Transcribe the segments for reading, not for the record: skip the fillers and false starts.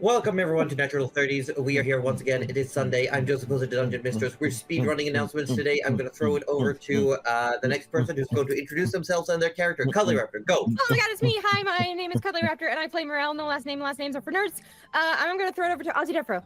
Welcome everyone to Natural 30s. We are here once again. It is Sunday. I'm Joseph, the Dungeon Mistress. We're speedrunning announcements today. I'm going to throw it over to the next person who's going to introduce themselves and their character. Cuddly Raptor, go. Oh my god, it's me. Hi, my name is Cuddly Raptor, and I play Morel. No last name. Last names are for nerds. I'm going to throw it over to Ozzy Defro.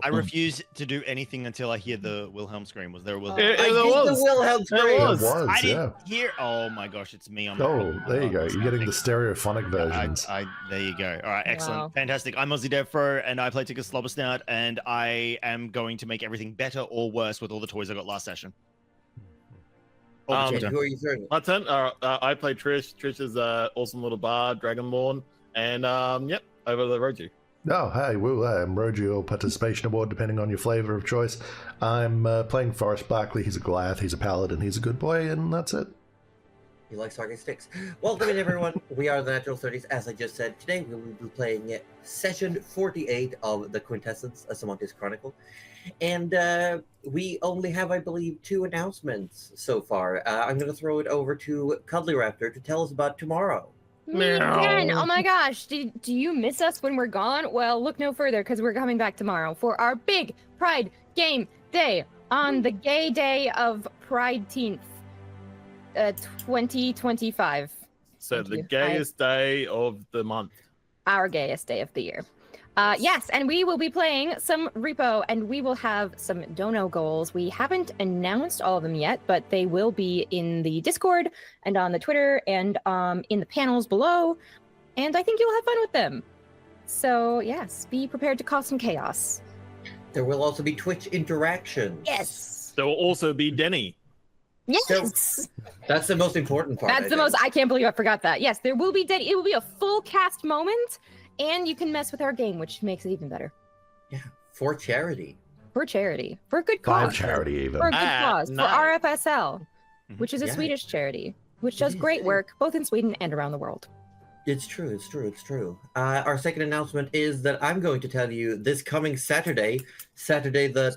I refuse to do anything until I hear the Wilhelm scream. Was there a Wilhelm? I did the Wilhelm scream. It was, I didn't hear. Oh my gosh, it's me. Oh, there you go. You're getting the stereophonic versions. There you go. All right, excellent, Wow. fantastic. I'm Ozzy Defro, and I play Tika Slobbersnout, and I am going to make everything better or worse with all the toys I got last session. Who are you throwing? My turn. I play Trish. Trish is an awesome little bard, Dragonborn, and yep, over the road you. Oh, hey, woo, I'm Roju, or Participation Award, depending on your flavor of choice. I'm playing Forrest Barkley. He's a Goliath, he's a Paladin, he's a good boy, and that's it. He likes talking sticks. Welcome in everyone. We are the Natural 30s. As I just said, today we will be playing Session 48 of the Quintessence, a Sammantis Chronicle. And we only have, I believe, 2 announcements so far. I'm going to throw it over to Cuddly Raptor to tell us about tomorrow. Me again. Oh my gosh, do you miss us when we're gone? Well, look no further, because we're coming back tomorrow for our big Pride Game Day on the gay day of Pride-teenth, 2025. So Thank the you. gayest day of the month. Our gayest day of the year. Yes, and we will be playing some Repo, and we will have some dono goals. We haven't announced all of them yet, but they will be in the Discord and on the Twitter and in the panels below, and I think you'll have fun with them. So yes, be prepared to cause some chaos. There will also be Twitch interactions. Yes. There will also be Denny. Yes. That's the most important part. That's the most. I can't believe I forgot that. Yes, there will be. It will be a full cast moment, and you can mess with our game, which makes it even better. Yeah, for charity. For charity, for a good cause. 5 charity, even. For a good cause. nice. For RFSL, which is a Yeah. Swedish charity, which It does is, great it work both in Sweden and around the world. It's true, it's true, it's true. Our second announcement is that I'm going to tell you this coming Saturday the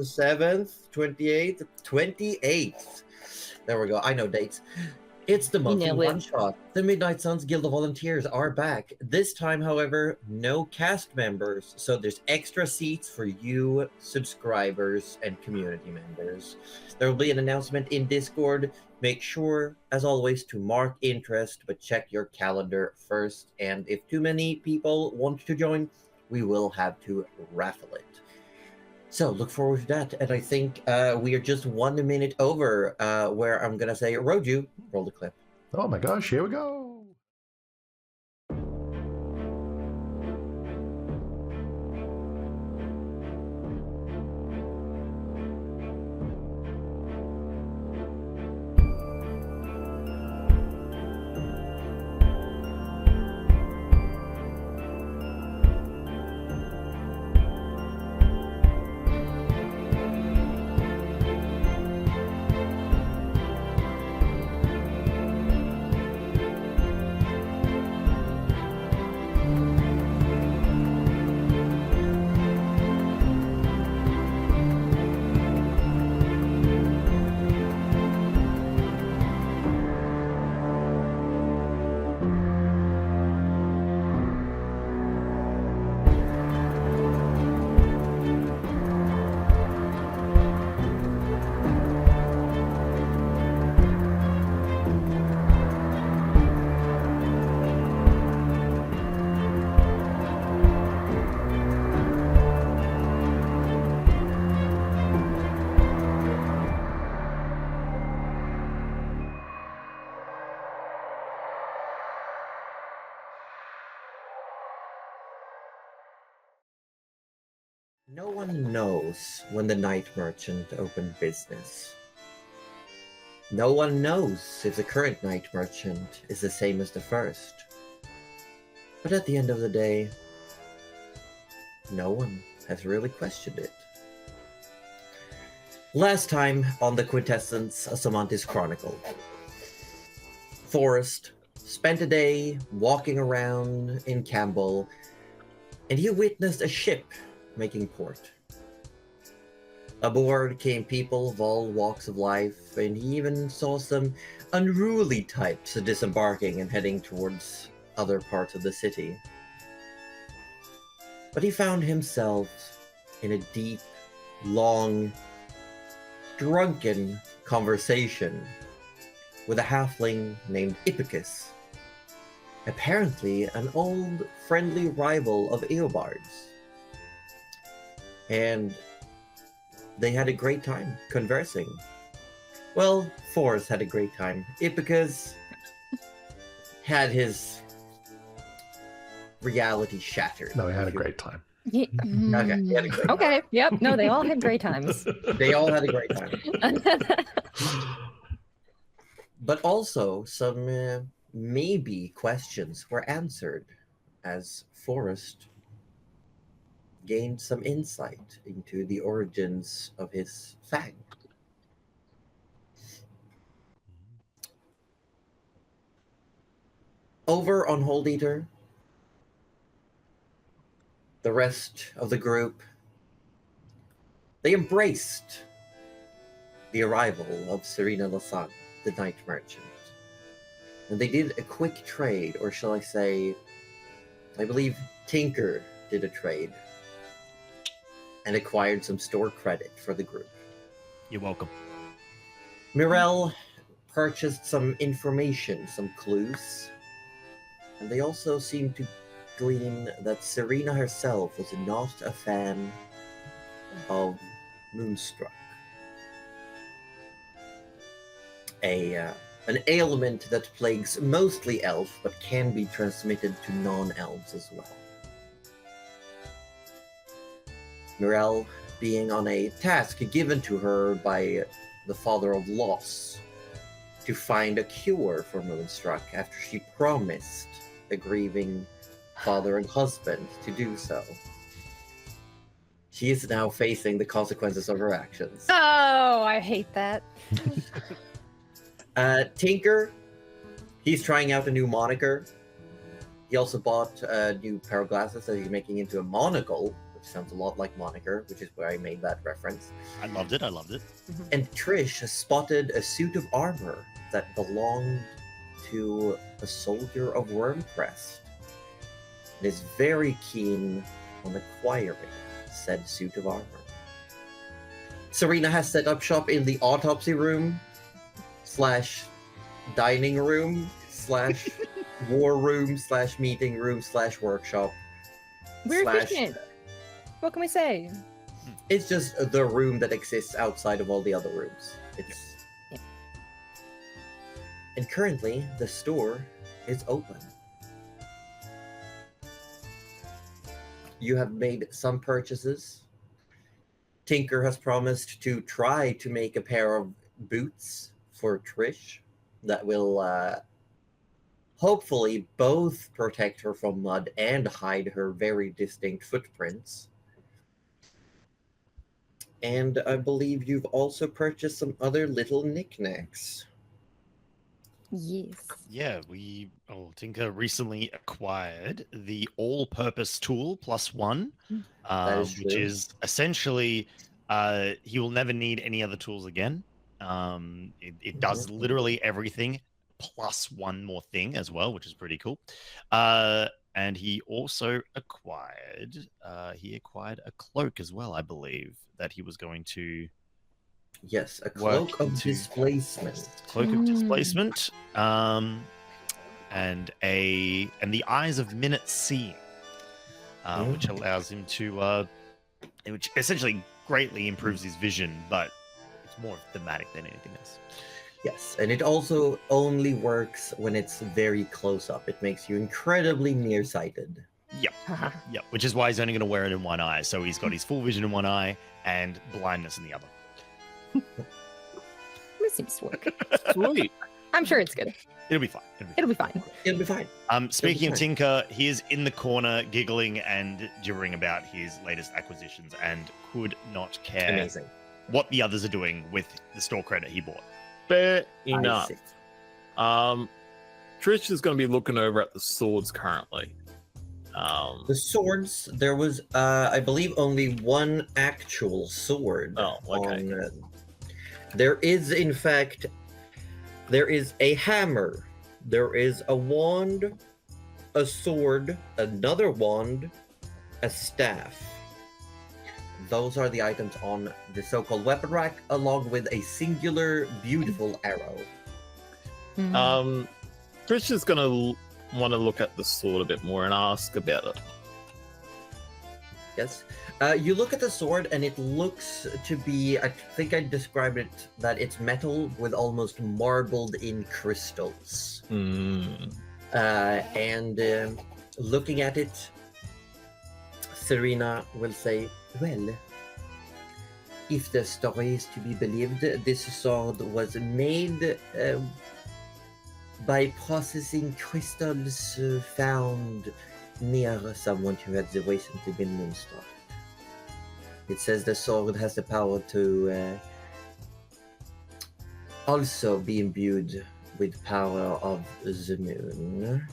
7th, 28th. There we go, I know dates. It's the monthly know it. one-shot. The Midnight Suns Guild of Volunteers are back. This time, however, no cast members, so there's extra seats for you subscribers and community members. There will be an announcement in Discord. Make sure, as always, to mark interest, but check your calendar first. And if too many people want to join, we will have to raffle it. So look forward to that. And I think we are just 1 minute over where I'm going to say, Roju, roll the clip. Oh my gosh, here we go. No one knows when the night merchant opened business. No one knows if the current night merchant is the same as the first. But at the end of the day, no one has really questioned it. Last time on the Quintessence, a Sammantis Chronicle, Forrest spent a day walking around in Campbell, and he witnessed a ship making port. Aboard came people of all walks of life, and he even saw some unruly types disembarking and heading towards other parts of the city. But he found himself in a deep, long, drunken conversation with a halfling named Ippicus, apparently an old friendly rival of Eobard's. And they had a great time conversing. Well, Forrest had a great time. Ippicus had his reality shattered. No, he had a great time. Yeah. Okay, he had a great Okay. Yep. No, they all had great times. They all had a great time. But also, some maybe questions were answered as Forrest gained some insight into the origins of his fang. Over on Hold Eater, the rest of the group, they embraced the arrival of Serena Lassagne, the night merchant. And they did a quick trade, or shall I say, I believe Tinker did a trade and acquired some store credit for the group. You're welcome. Mirel purchased some information, some clues, and they also seemed to glean that Serena herself was not a fan of Moonstruck. An ailment that plagues mostly elf, but can be transmitted to non-elves as well. Mirel being on a task given to her by the Father of Loss to find a cure for Moonstruck after she promised the grieving father and husband to do so. She is now facing the consequences of her actions. Oh, I hate that. Tinker, he's trying out a new moniker. He also bought a new pair of glasses that he's making into a monocle, which sounds a lot like moniker, which is where I made that reference. I loved it. And Trish has spotted a suit of armor that belonged to a soldier of Wormcrest and is very keen on acquiring said suit of armor. Serena has set up shop in the autopsy room / dining room / war room / meeting room / workshop. We're efficient. What can we say? It's just the room that exists outside of all the other rooms. It's Yeah. And currently the store is open. You have made some purchases. Tinker has promised to try to make a pair of boots for Trish that will hopefully both protect her from mud and hide her very distinct footprints. And I believe you've also purchased some other little knickknacks. Yes. Yeah, Tinker recently acquired the all-purpose tool +1, That is which true. is essentially he will never need any other tools again. It does literally everything plus one more thing as well, which is pretty cool. And he also acquired a cloak as well, I believe, that he was going to Yes, a work cloak of into- displacement. Cloak of displacement, and the eyes of minute seeing, which allows him to, which essentially greatly improves his vision, but it's more thematic than anything else. Yes, and it also only works when it's very close up. It makes you incredibly nearsighted. Yep, which is why he's only going to wear it in one eye. So he's got his full vision in one eye and blindness in the other. This seems to work. Sweet. I'm sure it's good. It'll be fine. It'll be fine. It'll be fine. Speaking of fine. Tinker, he is in the corner giggling and gibbering about his latest acquisitions and could not care Amazing. what the others are doing with the store credit he bought. Fair I enough. see. Trish is going to be looking over at the swords currently. The swords, there was, I believe, only one actual sword. Oh, okay. There is, in fact, there is a hammer, there is a wand, a sword, another wand, a staff. Those are the items on the so-called weapon rack, along with a singular, beautiful arrow. Trish is gonna want to look at the sword a bit more and ask about it. Yes. You look at the sword, and it looks to be, I think I described it, that it's metal with almost marbled in crystals. And looking at it, Serena will say, well, if the story is to be believed, this sword was made by processing crystals found near someone who had recently been moonstruck. It says the sword has the power to also be imbued with power of the moon,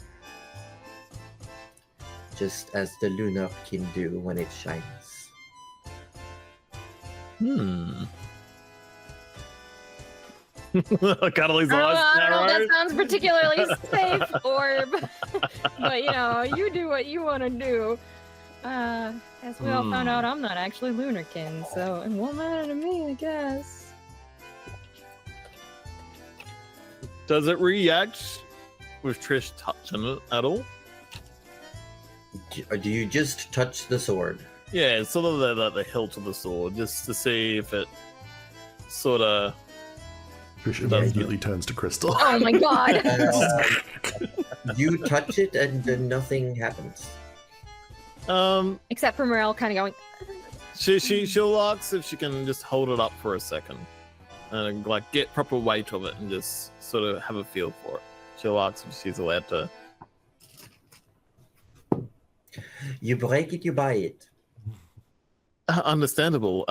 just as the lunar can do when it shines. Cuddly's I eyes don't know if narrow. that sounds particularly safe, Orb. But, you know, you do what you want to do. As we all found out, I'm not actually Lunarkin, so it won't matter to me, I guess. Does it react with Trish touching it at all? Do you just touch the sword? Yeah, it's sort of the hilt of the sword, just to see if it sort of. Trish immediately turns to crystal. Oh my god! You touch it, and then nothing happens. Except for Morel kind of going, She'll ask if she can just hold it up for a second, and like get proper weight of it, and just sort of have a feel for it. She'll ask if she's allowed to. You break it, you buy it. Understandable.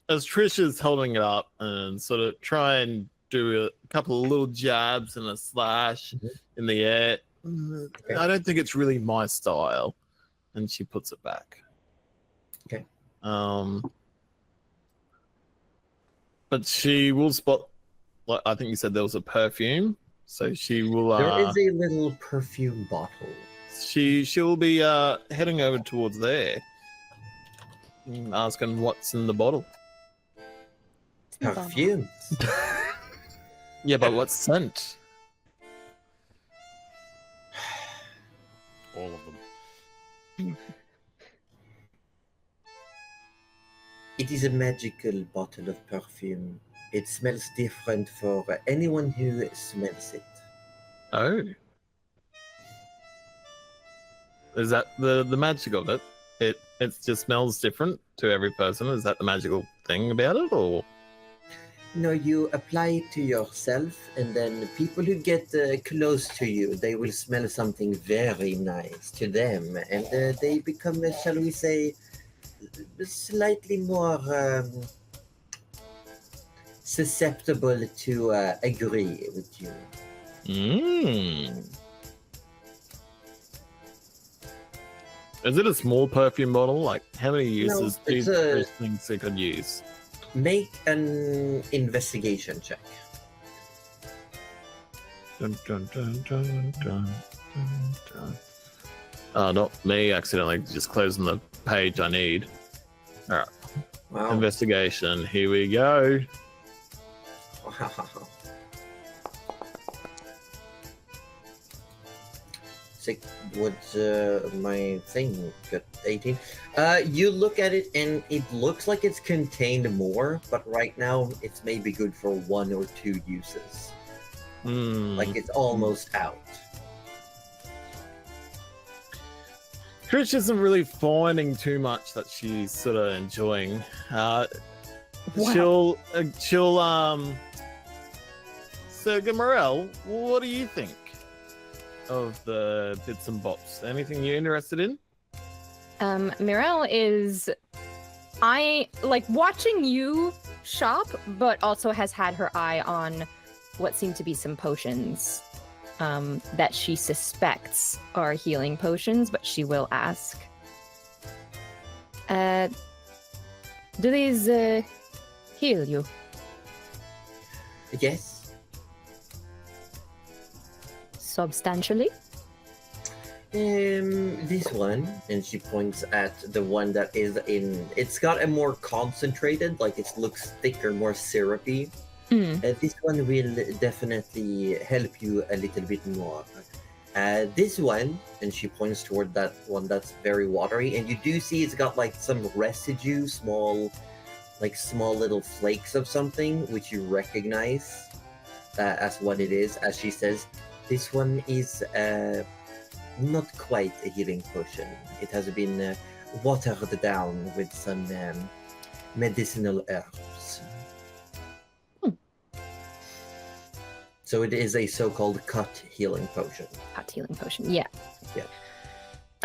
As Trish is holding it up and sort of try and do a couple of little jabs and a slash in the air, I don't think it's really my style. And she puts it back. Okay. But she will spot, like I think you said there was a perfume, so she will. There is a little perfume bottle. She'll be heading over towards there, asking what's in the bottle. Perfumes. Yeah, but what scent? All of them. It is a magical bottle of perfume. It smells different for anyone who smells it. Oh. Is that the magic of it? It just smells different to every person. Is that the magical thing about it, or? No, you apply it to yourself, and then people who get close to you, they will smell something very nice to them, and they become, shall we say, slightly more susceptible to agree with you. Is it a small perfume bottle? Like, how many uses do it's you think it could use? Make an investigation check. Dun, dun, dun, dun, dun, dun, dun. Not me accidentally just closing the page I need. All right. Wow. Investigation. Here we go. What's my thing? Got 18. You look at it, and it looks like it's contained more, but right now it's maybe good for 1 or 2 uses. Like it's almost out. Trish isn't really finding too much that she's sort of enjoying. She'll So Gamarel, what do you think of the bits and bops? Anything you're interested in? Mirel is, I like watching you shop, but also has had her eye on what seem to be some potions that she suspects are healing potions, but she will ask. Do these heal you? Yes. Substantially? This one, and she points at the one that is in. It's got a more concentrated, like it looks thicker, more syrupy. This one will definitely help you a little bit more. This one, and she points toward that one that's very watery, and you do see it's got like some residue, small little flakes of something, which you recognize as what it is. As she says, this one is not quite a healing potion. It has been watered down with some medicinal herbs. So it is a so-called cut healing potion. Cut healing potion, yeah. Yeah.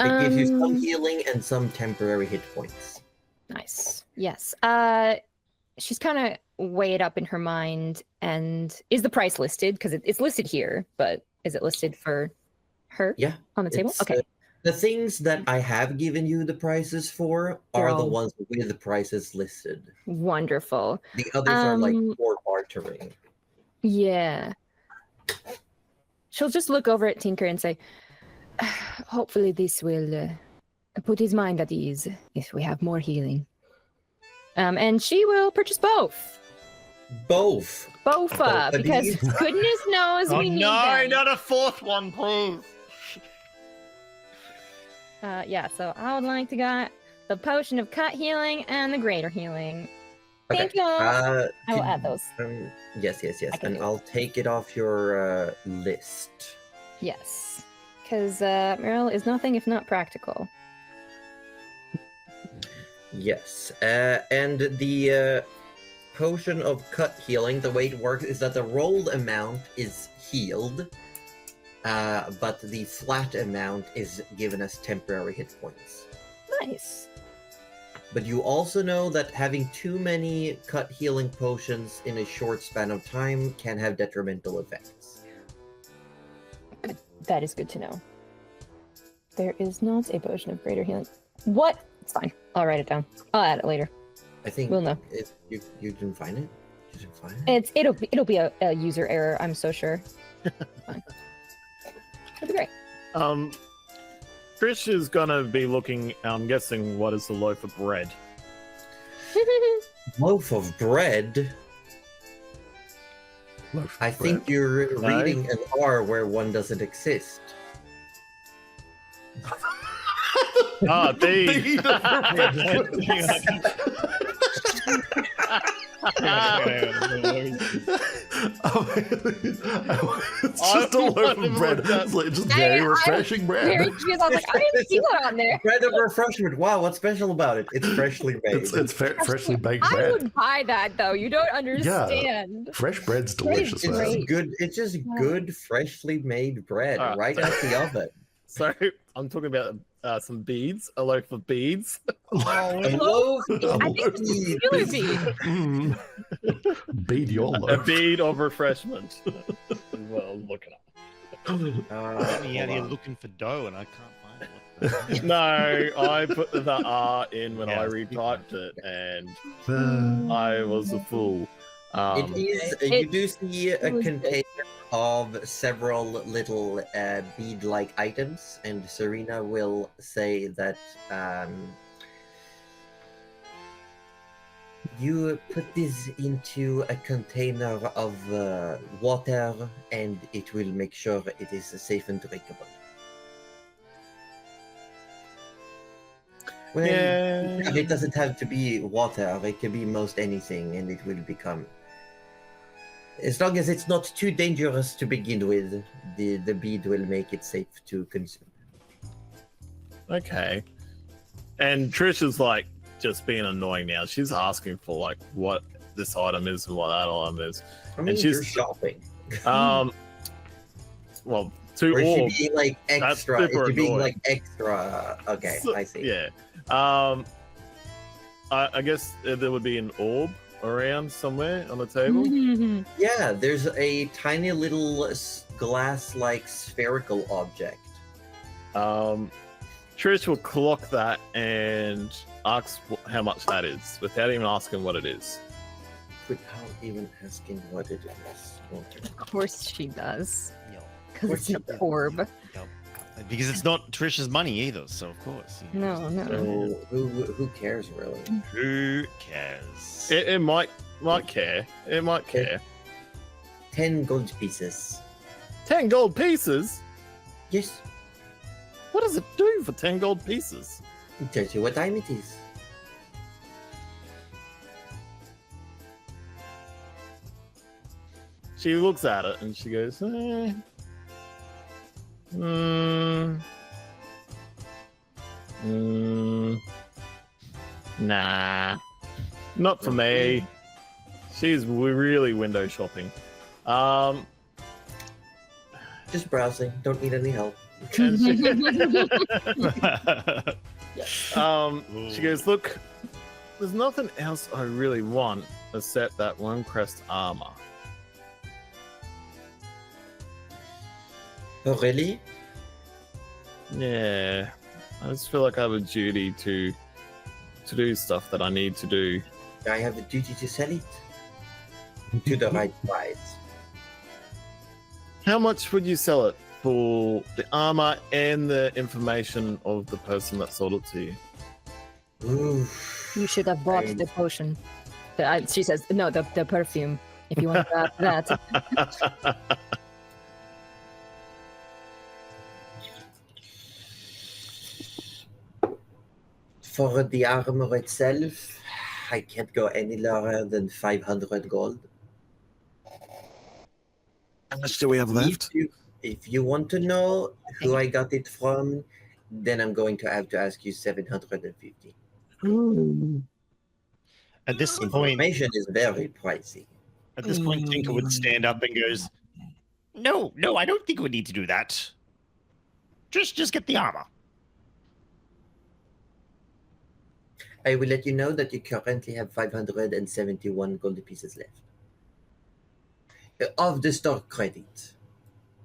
It gives you some healing and some temporary hit points. Nice. Yes. She's kind of weighed up in her mind, and is the price listed? Because it's listed here, but is it listed for her? Yeah. On the table? It's, Okay. The things that I have given you the prices for are the ones with the prices listed. Wonderful. The others are like for bartering. Yeah. She'll just look over at Tinker and say, hopefully this will put his mind at ease if we have more healing. And she will purchase both. Both, because goodness knows we need them. not a fourth one, please. Yeah, so I would like to get the potion of cut healing and the greater healing. Thank you. I will add those. Yes. And I'll take it off your list. Yes. Because Meryl is nothing if not practical. Yes. And the potion of cut healing, the way it works is that the rolled amount is healed, but the flat amount is given as temporary hit points. Nice. But you also know that having too many cut healing potions in a short span of time can have detrimental effects. That is good to know. There is not a potion of greater healing. What? It's fine. I'll write it down. I'll add it later. I think we'll know. You didn't find it? You didn't find it? It'll be a user error, I'm so sure. Fine. It'll be great. Trish is gonna be looking, I'm guessing, what is the loaf of bread? Loaf of bread? I think you're reading an R where one doesn't exist. Ah, bead. It's just a loaf of bread. It's like just very refreshing bread. Very confused. I was like, I didn't see that on there. Bread of refreshment. Wow, what's special about it? It's freshly made. It's freshly baked bread. I would buy that though. You don't understand. Yeah, fresh bread's delicious. It's Man. good. It's just good, freshly made bread right out the oven. So I'm talking about some beads, a loaf of beads. A loaf of I think it's a killer bead. Bead your loaf. A bead of refreshment. Well, look it up. I'm here looking for dough and I can't find it. No, I put the R in when I retyped it, and I was a fool. It is. You do see a container of several little bead-like items, and Serena will say that you put this into a container of water, and it will make sure it is safe and drinkable. Well, Yeah. it doesn't have to be water. It can be most anything, and it will become. As long as it's not too dangerous to begin with, the bead will make it safe to consume. Okay. And Trish is like just being annoying now. She's asking for like what this item is and what that item is. I mean, And you're she's- shopping. Well, two Or is orbs. she being like extra? Is super she being annoying. like extra? Okay, So- I see. Yeah. I guess there would be an orb around somewhere on the table. Yeah, there's a tiny little glass-like spherical object. Trish will clock that and ask how much that is without even asking what it is. Without even asking what it is. Okay. Of course she does. Yo, Because it's an orb. yo, Because it's not Trisha's money either, so of course. No. So who cares really? Who cares? It might care. It might care. 10 gold pieces. 10 gold pieces? Yes. What does it do for 10 gold pieces? It tells you what time it is. She looks at it and she goes, nah, not for me. She's really window shopping. Just browsing. Don't need any help. She goes, look, there's nothing else I really want except that one crest armor. Oh, really? Yeah, I just feel like I have a duty to do stuff that I need to do. I have a duty to sell it to the right price. How much would you sell it for the armor and the information of the person that sold it to you? Oof. You should have bought the potion. She says, no, the perfume. If you want that. For the armor itself, I can't go any lower than 500 gold. How much do we have left? If you want to know who I got it from, then I'm going to have to ask you 750. At this point, Information is very pricey. at this point, Tinker would stand up and goes, "No, I don't think we need to do that. Just get the armor." I will let you know that you currently have 571 gold pieces left. Of the stock credit.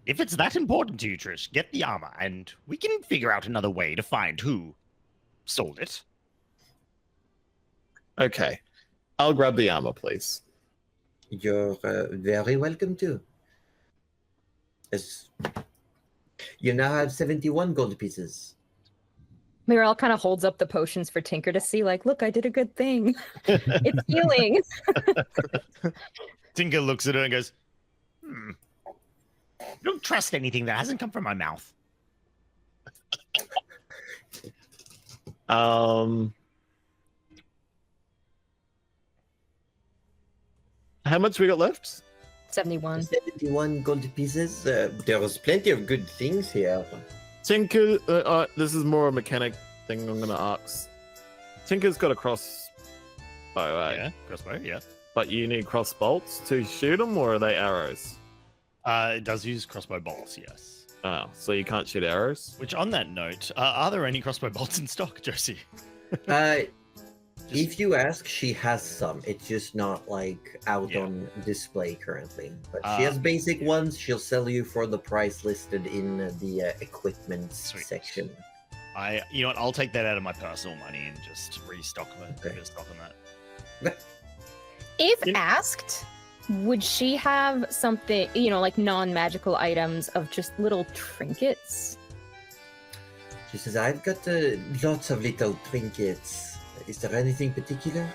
If it's that important to you, Trish, get the armor, and we can figure out another way to find who sold it. Okay, I'll grab the armor, please. You're very welcome to. As you now have 71 gold pieces. Mirel kind of holds up the potions for Tinker to see, like, look, I did a good thing. It's healing. Tinker looks at her and goes, "Don't trust anything that hasn't come from my mouth." How much we got left? 71. 71 gold pieces. There's plenty of good things here. Tinker, this is more a mechanic thing I'm going to ask. Tinker's got a crossbow, right? Yeah, crossbow, yeah. But you need cross bolts to shoot them, or are they arrows? It does use crossbow bolts, yes. Oh, so you can't shoot arrows? Which, on that note, are there any crossbow bolts in stock, Josie? If you ask, she has some. It's just not like out Yeah. on display currently. But she has basic ones. She'll sell you for the price listed in the equipment Sweet. section. You know what? I'll take that out of my personal money and just restock on that. If asked, would she have something, like non-magical items of just little trinkets? She says, I've got lots of little trinkets. Is there anything particular?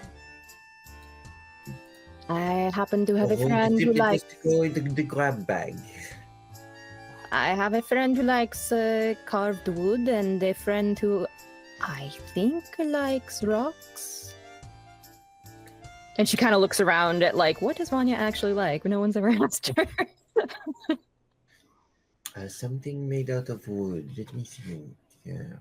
I happen to have a Or friend who simply likes... just go in the grab bag. I have a friend who likes carved wood, and a friend who I think likes rocks. And she kind of looks around at what does Vanya actually like? No one's ever asked her. Something made out of wood. Let me think. Yeah.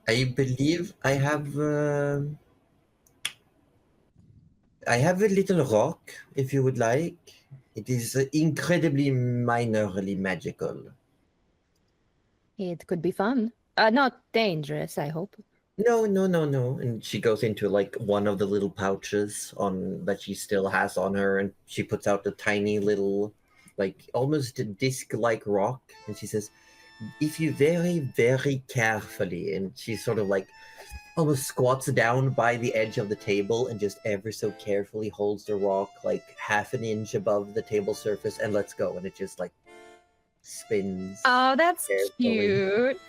I believe I have a little rock, if you would like. It is incredibly minorly magical. It could be fun. Not dangerous, I hope. No. And she goes into one of the little pouches that she still has on her, and she puts out a tiny little, almost a disc-like rock, and she says, if you very, very carefully, and she sort of like almost squats down by the edge of the table and just ever so carefully holds the rock like half an inch above the table surface and lets go, and it just like spins. Oh, that's carefully. cute.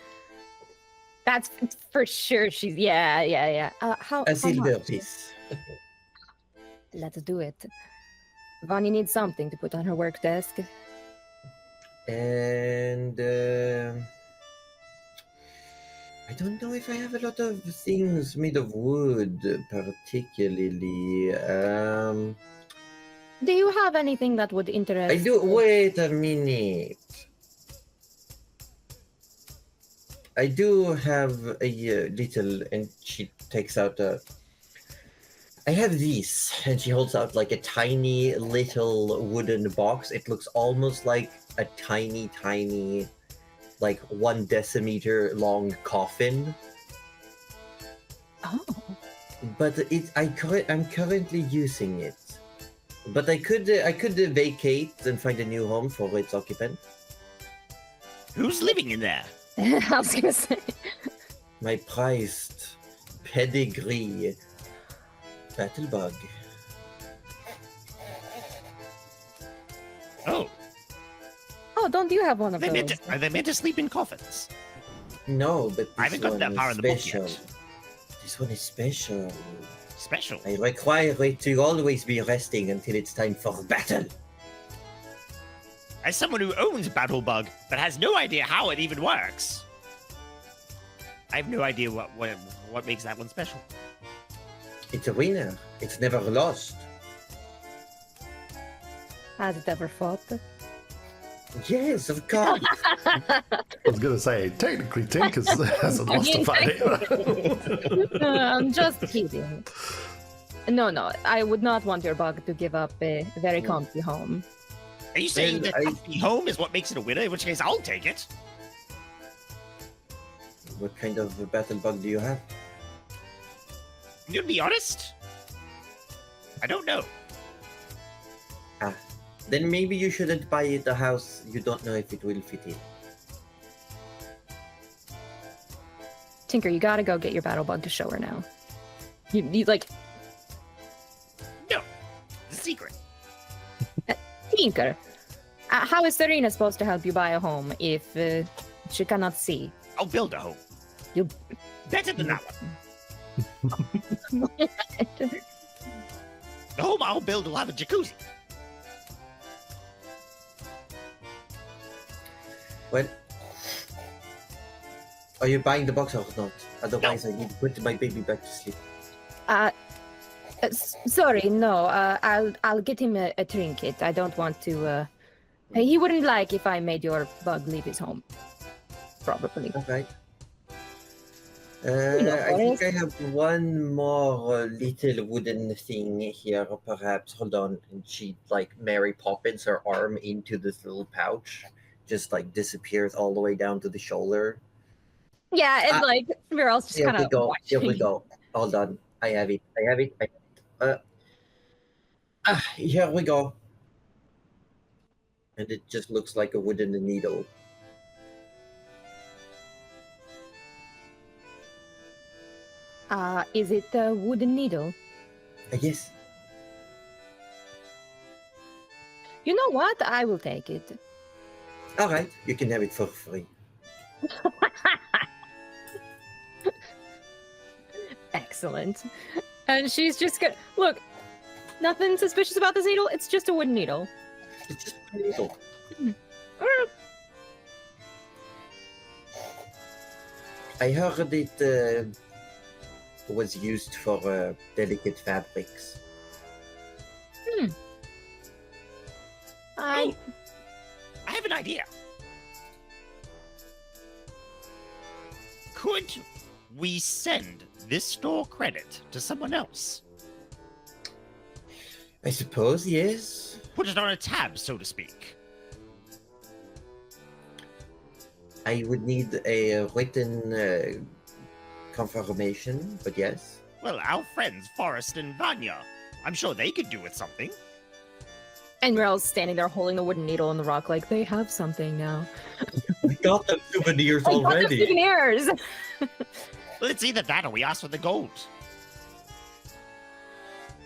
That's for sure. She's yeah. How A silver much? piece. Let's do it. Vanya needs something to put on her work desk. And I don't know if I have a lot of things made of wood, particularly. Do you have anything that would interest? I do. Wait a minute. I do have a little, and she takes out a. I have these, and she holds out like a tiny little wooden box. It looks almost like a tiny, like 1 decimeter long coffin. Oh. But I'm currently using it. But I could vacate and find a new home for its occupant. Who's living in there? I was gonna say. My prized pedigree battlebug. Oh, Oh, don't you have one of are they, those? are they meant to sleep in coffins? No, but I haven't gotten that far in the book special. yet. This one is special. Special. I require it to always be resting until it's time for battle. As someone who owns Battlebug but has no idea how it even works, I have no idea what makes that one special. It's a winner. It's never lost. Has it ever fought? Yes, of course. I was gonna say, technically, Tink hasn't lost a fight either. I'm just kidding. No, I would not want your bug to give up a very comfy home. Are you saying And that comfy home is what makes it a winner? In which case, I'll take it. What kind of battlebug do you have? To be honest, I don't know. Then maybe you shouldn't buy it a house you don't know if it will fit in. Tinker, you gotta go get your battle bug to show her now. You like No, it's a secret. Tinker. How is Serena supposed to help you buy a home if she cannot see? I'll build a home. You- Better than that one. The home I'll build will have a jacuzzi. Well, are you buying the box or not? Otherwise, I need to put my baby back to sleep. Sorry, no. I'll get him a trinket. I don't want to. He wouldn't like if I made your bug leave his home. Probably. All right. know, I think I have one more little wooden thing here, perhaps. Hold on. And she, like, Mary Poppins her arm into this little pouch. Just, like, disappears all the way down to the shoulder. Yeah, and like we're all just Here kind we of go. watching. Here we go. Hold on. I have it. Here we go. And it just looks like a wooden needle. Is it a wooden needle? Yes. You know what? I will take it. All right. You can have it for free. Excellent. And she's just gonna look. Nothing suspicious about this needle. It's just a wooden needle. It's just a needle. I heard it was used for delicate fabrics. I I have an idea. Could we send this store credit to someone else? I suppose, yes. Put it on a tab, so to speak. I would need a written confirmation, but yes. Well, our friends Forrest and Vanya. I'm sure they could do with something. and Meryl's standing there holding the wooden needle in the rock, like they have something now. We got them souvenirs I got the already. souvenirs. Well, it's either that or we ask for the gold.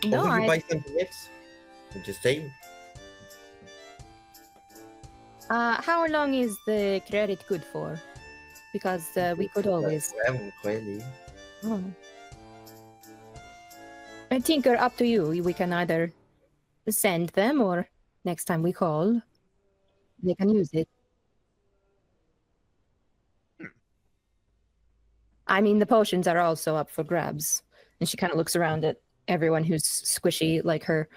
No, Will you I, buy something else? I'm just saying. how long is the credit good for? Because we could always. Well, really. Oh. Tinker, up to you. We can either send them or next time we call, they can use it. I mean, the potions are also up for grabs. And she kind of looks around at everyone who's squishy like her.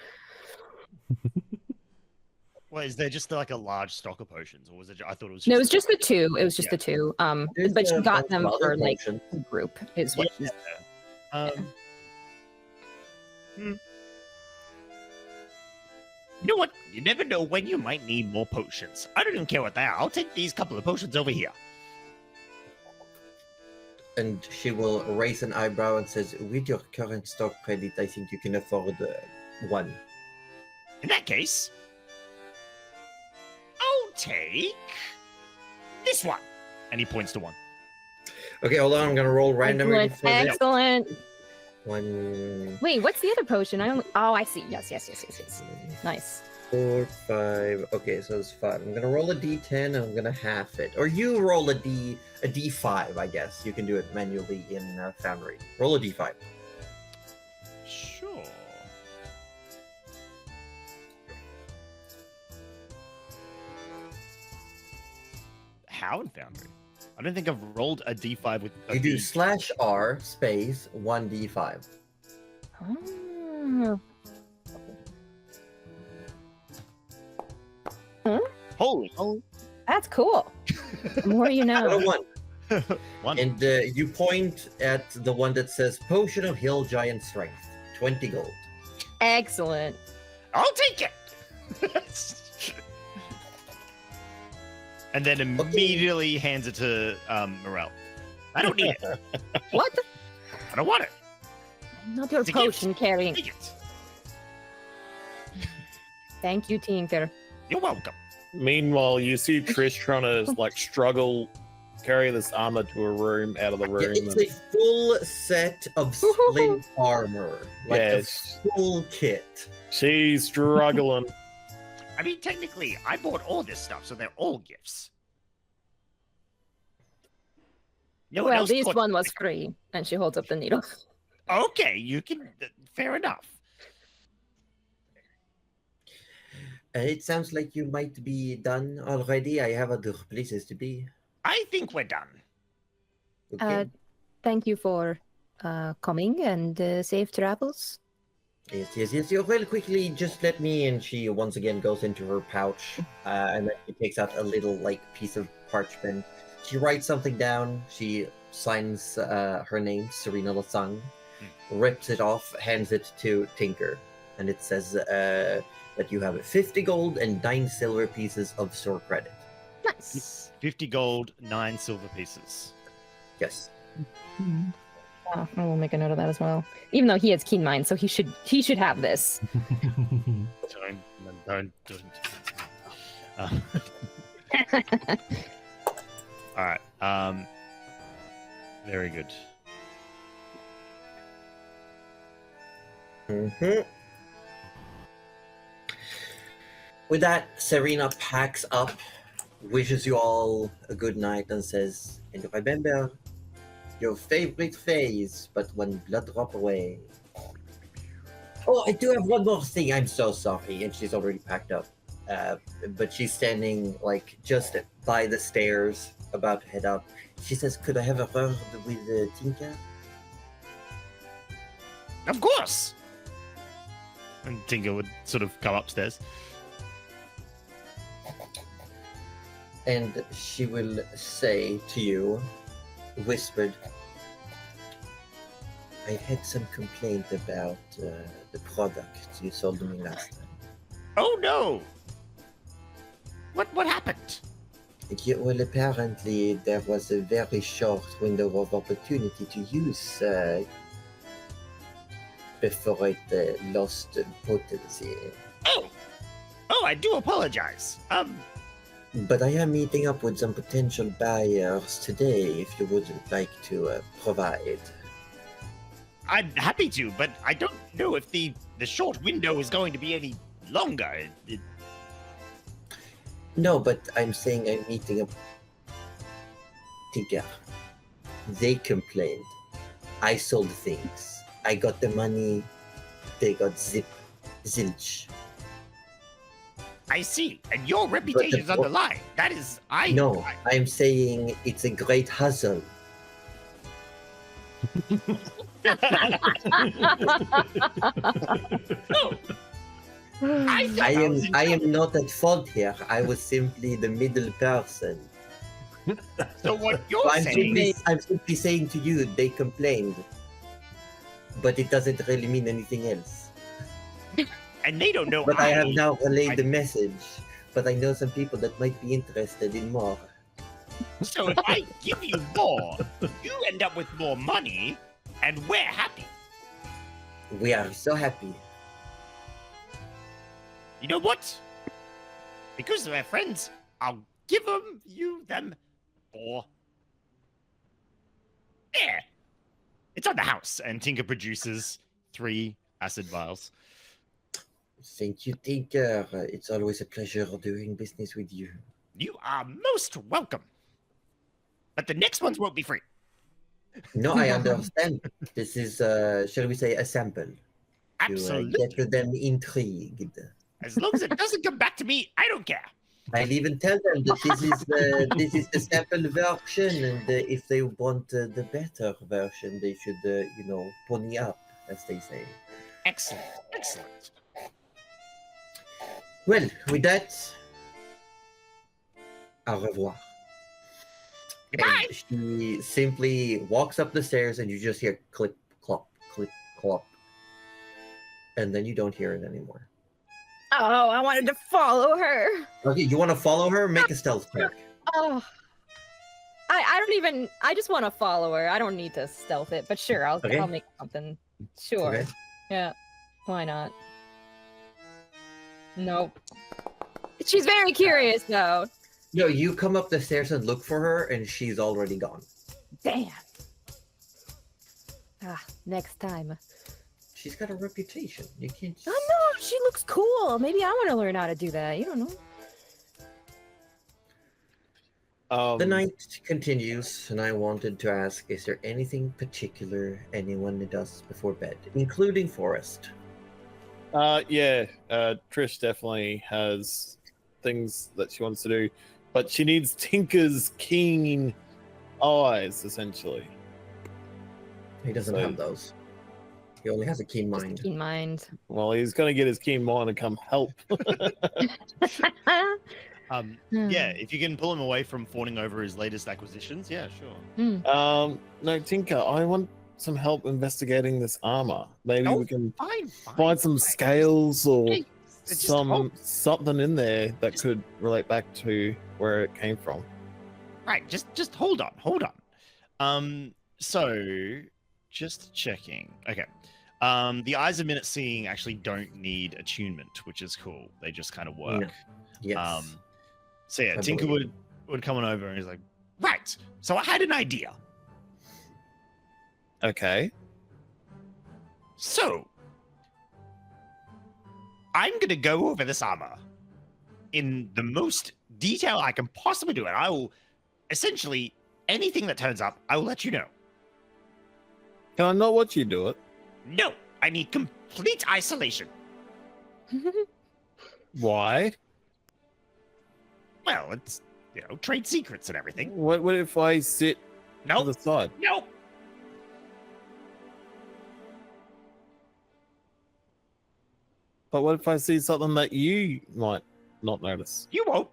Well, is there just like a large stock of potions, or was it? I thought it was. No, it was just the two. It was just the two. There's But she a got bunch them of for other like potions. a group, is what she's. You know what? You never know when you might need more potions. I don't even care what they are. I'll take these couple of potions over here. And she will raise an eyebrow and says, with your current stock credit, I think you can afford one. In that case, I'll take this one. And he points to one. Okay, hold on. I'm going to roll randomly. Excellent. Excellent. One, Wait, what's the other potion? I see. Yes. Nice. 4, 5. Okay, so it's 5. I'm gonna roll a d10 and I'm gonna half it. Or you roll a d5, I guess. You can do it manually in Foundry. Roll a d5. Sure. How in Foundry? I don't think I've rolled a d5 with a You do D. /R space 1d5. Oh. Holy. That's cool. The more you Out of know. 1. One. And you point at the one that says Potion of Hill Giant Strength. 20 gold. Excellent. I'll take it. And then immediately hands it to Morel. I don't need it. What? I don't want it. I'm not your It's a gift. potion carrying. Take it. Thank you, Tinker. You're welcome. Meanwhile, you see Trish trying to like struggle, carry this armor to a room out of the Yeah, room. it's a full set of splint armor. Like Yes. a full kit. She's struggling. I mean, technically, I bought all this stuff, so they're all gifts. No one Well, else this bought- one was free. And she holds up the needle. Okay, you can. Fair enough. It sounds like you might be done already. I have other places to be. I think we're done. Okay. Thank you for coming and safe travels. Yes. You real quickly, just let me. And she once again goes into her pouch, and then she takes out a little piece of parchment. She writes something down. She signs her name, Serena Lasang, rips it off, hands it to Tinker, and it says that you have 50 gold and 9 silver pieces of store credit. Nice. 50 gold, 9 silver pieces. Yes. Oh, I will make a note of that as well. Even though he has keen mind, so he should have this. Don't. All right. Very good. With that, Serena packs up, wishes you all a good night, and says, and remember, your favorite phase, but one blood drop away. Oh, I do have one more thing. I'm so sorry. And she's already packed up. But she's standing just by the stairs, about to head up. She says, could I have a word with Tinker? Of course. And Tinker would sort of come upstairs. And she will say to you, whispered, I had some complaint about the product you sold me last time. Oh no! What happened? Well, apparently there was a very short window of opportunity to use before it lost potency. Oh, I do apologize. But I am meeting up with some potential buyers today if you would like to provide. I'm happy to, but I don't know if the short window is going to be any longer. No, but I'm saying I'm meeting up. Tinker. They complained. I sold things. I got the money. They got zilch. I see, and your reputation's on the line. That is, No, I'm saying it's a great hustle. I am not at fault here. I was simply the middle person. So what you're So saying? I'm simply saying to you, they complained, but it doesn't really mean anything else. And they don't know. But I have now relayed the message. But I know some people that might be interested in more. So if I give you more, you end up with more money, and we're happy. We are so happy. You know what? Because they're friends, I'll give them for. There. It's on the house, and Tinker produces 3 acid vials. Thank you, Tinker. It's always a pleasure doing business with you. You are most welcome. But the next ones won't be free. No, I understand. This is, shall we say, a sample. Absolutely. To get them intrigued. As long as it doesn't come back to me, I don't care. I'll even tell them that this is the sample version, and if they want the better version, they should, pony up, as they say. Excellent. Excellent. Well, with that, au revoir. Goodbye. And she simply walks up the stairs, and you just hear clip, clop, and then you don't hear it anymore. Oh, I wanted to follow her. Okay, you want to follow her? Make a stealth check. Oh. I just want to follow her. I don't need to stealth it, but sure, I'll make something. Sure. Okay. Yeah. Why not? Nope. She's very curious though. No, you come up the stairs and look for her, and she's already gone. Damn. Next time. She's got a reputation. You can't. Oh no, she looks cool. Maybe I want to learn how to do that. You don't know. The night continues, and I wanted to ask: is there anything particular anyone does before bed, including Forrest? Trish definitely has things that she wants to do, but she needs Tinker's keen eyes, essentially. He doesn't have those. He only has a keen Just mind. a keen mind. Well, he's going to get his keen mind and come help. Yeah, if you can pull him away from fawning over his latest acquisitions, yeah, sure. No, Tinker, I want some help investigating this armor. Maybe we can find some scales or something in there that could relate back to where it came from. Right, just hold on. So just checking. Okay. The eyes of minute seeing actually don't need attunement, which is cool. They just kind of work. Yeah. Yes. So yeah, I Tinker believe would come on over and he's like, right, so I had an idea. Okay. So I'm gonna go over this armor in the most detail I can possibly do, and I will essentially anything that turns up, I will let you know. Can I not watch you do it? No, I need complete isolation. Why? Well, it's trade secrets and everything. What if I sit to the side? Nope. But what if I see something that you might not notice? You won't.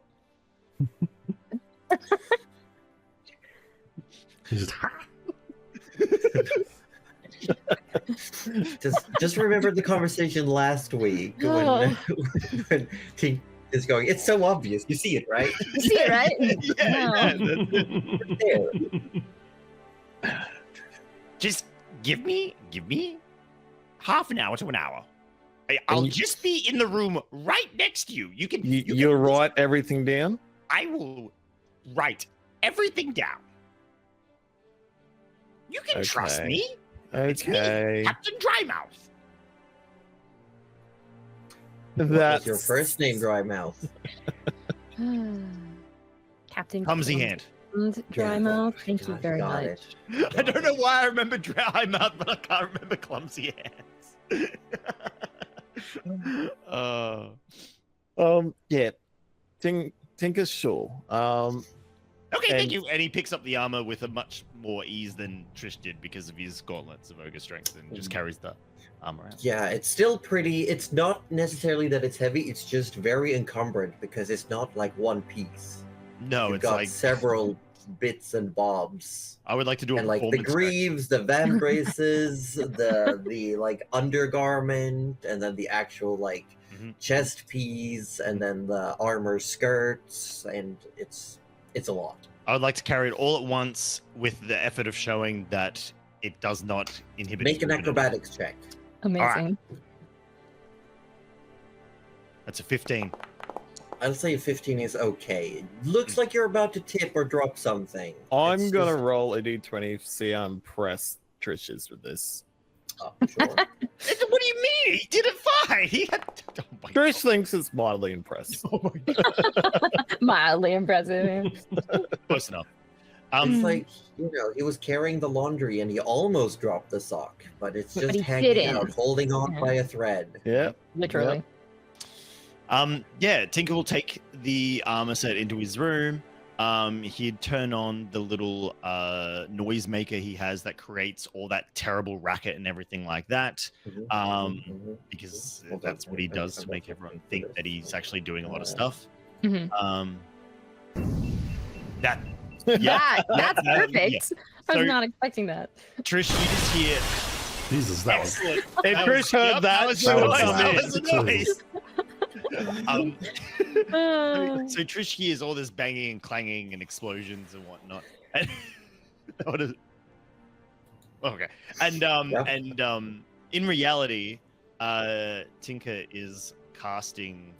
just remember the conversation last week when Tink is going. It's so obvious. You see it, right? You see it, right? There. Just give me half an hour to an hour. I'll just be in the room right next to you. You can. You'll write everything down. I will write everything down. You can trust Okay. me. It's me, Okay. Captain Drymouth. What's your first name, Drymouth? Captain Clumsy hand. Drymouth, thank you very Got much. it. I don't know why I remember Drymouth, but I can't remember Clumsy hands. Yeah. Tinker Shaw. Okay, thank And- you. And he picks up the armor with a much more ease than Trish did because of his gauntlets of ogre strength and just carries the armor out. Yeah, it's still pretty. It's not necessarily that it's heavy. It's just very encumbered because it's not like one piece. No, You've it's got like several bits and bobs. I would like to do a And like the performance check. greaves, the van braces, the like undergarment, and then the actual like Mhm. chest piece, and then the armor skirts, and it's a lot. I would like to carry it all at once with the effort of showing that it does not inhibit. Make its an movement. acrobatics check. Amazing. That's a 15. I'll say 15 is okay. Looks like you're about to tip or drop something. I'm It's gonna just- roll a d20 to see how impressed Trish is with this. oh, sure. What do you mean? He did it fine. He had. Oh my Trish thinks it's mildly impressed. Oh my God. Mildly impressive. Close enough. It's like, he was carrying the laundry and he almost dropped the sock, but it's But just he hanging didn't. out, holding on Yeah. by a thread. Yeah. Literally. Yeah, Tinker will take the armor set into his room. He'd turn on the little noise maker he has that creates all that terrible racket and everything like that. Because Hold on, that's what he I- does I- to make everyone think that he's actually doing a lot of stuff. Mhm. That yeah, That's yeah. perfect. I was So- not expecting that. Trish, you just hear Jesus, that was excellent. If That Trish was- heard yep, that, was she the would noise, come that in. was the noise. Um, Uh, so Trish hears all this banging and clanging and explosions and whatnot. And what is? Okay, and in reality, Tinker is casting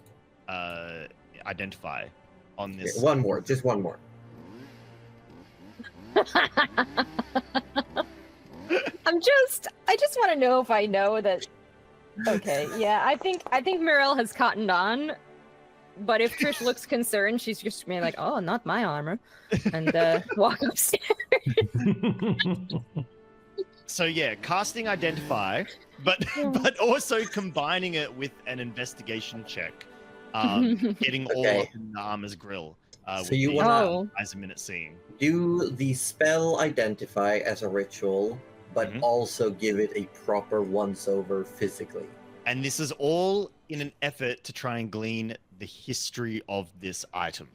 Identify on Okay, this. one more, just one more. I just want to know if I know that. Okay, yeah, I think Mirel has cottoned on, but if Trish looks concerned, she's just gonna be like, "Oh, not my armor," and walk upstairs. So yeah, casting Identify, but also combining it with an investigation check, getting all Okay. up in the armor's grill. So with you the, wanna- as a minute scene. Do the spell Identify as a ritual, but Mhm. also give it a proper once-over physically. And this is all in an effort to try and glean the history of this item.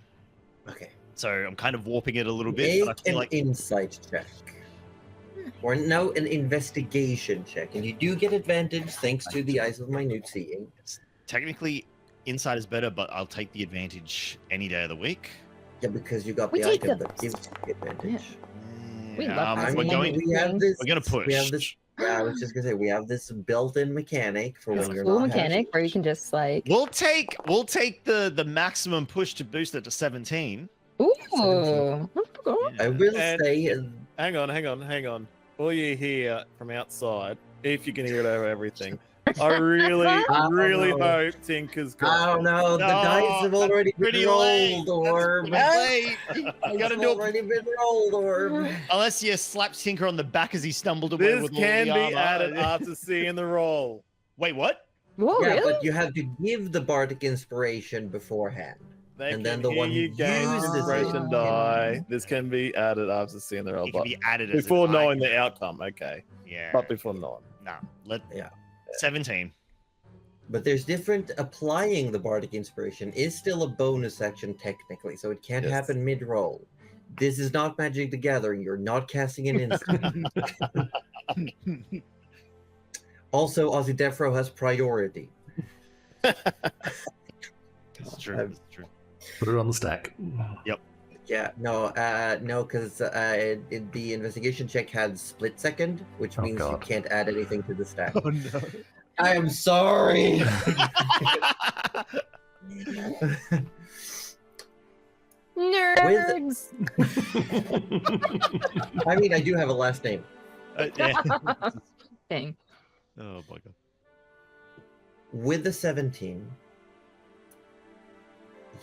Okay. So I'm kind of warping it a little bit. Make But I feel an like insight check. Or no, an investigation check. And you do get advantage thanks to the Eyes of Minute Seeing. technically insight is better, but I'll take the advantage any day of the week. Yeah, because you got We the take item the- that gives you the advantage. We love I we're mean, going. we have this. We're gonna push. We have this. Yeah, I was just gonna say we have this built-in mechanic for It's when a you're cool not mechanic where you can just like, We'll take the maximum push to boost it to 17. ooh, I will And- say, Hang on. All you hear from outside, if you can hear it over everything, I really don't know. hope Tinker's got I don't it. know. The No, dice have already been Pretty late. rolled, Orb. That's late. You gotta It's do it already been rolled, Orb. unless you slap Tinker on the back as he stumbled away This with all can the be armor. added after seeing the roll. Wait, what? whoa, Yeah, really? but you have to give the bardic inspiration beforehand. They And can then the hear one you who gain uses it inspiration can- die. This can be added after seeing the roll, It can but be added as before an knowing item. the outcome. Okay, Yeah. but before knowing. No. Let. Yeah. 17. But there's different. Applying the bardic inspiration is still a bonus action technically, so it can't Yes. happen mid-roll. This is not Magic the Gathering. You're not casting an instant. Also, Ozzy Defro has priority. It's true. I've- It's true. Put it on the stack. Yeah, no, because the investigation check had split second, which Oh, means you God. can't add anything to the stack. Oh no. I am sorry. Bergs. I mean, I do have a last name. Yeah. Dang. Oh my god. With the 17,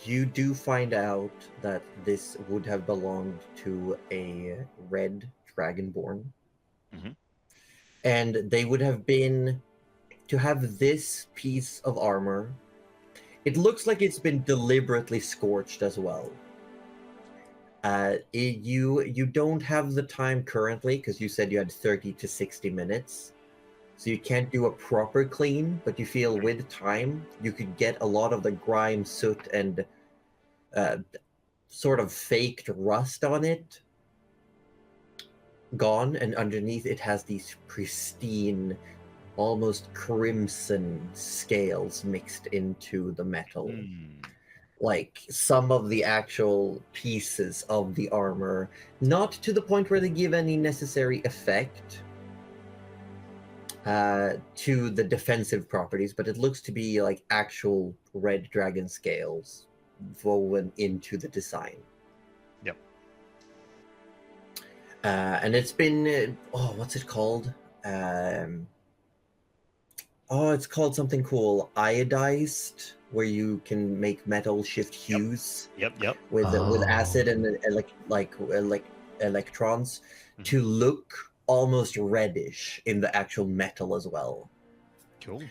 you do find out that this would have belonged to a red dragonborn. Mhm. And they would have been to have this piece of armor. It looks like it's been deliberately scorched as well. You don't have the time currently because you said you had 30 to 60 minutes. So you can't do a proper clean, but you feel with time you could get a lot of the grime, soot, and sort of faked rust on it gone, and underneath it has these pristine, almost crimson scales mixed into the metal. Like some of the actual pieces of the armor, not to the point where they give any necessary effect to the defensive properties, but it looks to be like actual red dragon scales woven into the design. Yep. And it's been, what's it called? It's called something cool. Iodized, where you can make metal shift hues. Yep. With acid and electrons to look almost reddish in the actual metal as well. Cool.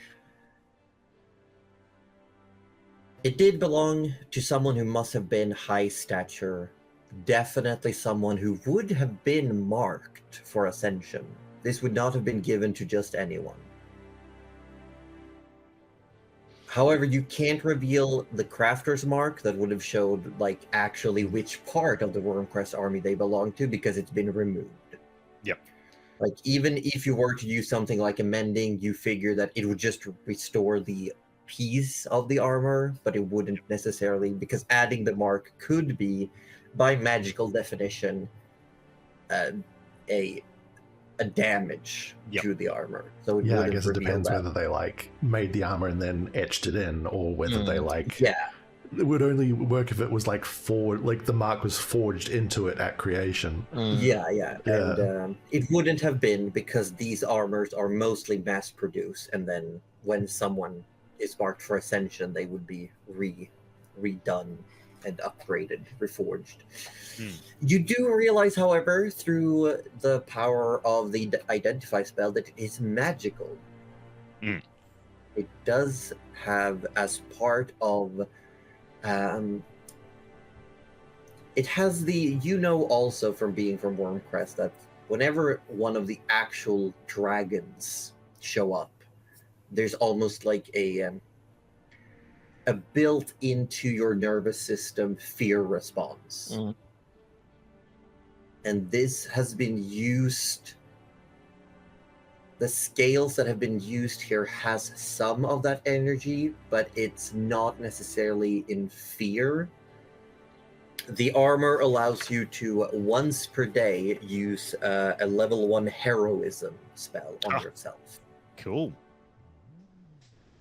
It did belong to someone who must have been high stature, definitely someone who would have been marked for ascension. This would not have been given to just anyone. However, you can't reveal the crafter's mark that would have showed like actually which part of the Wormcrest army they belong to because it's been removed. Yep. Like even if you were to use something like a mending, you figure that it would just restore the piece of the armor, but it wouldn't necessarily, because adding the mark could be, by magical definition, a damage to the armor. So it I guess it depends that. whether they like made the armor and then etched it in, or whether they like it would only work if it was like the mark was forged into it at creation. Yeah. And it wouldn't have been, because these armors are mostly mass produced, and then when someone is marked for ascension, they would be redone and upgraded, reforged. You do realize, however, through the power of the identify spell, that it is magical. It does have, as part of it has the, also from being from Wormcrest, that whenever one of the actual dragons show up, there's almost like a built into your nervous system fear response. And this has been used, the scales that have been used here has some of that energy, but it's not necessarily in fear. The armor allows you to, once per day, use a level 1 heroism spell on yourself. Cool.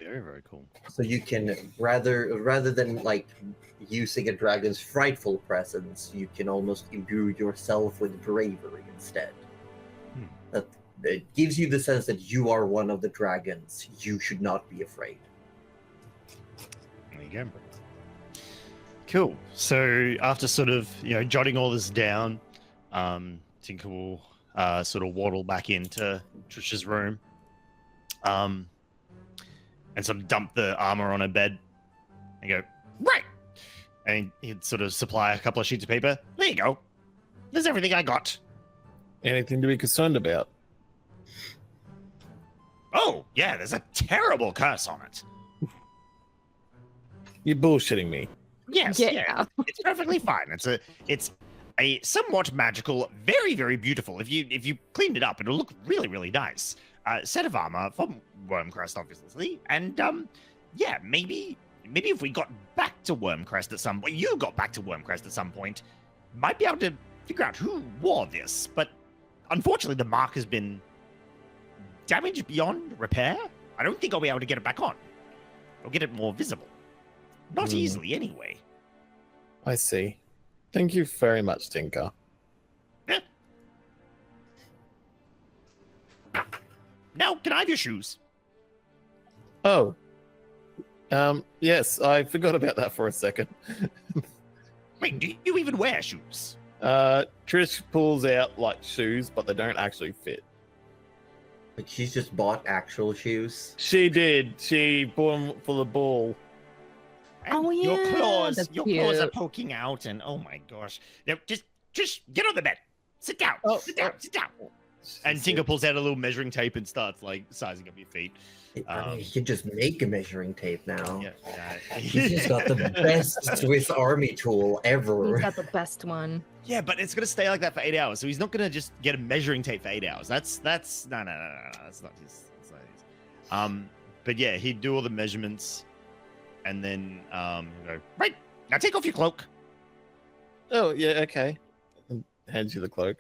Very, very cool. So you can, rather than like using a dragon's frightful presence, you can almost imbue yourself with bravery instead. That it gives you the sense that you are one of the dragons. You should not be afraid. There you go. Cool. So after sort of jotting all this down, Tinker will sort of waddle back into Trisha's room, and sort of dump the armor on her bed, and go right. And he'd sort of supply a couple of sheets of paper. There you go. There's everything I got. Anything to be concerned about? Oh yeah, there's a terrible curse on it. You're bullshitting me. Yes, yeah. It's perfectly fine. It's a somewhat magical, very, very beautiful. If you cleaned it up, it'll look really, really nice. Set of armor from Wormcrest, obviously, and maybe if we got back to Wormcrest at some point, you got back to Wormcrest at some point, might be able to figure out who wore this. But unfortunately, the mark has been damaged beyond repair. I don't think I'll be able to get it back on. Or get it more visible. Not easily, anyway. I see. Thank you very much, Tinker. Now, can I have your shoes? Oh. Yes, I forgot about that for a second. Wait, do you even wear shoes? Trish pulls out like shoes, but they don't actually fit. Like she's just bought actual shoes. She did. She bought them for the ball. And Oh, your yeah, claws, that's your claws are cute. poking out, and oh my gosh! Now, just get on the bed. Sit down. Oh, sit down. Sit down. And Tinker pulls out a little measuring tape and starts like sizing up your feet. I mean, he can just make a measuring tape now. Yeah. He's just got the best Swiss Army tool He's ever. got the best one. Yeah, but it's gonna stay like that for 8 hours. So he's not gonna just get a measuring tape for 8 hours. That's no. That's not his. That's not his. But yeah, he'd do all the measurements, and then go right now. Take off your cloak. Oh, yeah, okay. And hands you the cloak.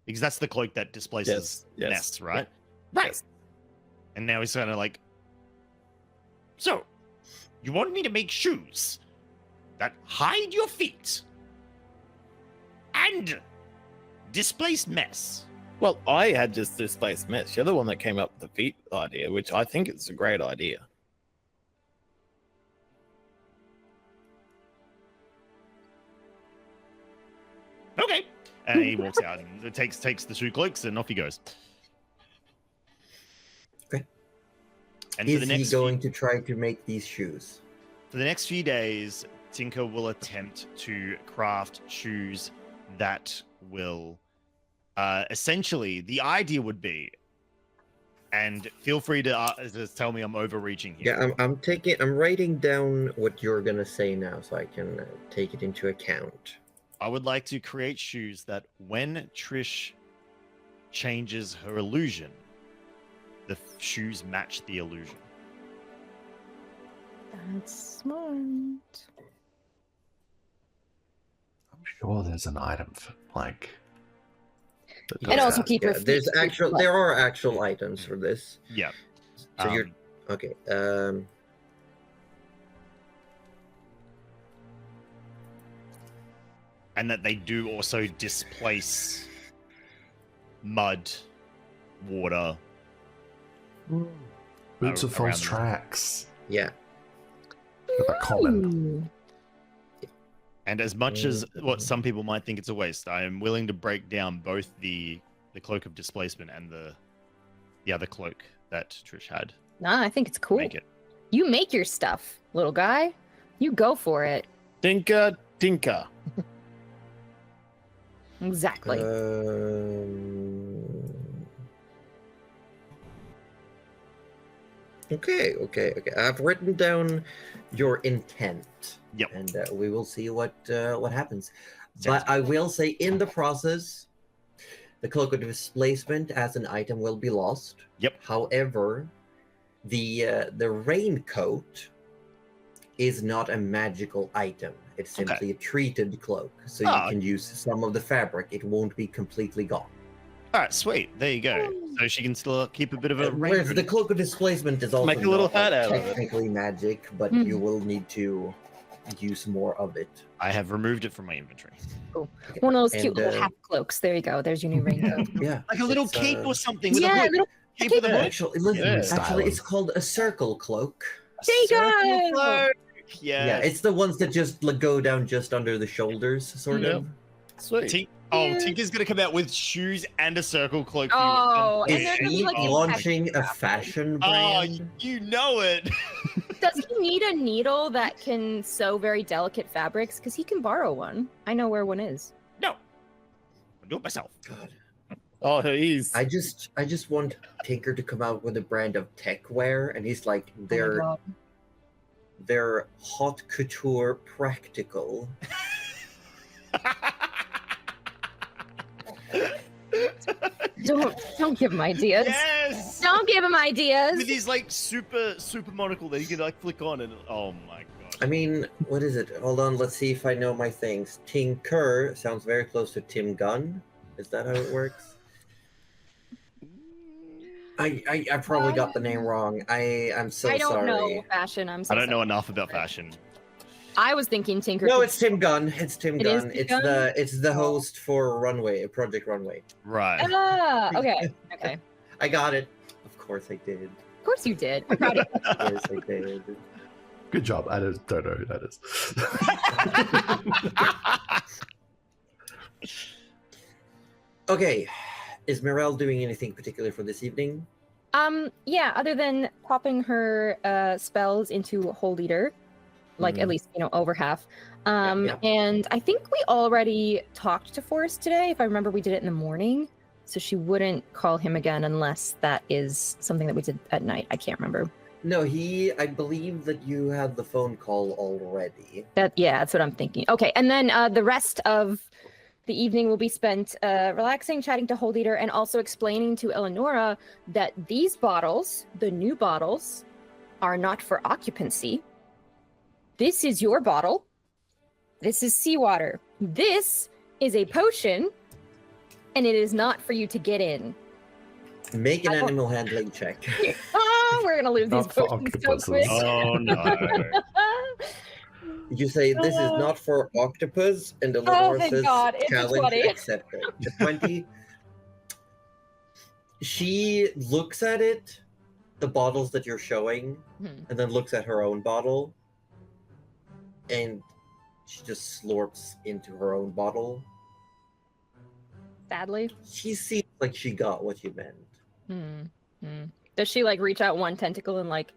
Because that's the cloak that displaces Yes. nests, right? Yeah. Right. And now he's kind of like, so, you want me to make shoes that hide your feet and displace mess? Well, I had just displaced mess. You're the one that came up with the feet idea, which I think is a great idea. Okay. And he walks out and takes the shoe cloaks and off he goes. Okay. And Is for the next he going to try to make these shoes? For the next few days, Tinker will attempt to craft shoes that will essentially, the idea would be, and feel free to just tell me I'm overreaching here. Yeah, I'm writing down what you're gonna say now, so I can take it into account. I would like to create shoes that when Trish changes her illusion, the shoes match the illusion. That's smart. I'm sure there's an item for like. And also keep your feet There's flat. there are actual items for this. Yeah. So you're okay. And that they do also displace mud, water. Boots of around false them. tracks. Yeah. They're common. Ooh. And as much as what some people might think it's a waste, I am willing to break down both the cloak of displacement and the other cloak that Trish had. Nah, I think it's cool. Make it. You make your stuff, little guy. You go for it. Tinker. Exactly. Okay. I've written down your intent. Yep. And we will see what happens. Sounds But I will say, in the process, the cloak of displacement as an item will be lost. Yep. However, the raincoat is not a magical item. It's simply a treated cloak, so you can use some of the fabric. It won't be completely gone. All right, sweet. There you go. So she can still keep a bit of a Whereas the cloak of displacement is also Make a little not, hat out of it. technically magic, but Mhm. you will need to use more of it. I have removed it from my inventory. One of those And, cute little half cloaks. There you go. There's your new raincoat. Yeah, Like a little it's, cape or something. With Yeah, a hood. little Cape cape with a hood. Actually, listen, Yeah. actually, Styling. it's called a circle cloak. There you Circle go. cloak. Yeah. Yeah, it's the ones that just go down just under the shoulders, sort Yep. of. Sweet. Tinker's gonna come out with shoes and a circle cloak. For Oh, you. and Is they're gonna be she like launching a fashion fashion Oh, brand? you know it. Does he need a needle that can sew very delicate fabrics? Because he can borrow one. I know where one is. No, I'll do it myself. God. Oh, he's. I just want Tinker to come out with a brand of tech wear, and he's like, Oh my they're haute couture practical. God. Don't give him ideas. Yes. Don't give him ideas. With these like super monocle that you can like flick on and oh my gosh. I mean, what is it? Hold on, let's see if I know my things. Tinker sounds very close to Tim Gunn. Is that how it works? I probably got the name wrong. I'm so I don't sorry. know fashion. I'm so I don't know sorry. enough about fashion. I was thinking Tinker. No, could- it's Tim Gunn. It's Tim It is Gunn. Tim It's Gunn? the host for Project Runway. Right. Ah, okay. Okay. I got it. Of course I did. Of course you did. I'm proud of you. Of course I did. Good job. I don't know who that is. Okay. Is Mirelle doing anything particular for this evening? Yeah, other than popping her spells into Hold Eater, like at least, over half. Yeah. And I think we already talked to Forrest today. If I remember, we did it in the morning. So she wouldn't call him again unless that is something that we did at night. I can't remember. No, I believe that you had the phone call already. That's what I'm thinking. Okay, and then the rest of the evening will be spent relaxing, chatting to Hold Eater, and also explaining to Eleonora that these bottles, the new bottles, are not for occupancy. This is your bottle. This is seawater. This is a potion, and it is not for you to get in. Make an animal handling check. Oh, we're gonna lose these Not for potions so octopuses. quick. Oh no. You say this is not for octopus, and Eleanor thank says God, it's a challenge 20. accepted. A 20. She looks at it, the bottles that you're showing, and then looks at her own bottle, and she just slurps into her own bottle. Sadly. She seems like she got what you meant. Does she like reach out one tentacle and like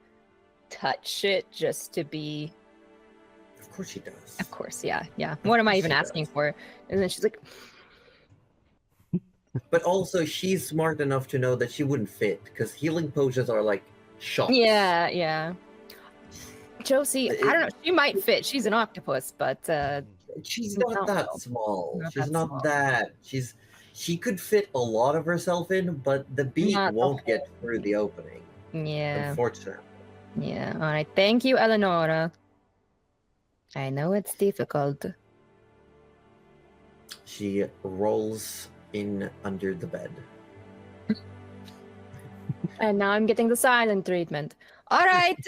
touch it just to be? Of course she does. Of course, yeah. What am I even She asking does. for? And then she's like, But also, she's smart enough to know that she wouldn't fit, because healing potions are like shots. yeah. Josie, I don't know. She might fit. She's an octopus, but She's No, not that no. small. Not She's that not small. that. She could fit a lot of herself in, but the beak Not the won't get whole through the opening. yeah. Unfortunately. Yeah. All right. Thank you, Eleonora. I know it's difficult. She rolls in under the bed. And now I'm getting the silent treatment. All right.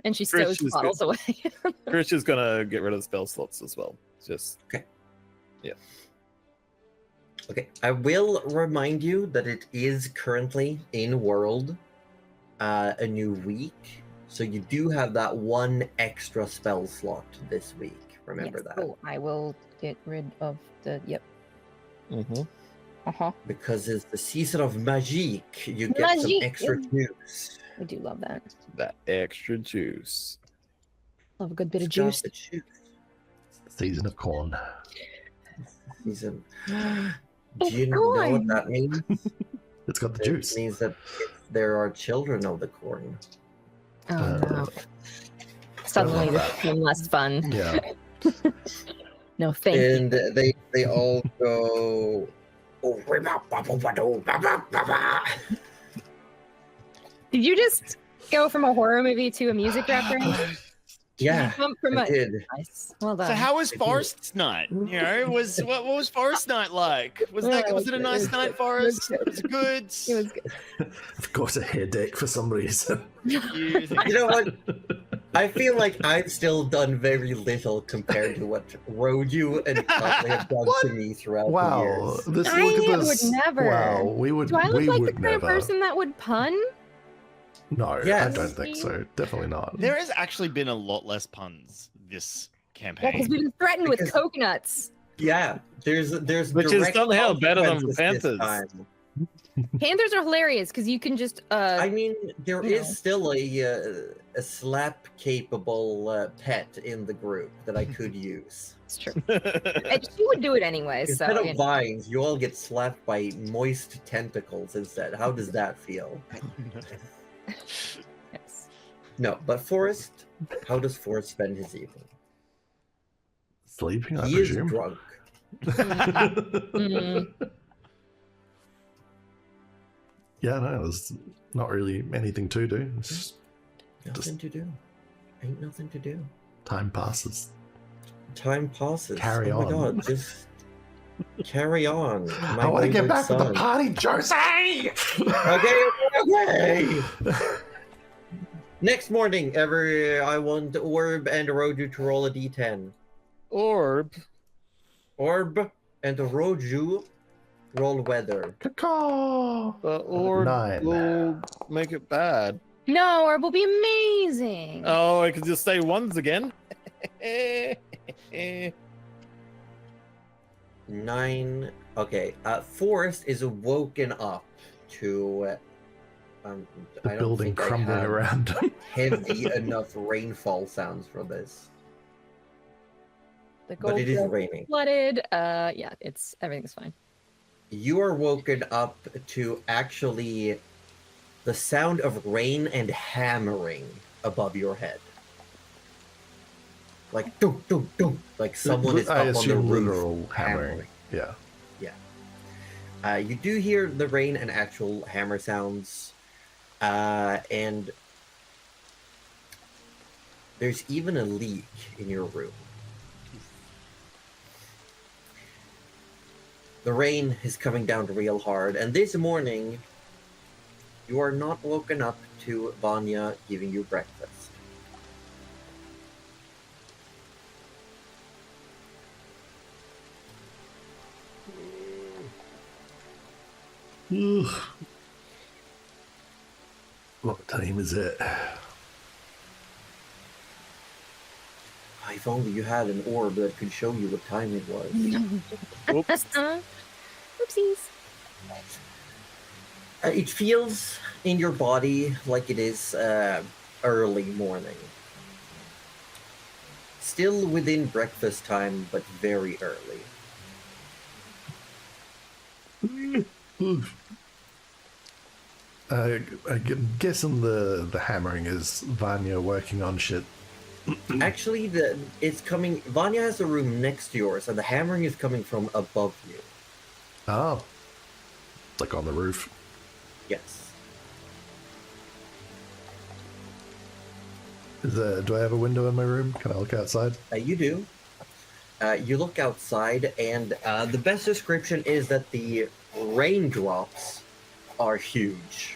And she stows the Trish is bottles away. Trish is gonna get rid of the spell slots as well. Just Okay, I will remind you that it is currently in world a new week. So you do have that one extra spell slot this week. Remember Yes, that. cool. I will get rid of the. Yep. Because it's the season of magique. You get some Magique, extra yeah. juice. I do love that. that extra juice. Love a good bit of It's got juice. the juice. Season of corn. Season. Do you know what corn. that means? It's got the It juice. means that there are children of the corn. Oh Uh, no. Suddenly love this that. became less fun. Yeah. No, thank you. And they all go. "Oh, ba, ba, ba, ba, do, ba, ba, ba, ba." Did you just go from a horror movie to a music reference? Yeah, Jump from I a... did. Nice. Well done. So how was Forest Night? You know, what was Forest Night like? Was it a nice night, Forest? Was it good? It was good. I've got a headache for some reason. You think- You know what? I feel like I've still done very little compared to what Roju and Cutley have done to me throughout the Wow. years. This, I look at would this. never. Wow. We would. Do I look we like the would kind of never. person that would pun? No, I Yes. don't think so. Definitely not. There has actually been a lot less puns this Yeah, because campaign. we've been threatened with Because- coconuts. Yeah, there's Which is direct somehow better than consequences this Panthers. time. Panthers are hilarious because you can just I mean, there You is know. still a slap-capable pet in the group that I could use. it's true. And she would do it anyway, so Instead of you know. vines, you all get slapped by moist tentacles instead. How does that feel? Yes. No, but Forrest, how does Forrest spend his evening? Sleeping, I He is presume. drunk. Yeah, no, there's not really anything to do. It's just Nothing to do. Ain't nothing to do. time passes. Time passes. Carry oh on. my god, just carry on. My I want to get wayward back to the son. party, Josie! Okay. Next morning, I want Orb and Roju to roll a d10. Orb. Orb and Roju roll weather. Caw. The orb 9. will make it bad. No, Orb will be amazing. Oh, I could just say ones again. 9. Okay. Forest is woken up to. The I don't building think I crumbling have around him. heavy enough rainfall sounds for this, The but it is gold raining. flooded. Yeah, everything's fine. You are woken up to actually the sound of rain and hammering above your head. Like dunk, dunk, dunk. Like someone is I up on the assume roof literal hammering. Yeah. You do hear the rain and actual hammer sounds. And there's even a leak in your room. The rain is coming down real hard, and this morning you are not woken up to Vanya giving you breakfast. Ugh. What time is it? If only you had an orb that could show you what time it was. Whoops. Oopsies. It feels in your body like it is early morning. Still within breakfast time, but very early. I'm guessing the hammering is Vanya working on shit. Actually, it's coming. Vanya has a room next to yours, and the hammering is coming from above you. Oh. Like on the roof. Yes. Do I have a window in my room? Can I look outside? You do. You look outside, and the best description is that the raindrops are huge.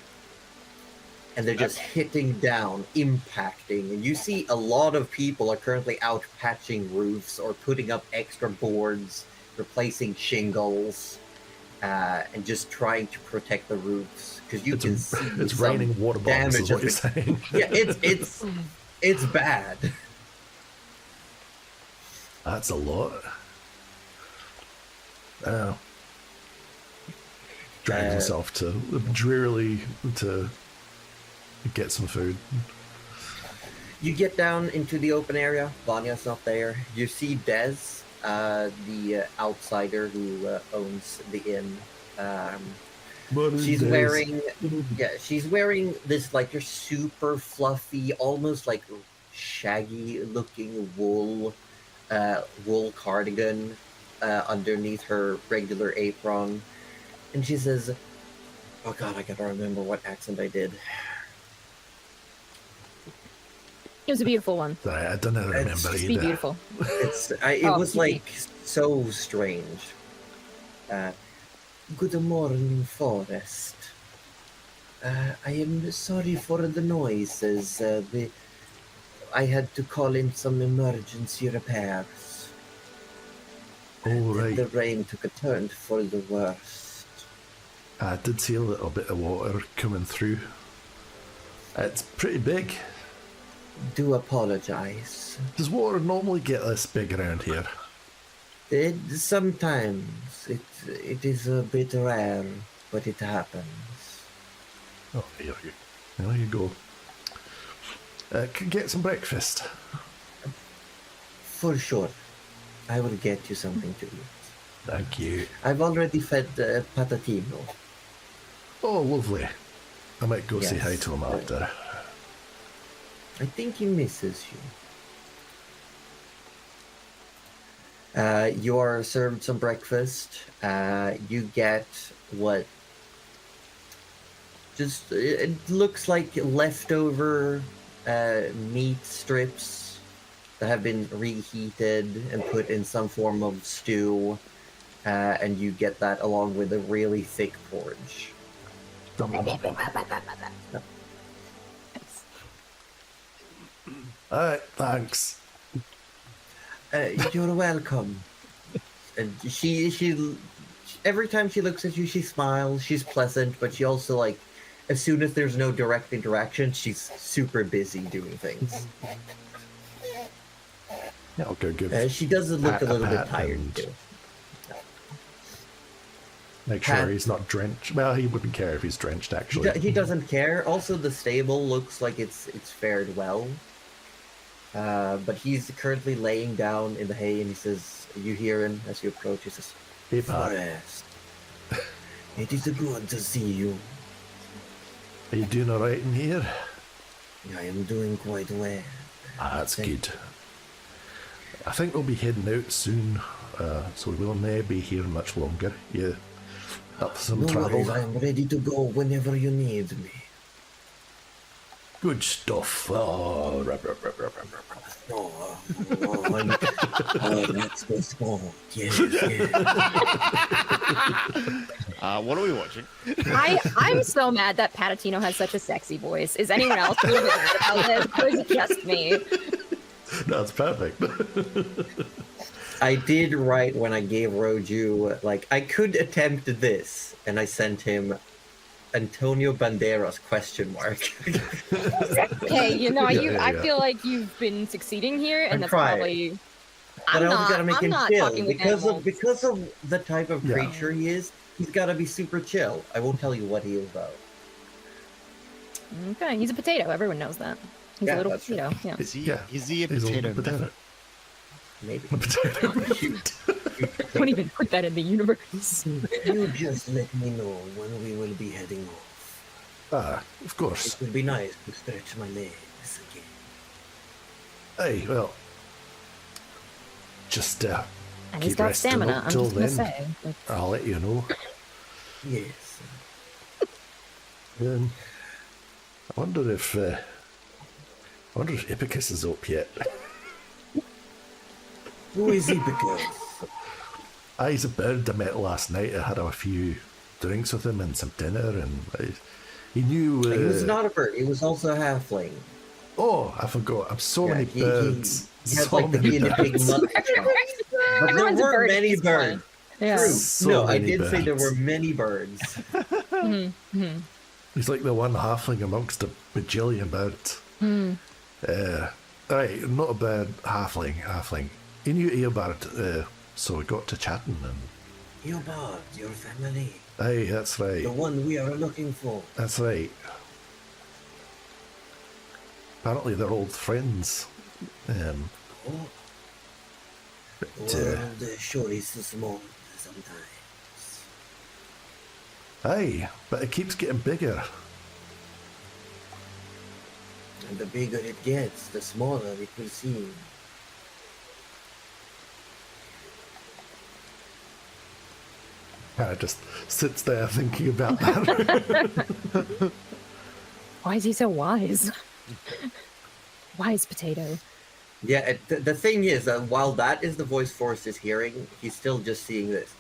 And they're just hitting down, impacting. And you see a lot of people are currently out patching roofs or putting up extra boards, replacing shingles, and just trying to protect the roofs. Because you can see it's some raining water bombs, is damage what you're of it. saying. Yeah, it's bad. That's a lot. Oh. Drags himself to drearily to get some food. You get down into the open area. Vanya's not there. You see Des, the outsider who owns the inn. She's wearing this like super fluffy, almost like shaggy looking wool cardigan underneath her regular apron. And she says, oh god, I gotta remember what accent I did. It was a beautiful one. I don't know. Remember Just be either. beautiful. It was like so strange. Good morning, Forest. I am sorry for the noises. I had to call in some emergency repairs. All right. The rain took a turn for the worst. I did see a little bit of water coming through. It's pretty big. Do apologize. Does water normally get this big around here? Sometimes it is a bit rare, but it happens. Oh, there you go. Can get some breakfast. For sure. I will get you something to eat. Thank you. I've already fed Patatino. Oh, lovely. I might go say Yes. hi to him after. I think he misses you. You are served some breakfast. You get what just it looks like leftover meat strips that have been reheated and put in some form of stew, and you get that along with a really thick porridge. All right, thanks. You're welcome. And she every time she looks at you, she smiles. She's pleasant, but she also like, as soon as there's no direct interaction, she's super busy doing things. Yeah, I'll go give. She does look a little bit pat tired and too. Make Pat. sure he's not drenched. Well, he wouldn't care if he's drenched, actually. He doesn't care. Also, the stable looks like it's fared well. But he's currently laying down in the hay, and he says, you hear him as you approach. He says, Hey, Pat. Forrest, it is good to see you. Are you doing all right in here? I am doing quite well. That's Thank good. I think we'll be heading out soon, so we will not be here much longer. You up for some No travel? worries, I am ready to go whenever you need me. Good stuff. Oh, That's the sport. Yes. What are we watching? I'm so mad that Patatino has such a sexy voice. Is anyone else really mad about this, or is it just me? That's perfect. I did write when I gave Roju, like, I could attempt this, and I sent him Antonio Banderas ? Okay, you know, Yeah. I feel like you've been succeeding here, and I'm that's trying. probably. But I also gotta make I'm him not chill talking with because animals. of the type of Yeah. creature he is. He's gotta be super chill. I won't tell you what he is though. Okay, he's a potato. Everyone knows that. He's Yeah, a little that's true. potato. Yeah. Is he a He's potato? a potato. Maybe. Potato. Don't even put that in the universe. You just let me know when we will be heading off. Ah, of course. It would be nice to stretch my legs again. Hey, well, just And he's keep got resting stamina. up I'm till just gonna then. say. Like, I'll let you know. Yes. I wonder if Ipicus is up yet. Who is he because? He's a bird I met last night. I had a few drinks with him and some dinner, and he knew. He was not a bird. He was also a halfling. Oh, I forgot. I'm so Yeah, many he birds. had So like the many guinea pig birds. mutt. But there Everyone's a were bird at many this birds. point. Yeah. True. So No, I many did say there birds. were many birds. Mm-hmm. He's like the one halfling amongst a bajillion birds. Hmm. Right, not a bird, halfling. He knew Eobard, so we got to chatting, and Eobard, your family. hey, that's right. The one we are looking for. That's right. Apparently they're old friends. Oh. The But, world sure is small sometimes. aye, but it keeps getting bigger. And the bigger it gets, the smaller it will seem. I just sits there thinking about that. Why is he so wise? Wise potato. Yeah, the thing is that while that is the voice Forrest is hearing, he's still just seeing this.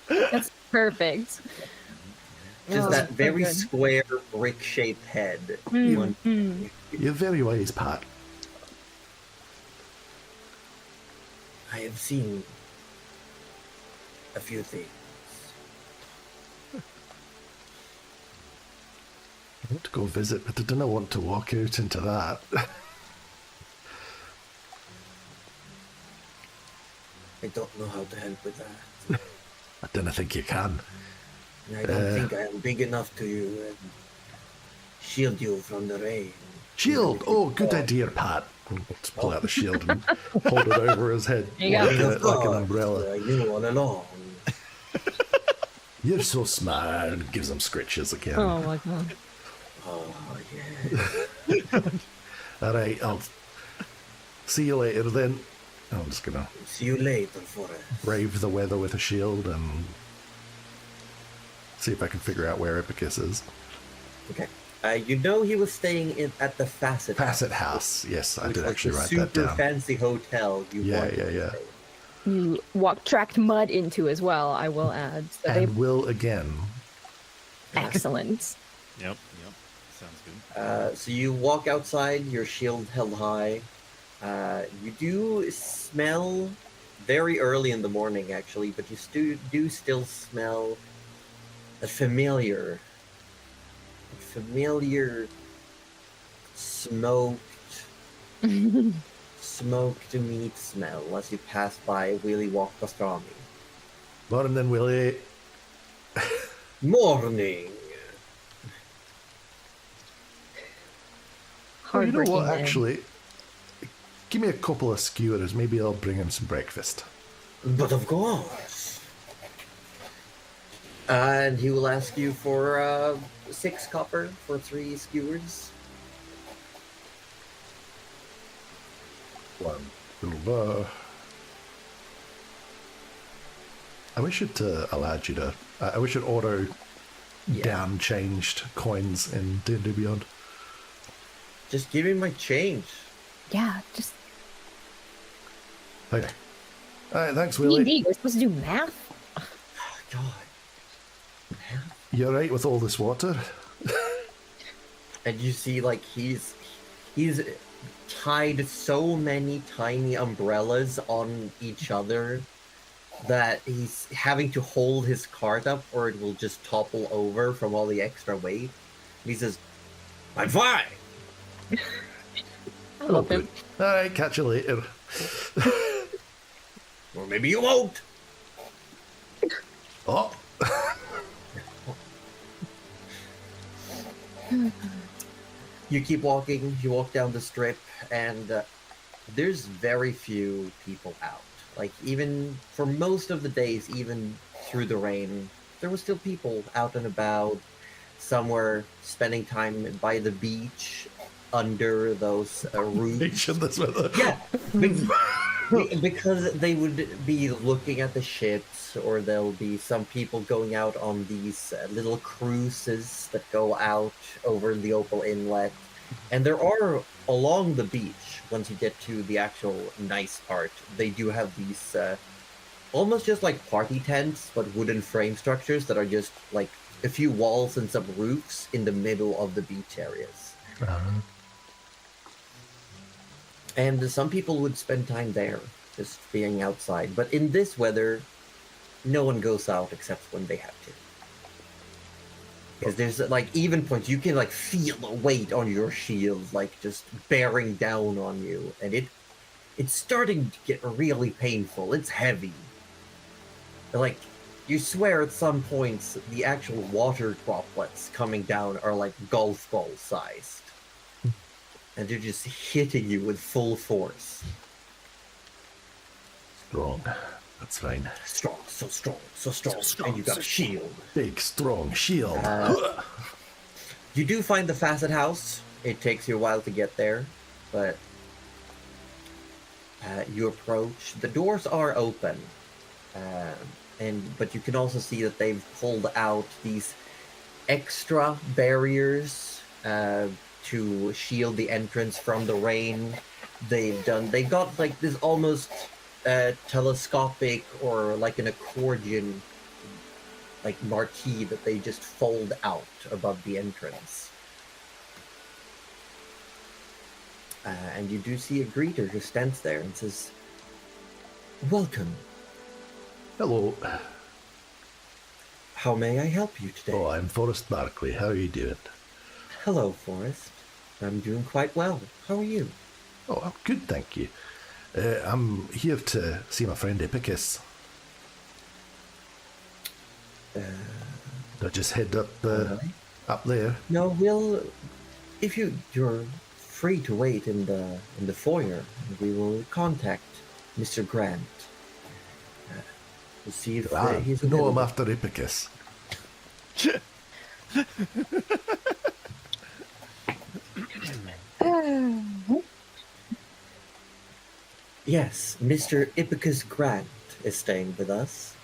That's perfect. Just Oh, that so very good. square, brick-shaped head. Mm, One- mm. You're very wise, Pat. I have seen a few things. I want to go visit, but I don't want to walk out into that. I don't know how to help with that. I don't think you can. I don't think I am big enough to shield you from the rain. Shield! Oh, good idea, Pat. Let's pull out the shield and hold it over his head There you go. like, Of like an course, umbrella. I knew all along. You're so smart. Gives him scritches again. Oh my god. Oh, yeah. All right, I'll see you later then. I'm just gonna See you later, Forrest. brave the weather with a shield and see if I can figure out where Epicus is. Okay. You know he was staying at the Facet House. Facet House. Yes, I which did was actually the write super that down. fancy hotel you Yeah, wanted yeah, to yeah. stay. You tracked mud into as well, I will add. So they And will again. excellent. Yep. Sounds good. So you walk outside, your shield held high. You do smell very early in the morning, actually, but you do still smell a familiar smoked meat smell as you pass by Willy Walk Pastrami. Morning, Willie. Morning. Oh, you know Hardworking what? man. Actually, give me a couple of skewers. Maybe I'll bring him some breakfast. But of course. And he will ask you for 6 copper for 3 skewers. One silver. I wish it allowed you to. I wish it auto down changed coins in D&D Beyond. Just give me my change. Yeah, just Okay. All right, thanks, Willie. D&D. We're supposed to do math. God. You all right with all this water? And you see, like, he's tied so many tiny umbrellas on each other that he's having to hold his cart up or it will just topple over from all the extra weight. And he says, I'm fine. I love him. All right, catch you later. Or maybe you won't. Oh. You keep walking, you walk down the strip, and there's very few people out. Like, even for most of the days, even through the rain, there were still people out and about, somewhere spending time by the beach, under those roofs. Beach in this weather. Yeah, because they would be looking at the ships, or there'll be some people going out on these little cruises that go out over the Opal Inlet. And there are, along the beach, once you get to the actual nice part, they do have these almost just like party tents, but wooden frame structures that are just like a few walls and some roofs in the middle of the beach areas. And some people would spend time there, just being outside. But in this weather, no one goes out except when they have to. Because there's like even points, you can like feel the weight on your shield, like just bearing down on you. And it's starting to get really painful. It's heavy. Like, you swear at some points the actual water droplets coming down are like golf ball sized. And they're just hitting you with full force. Strong. That's fine. Strong, so strong, so strong. And you got a shield. Big, strong shield. You do find the Facet House. It takes you a while to get there, but you approach. The doors are open, but you can also see that they've pulled out these extra barriers to shield the entrance from the rain. They got like this almost telescopic or like an accordion like marquee that they just fold out above the entrance. And you do see a greeter who stands there and says, "Welcome. Hello. How may I help you today?" Oh, I'm Forrest Barkley. How are you doing? Hello, Forrest. I'm doing quite well. How are you? Oh, I'm good, thank you. I'm here to see my friend Epicus. I just head up up there. No, we'll. If you're free to wait in the foyer, we will contact Mr. Grant. We'll see if he's No, I'm available. after Epicus. Yes, Mr. Ipicus Grant is staying with us.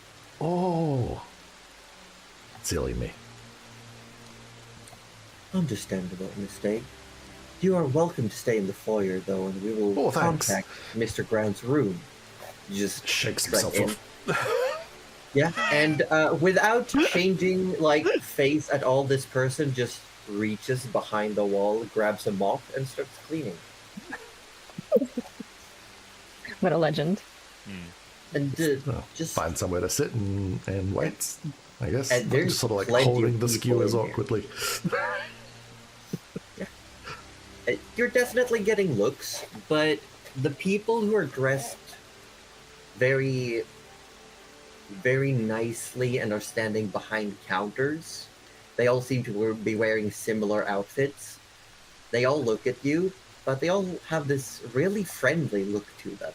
Oh, silly me. Understandable mistake. You are welcome to stay in the foyer, though, and we will Oh, thanks. contact Mr. Grant's room. You just Shakes strike himself in. off. Yeah, and without changing like face at all, this person just reaches behind the wall, grabs a mop, and starts cleaning. What a legend. And Well, just find somewhere to sit and wait, I guess. And there's Just sort of like plenty of holding the people skewers in here. awkwardly. you're definitely getting looks, but the people who are dressed very, very nicely and are standing behind counters, they all seem to be wearing similar outfits. They all look at you, but they all have this really friendly look to them.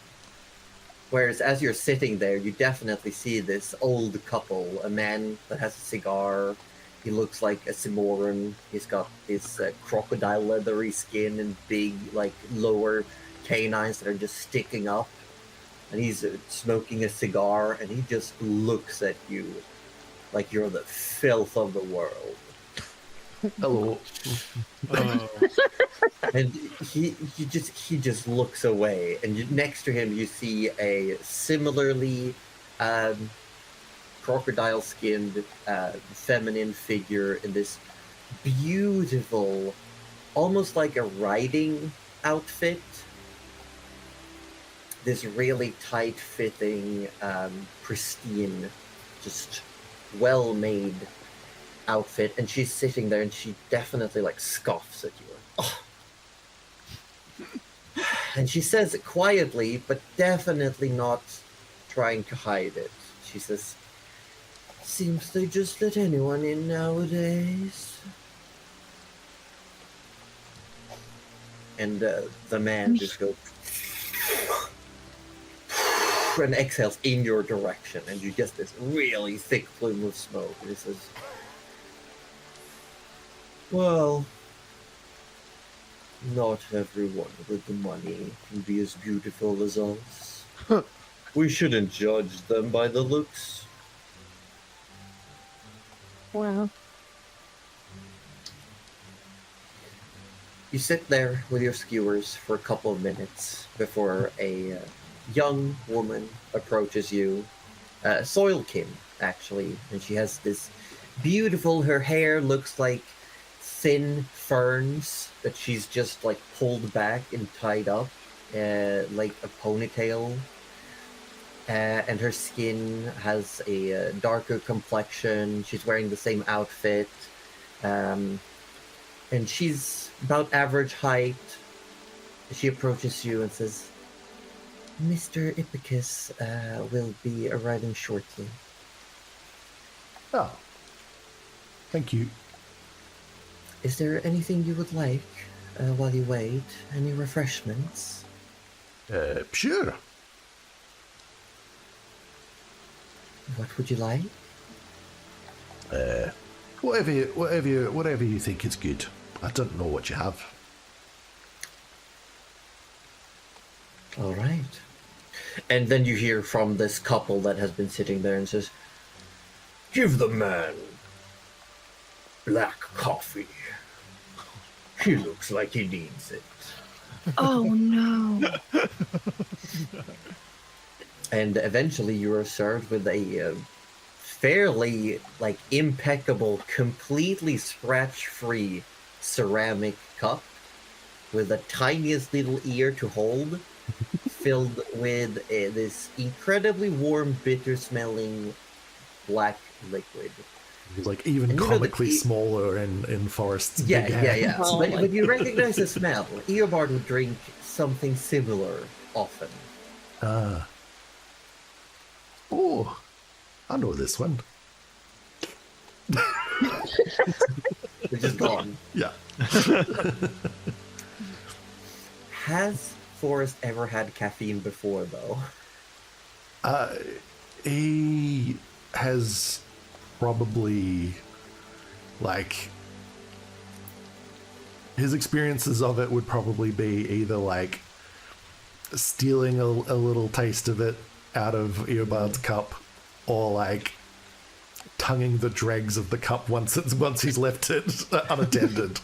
Whereas as you're sitting there, you definitely see this old couple, a man that has a cigar. He looks like a Samoran. He's got this crocodile leathery skin and big, like, lower canines that are just sticking up. And he's smoking a cigar, and he just looks at you like you're the filth of the world. Hello. And he just looks away, and next to him you see a similarly crocodile-skinned feminine figure in this beautiful, almost like a riding outfit. This really tight-fitting, pristine, just well-made outfit, and she's sitting there, and she definitely like scoffs at you. Oh. And she says it quietly, but definitely not trying to hide it. She says, "Seems they just let anyone in nowadays." And the man just goes and exhales in your direction, and you get this really thick plume of smoke. And he says, "Well, not everyone with the money can be as beautiful as us. We shouldn't judge them by the looks." Wow. You sit there with your skewers for a couple of minutes before a young woman approaches you, Soilkin, actually, and she has this beautiful, her hair looks like thin ferns that she's just like pulled back and tied up like a ponytail, and her skin has a darker complexion. She's wearing the same outfit, and she's about average height. She approaches you and says, "Mr. Ipicus will be arriving shortly." Oh. Thank you. "Is there anything you would like while you wait? Any refreshments?" Sure. "What would you like?" Whatever you think is good. I don't know what you have. "All right." And then you hear from this couple that has been sitting there and says, "Give the man black coffee. He looks like he needs it." Oh no. And eventually you are served with a fairly like impeccable, completely scratch-free ceramic cup with the tiniest little ear to hold, filled with this incredibly warm, bitter-smelling black liquid. He's like even And you know comically smaller in Forrest's Yeah, big yeah, hand. yeah. Oh but, my but you recognize the smell. Eobard would drink something similar often. Ah. Oh, I know this one. Which is gone. Yeah. Has Forrest ever had caffeine before, though? He has probably, like, his experiences of it would probably be either like stealing a little taste of it out of Eobard's cup, or like tonguing the dregs of the cup once he's left it unattended.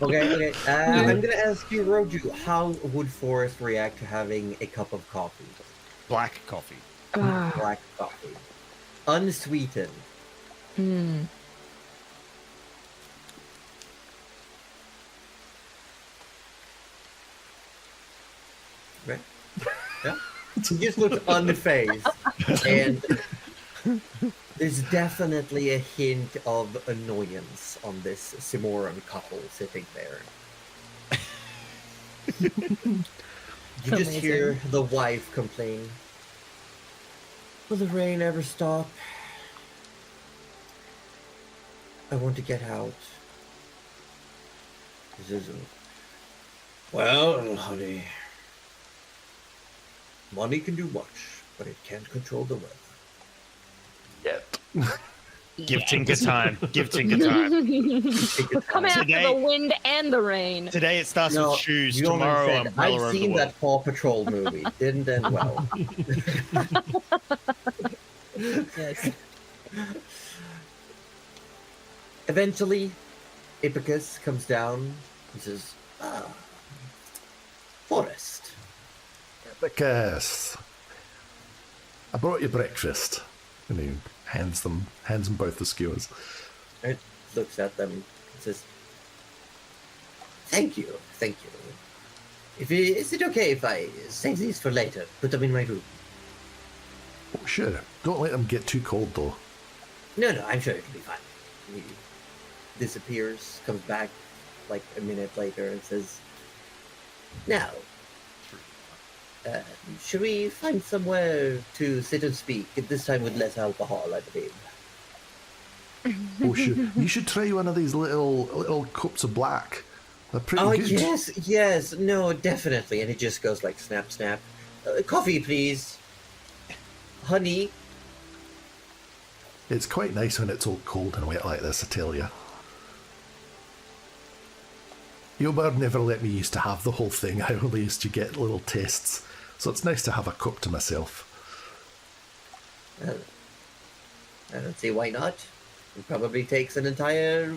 Okay. I'm gonna ask you, Roju, how would Forrest react to having a cup of coffee? Black coffee. Ah. Black coffee. Unsweetened. Right? Yeah. He just looks unfazed, and there's definitely a hint of annoyance on this Simoran couple sitting there. You just hear the wife complain. Will the rain ever stop? I want to get out. This isn't. Well, honey. Money can do much, but it can't control the weather. Yet. Give Tinker time. Give Tinker time. Come after Today- the wind and the rain. Today it starts No, with shoes. you don't Tomorrow, understand. umbrella I've over the seen world. that Paw Patrol movie. Didn't end well. Yes. Eventually, Ippicus comes down and says, Forest. Because I brought you breakfast. And he hands them both the skewers. It looks at them and says, Thank you. Is it okay if I save these for later? Put them in my room? Oh, sure. Don't let them get too cold, though. No, I'm sure it'll be fine. He disappears, comes back like a minute later and says, Now, should we find somewhere to sit and speak, this time with less alcohol, I believe? Oh, sure. You should try one of these little cups of black. They're pretty Oh, good. yes, no, definitely. And it just goes like snap, snap. Coffee, please. Honey. It's quite nice when it's all cold and wet like this, I tell you. Eobard never let me used to have the whole thing. I only used to get little tastes. So it's nice to have a cup to myself. I don't see why not. It probably takes an entire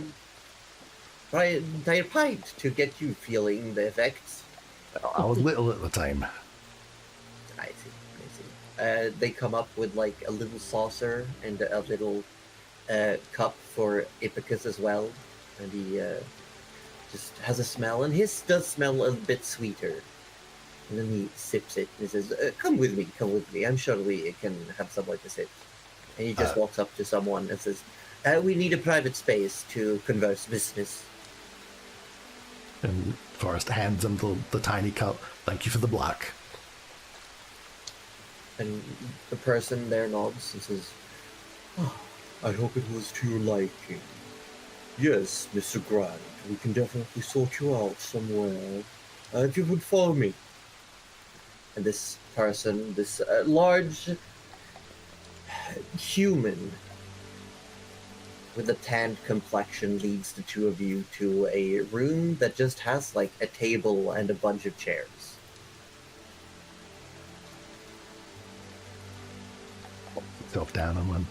pint to get you feeling the effects. I was little at the time. I see. They come up with like a little saucer and a little cup for Ippicus as well. And he just has a smell. And his does smell a bit sweeter. And then he sips it and he says, come with me. I'm sure we can have somewhere to sit. And he just walks up to someone and says, we need a private space to converse business. And Forrest hands him the tiny cup. Thank you for the black. And the person there nods and says, I hope it was to your liking. Yes, Mr. Grant, we can definitely sort you out somewhere. If you would follow me. And this person, this large human with a tanned complexion, leads the two of you to a room that just has like a table and a bunch of chairs. Self down on one.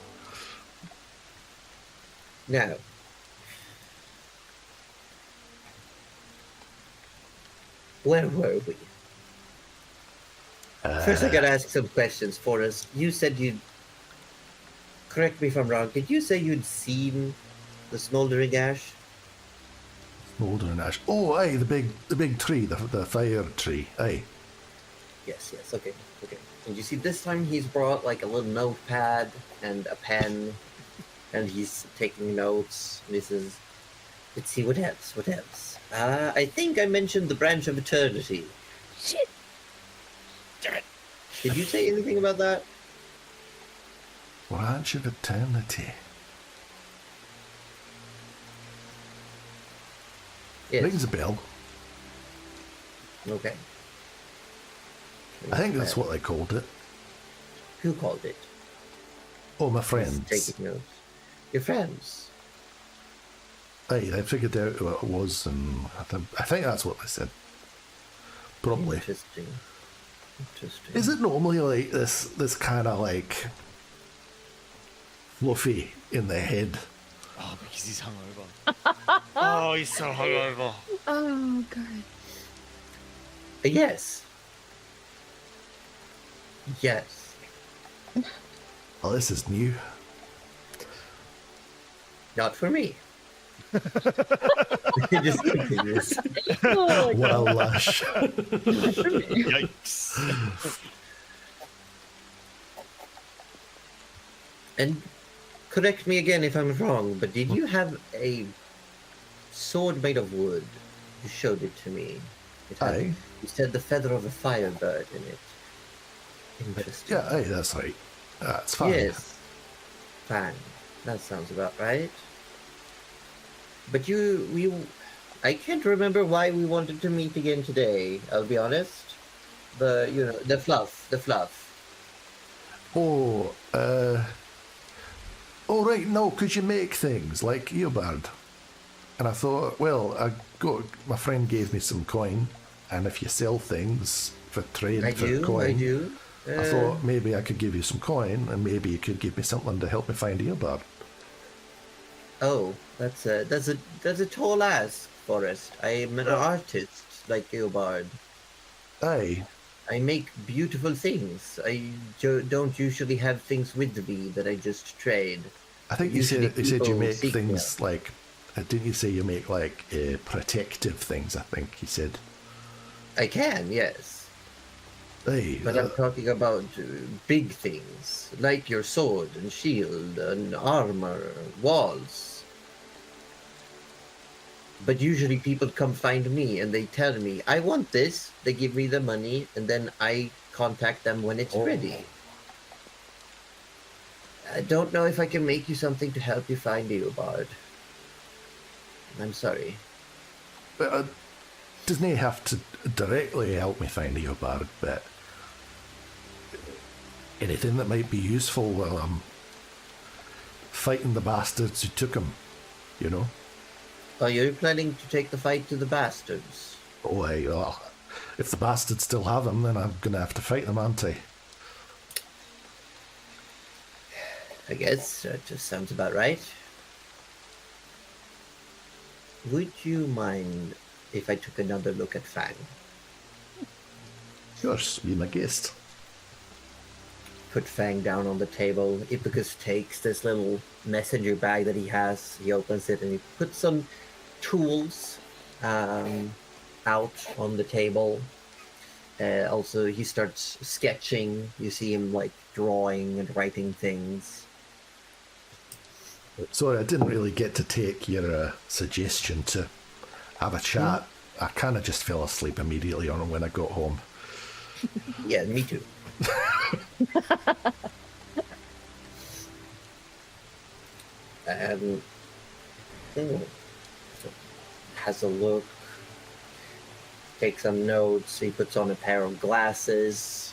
Now, where were we? First, I gotta ask some questions for us. You said you'd. Correct me if I'm wrong. Did you say you'd seen the smoldering ash? Smoldering ash. Oh, aye, the big tree, the fire tree. Aye. Yes, okay. And you see, this time he's brought like a little notepad and a pen, and he's taking notes. And he says, let's see, what else? I think I mentioned the branch of eternity. Shit. Damn it. Did you say anything about that? Branch of eternity. Yes. Rings a bell. Okay. I think that's what they called it. Who called it? Oh, my He's friends. taking notes. Your friends? Aye, they figured out what it was, and I think that's what they said. Probably. Interesting. Is it normally like this kind of like fluffy in the head? Oh, because he's hungover. Oh, he's so hungover. Oh god. Yes. Oh, this is new. Not for me. It just continues. Oh, What a lush. Yikes. And correct me again if I'm wrong, but did you have a sword made of wood? You showed it to me. It had, Aye. you said the feather of a firebird in it. Interesting. Yeah, aye, that's right. That's fine. Yes. Fine. That sounds about right. But I can't remember why we wanted to meet again today, I'll be honest. The fluff. Oh, oh right, no, could you make things like Eobard? And I thought, well, my friend gave me some coin, and if you sell things for trade for coin, I do. I thought maybe I could give you some coin, and maybe you could give me something to help me find Eobard. Oh, that's a tall ask, Forrest. I'm an artist like Eobard. Aye, I make beautiful things. I don't usually have things with me that I just trade. I think you Usually said you people make seek things like, didn't you say you make like protective things? I think you said. I can, yes. Aye, But I'm talking about big things, like your sword and shield and armor, walls. But usually people come find me and they tell me, I want this. They give me the money and then I contact them when it's ready. I don't know if I can make you something to help you find Eobard. I'm sorry. But doesn't he have to directly help me find Eobard, but anything that might be useful while I'm fighting the bastards who took him, you know? Are you planning to take the fight to the bastards? Oh, aye, well, if the bastards still have him, then I'm gonna have to fight them, aren't I? I guess that just sounds about right. Would you mind if I took another look at Fang? Of course, be my guest. Put Fang down on the table. Ipicus takes this little messenger bag that he has. He opens it and he puts some tools out on the table. Also, he starts sketching. You see him like drawing and writing things. Sorry, I didn't really get to take your suggestion to have a chat. I kind of just fell asleep immediately on it when I got home. Yeah, me too. Has a look, takes some notes. He puts on a pair of glasses.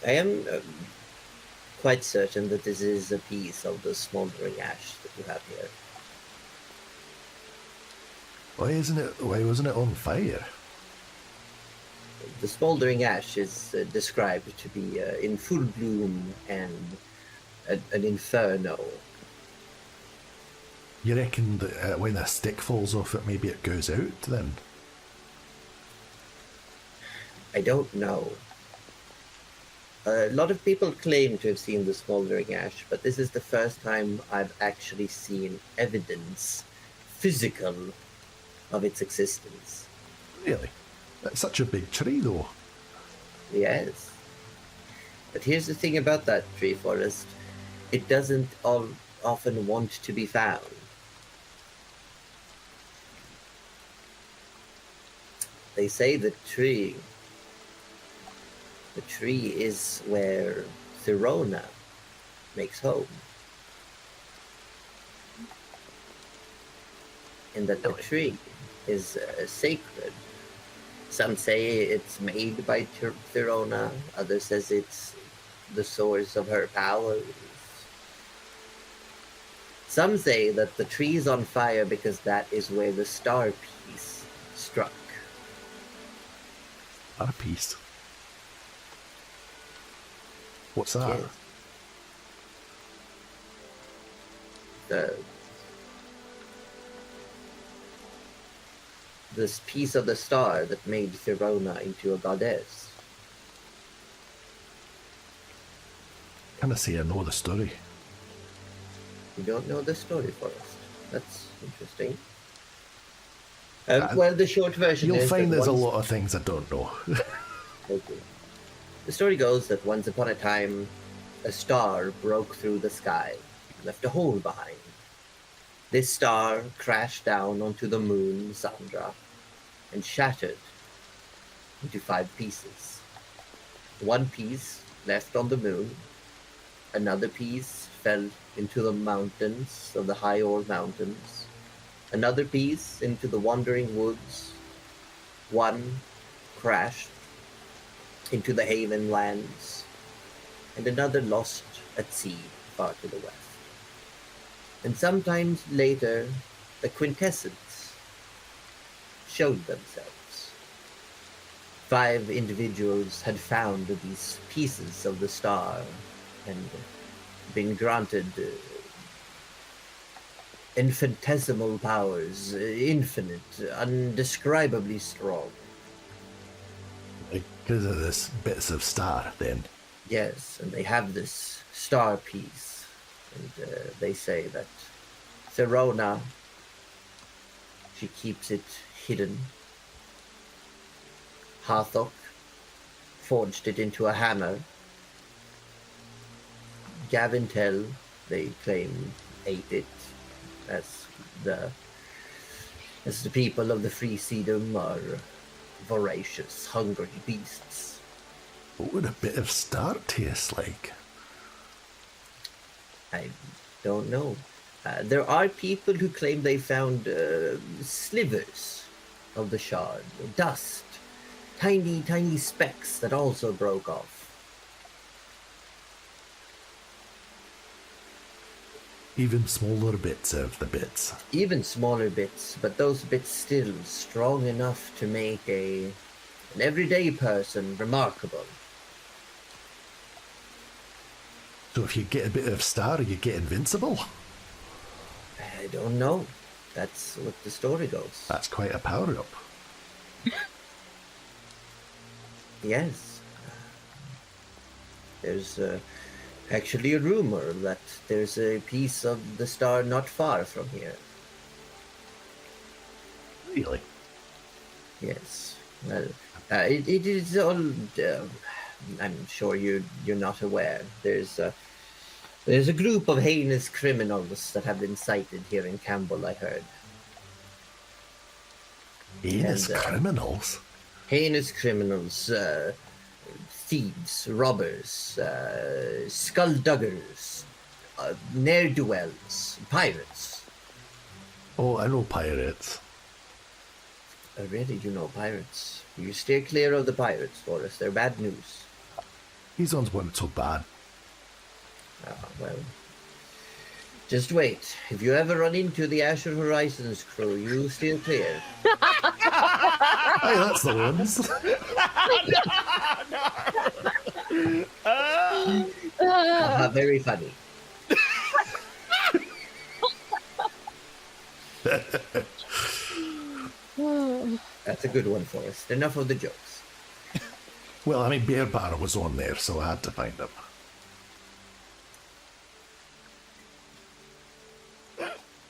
I am quite certain that this is a piece of the smoldering ash that you have here. Why wasn't it on fire? The smoldering ash is described to be in full bloom and an inferno. You reckon that when a stick falls off it, maybe it goes out then? I don't know. A lot of people claim to have seen the smoldering ash, but this is the first time I've actually seen evidence, physical, of its existence. Really? That's such a big tree, though. Yes. But here's the thing about that tree, Forest. It doesn't often want to be found. They say the tree is where Therona makes home. And that the tree is sacred. Some say it's made by Therona, others says it's the source of her powers. Some say that the tree is on fire because that is where the star piece struck. A piece. What's that? Yes. This piece of the star that made Therona into a goddess. Kind of say I know the story. You don't know the story, Forrest. That's interesting. Well, the short version You'll is find that there's a once- lot of things I don't know. Okay. The story goes that once upon a time, a star broke through the sky and left a hole behind. This star crashed down onto the moon, Sandra, and shattered into 5 pieces. One piece left on the moon, another piece fell into the mountains of the High Ore Mountains, another piece into the Wandering Woods, one crashed into the Haven Lands, and another lost at sea far to the west. And sometimes later, the Quintessence showed themselves. 5 individuals had found these pieces of the star and been granted infinitesimal powers, infinite, undescribably strong. Because of this bits of star, then. Yes, and they have this star piece, and they say that Therona, she keeps it hidden. Hathok forged it into a hammer. Gavintel, they claim, ate it, as the people of the Free Sedum are voracious, hungry beasts. What would a bit of star taste like? I don't know. There are people who claim they found slivers of the shard, dust, tiny, tiny specks that also broke off. Even smaller bits of the bits. Even smaller bits, but those bits still strong enough to make an everyday person remarkable. So if you get a bit of star, you get invincible? I don't know. That's what the story goes. That's quite a power-up. Yes. There's actually a rumor that there's a piece of the star not far from here. Really? Yes. Well, it is all. I'm sure you're not aware. There's a group of heinous criminals that have been cited here in Campbell. I heard. Heinous And, criminals? Heinous criminals, thieves, robbers, skullduggers, ne'er-do-wells, pirates. Oh, I know pirates. Really, you know pirates. You steer clear of the pirates, Forrest. They're bad news. These ones weren't so bad. Well, just wait. If you ever run into the Asher Horizons crew, you steer clear. Hey, that's the ones. Very funny. That's a good one, Forrest. Enough of the jokes. Well, I mean, Bear Bar was on there, so I had to find him.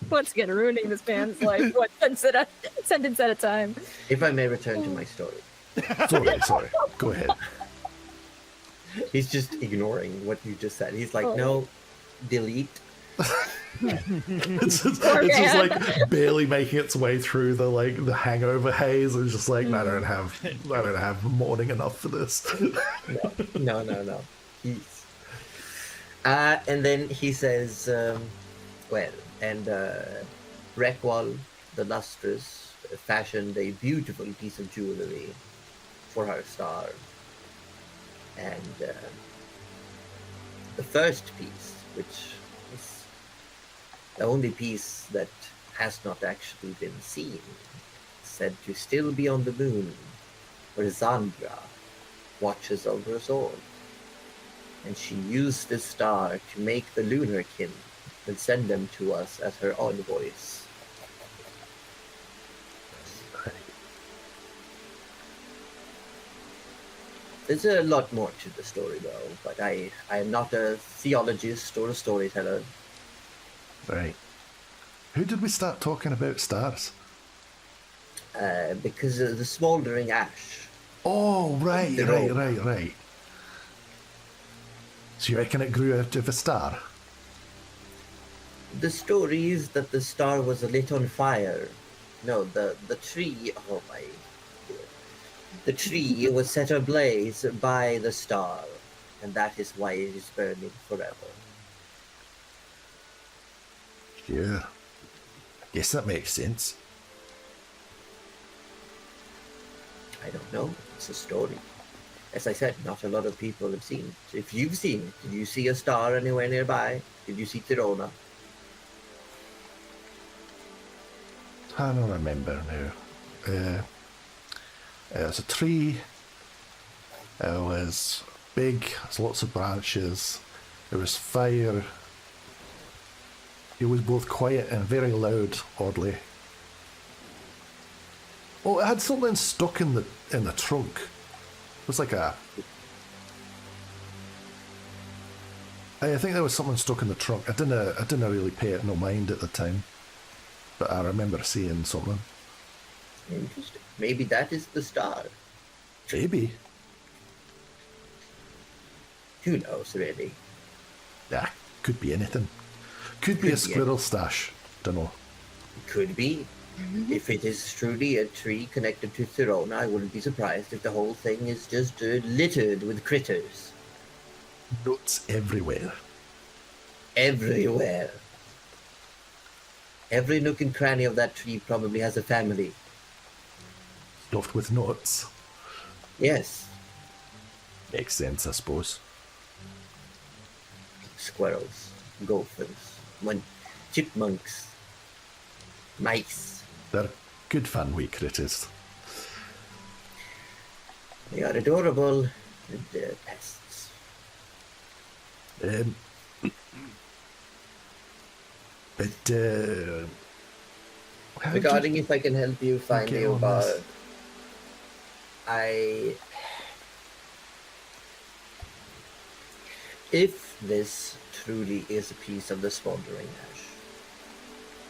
Once again, ruining this man's life, one sentence at a time. If I may return to my story. Sorry. Go ahead. He's just ignoring what you just said. He's like, Oh. no, delete. It's just like barely making its way through the hangover haze. It's just like I don't have morning enough for this. No. He's... and then he says, Reckwall, the lustrous, fashioned a beautiful piece of jewelry for her star. And the first piece, which is the only piece that has not actually been seen, said to still be on the moon, where Zandra watches over us all. And she used this star to make the lunar kin and send them to us as her envoys. There's a lot more to the story, though, but I am not a theologist or a storyteller. Right. Who did we start talking about stars? Because of the smoldering ash. Oh, right. The So you reckon it grew out of a star? The story is that the star was lit on fire. No, the tree. Oh my! The tree was set ablaze by the star, and that is why it is burning forever. Yeah. Guess that makes sense. I don't know. It's a story. As I said, not a lot of people have seen it. If you've seen it, did you see a star anywhere nearby? Did you see Tirona? I don't remember now. It was a tree. It was big. There's lots of branches. There was fire. It was both quiet and very loud, oddly. Oh, it had something stuck in the trunk. It was like a... I think there was something stuck in the trunk. I didn't really pay it no mind at the time, but I remember seeing something. Interesting. Maybe that is the star. Maybe. Who knows, really? Yeah, could be anything. Could be a squirrel stash. Don't know. Could be. If it is truly a tree connected to Tirona, I wouldn't be surprised if the whole thing is just littered with critters. Notes everywhere. Everywhere. Every nook and cranny of that tree probably has a family. Stuffed with notes. Yes. Makes sense, I suppose. Squirrels, gophers, chipmunks, mice. They're good fun, wee critters. They are adorable and pests. But, Regarding if I can help you find get you on bar, this? if this truly is a piece of the smoldering ash,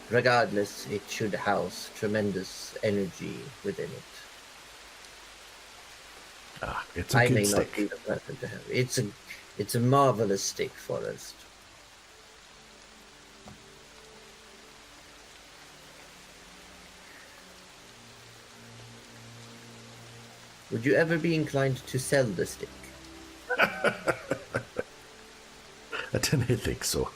regardless, it should house tremendous energy within it. it's a I good may stick. not be the person to have it. It's a marvelous stick, Forrest. Would you ever be inclined to sell the stick? I didn't think so.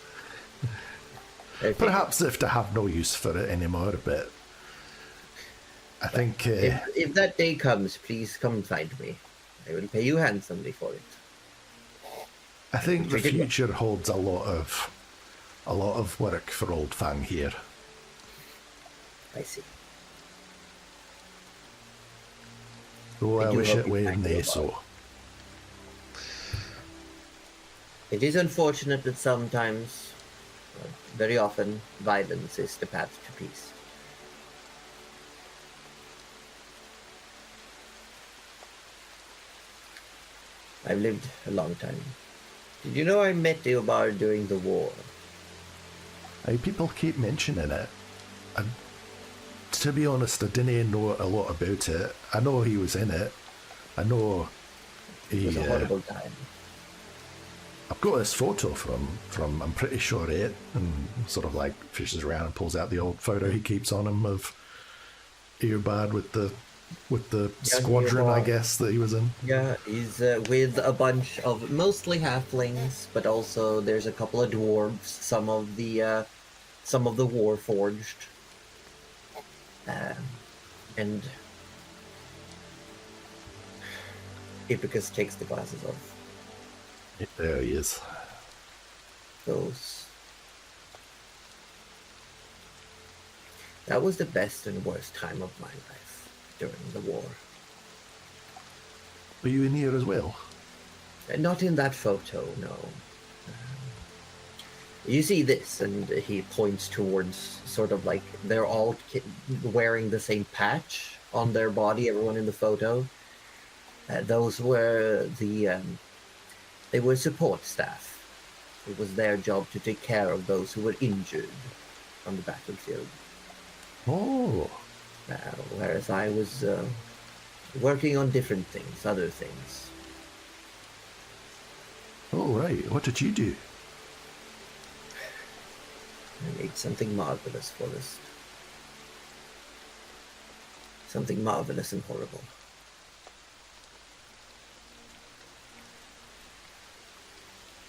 Okay. Perhaps if they have no use for it anymore, but I think If that day comes, please come find me. I will pay you handsomely for it. the Pretty good. future holds a lot of work for Old Fang here. I see. Though I do wish hope it you were find nay your so. It is unfortunate that sometimes, very often, violence is the path to peace. I've lived a long time. Did you know I met Eobar during the war? People keep mentioning it. And to be honest, I didn't know a lot about it. I know he was in it. I know It he. was a horrible time. I've got this photo from I'm pretty sure it, and sort of like fishes around and pulls out the old photo he keeps on him of Eobard with the squadron, I Eobard. guess, that he was in. Yeah, he's with a bunch of mostly halflings, but also there's a couple of dwarves, some of the warforged, and Ipicus takes the glasses off. There he is. That was the best and worst time of my life during the war. Were you in here as well? Not in that photo, no. You see this, and he points towards sort of like they're all wearing the same patch on their body, everyone in the photo. Those were they were support staff It was their job to take care of those who were injured on the battlefield. Oh, Whereas I was working on different things, other things. all right. What did you do? I made something marvelous for us. Something marvelous and horrible.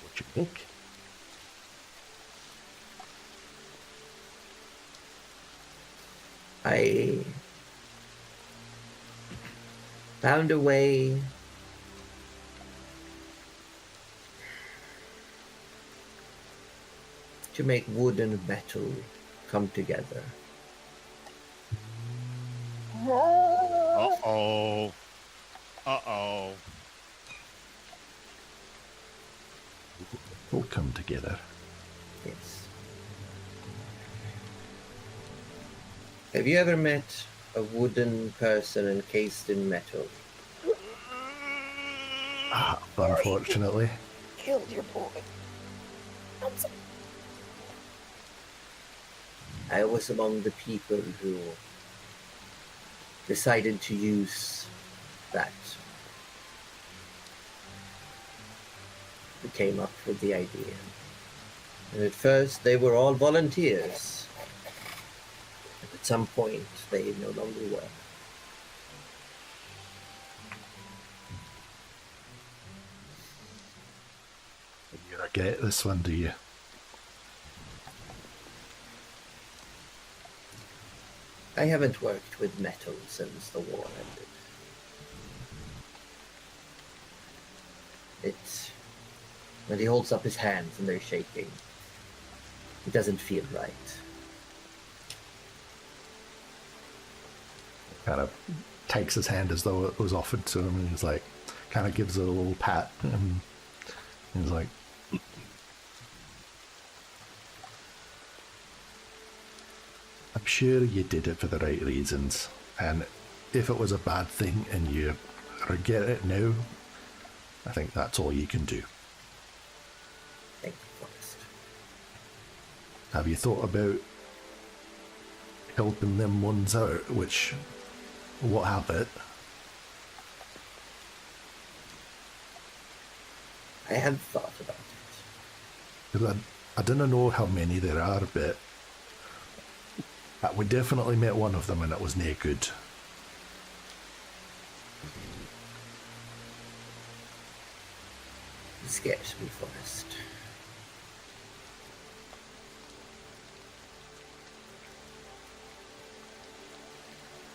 What you think? I found a way to make wood and metal come together. Uh-oh. Uh-oh. We'll come together. Yes. Have you ever met a wooden person encased in metal? Ah, unfortunately. Killed your boy. I was among the people who decided to use that. Who came up with the idea. And at first they were all volunteers. But at some point they no longer were. You regret this one, do you? I haven't worked with metal since the war ended. It's when he holds up his hands and they're shaking. It doesn't feel right. Kind of takes his hand as though it was offered to him, and he's like, kind of gives it a little pat, and he's like, I'm sure you did it for the right reasons, and if it was a bad thing and you regret it now, I think that's all you can do. Thank you, Forrest. Have you thought about helping them ones out, what have it? I had thought about it. Because I didn't know how many there are, but we definitely met one of them and it was nae good. It scares me, Forrest.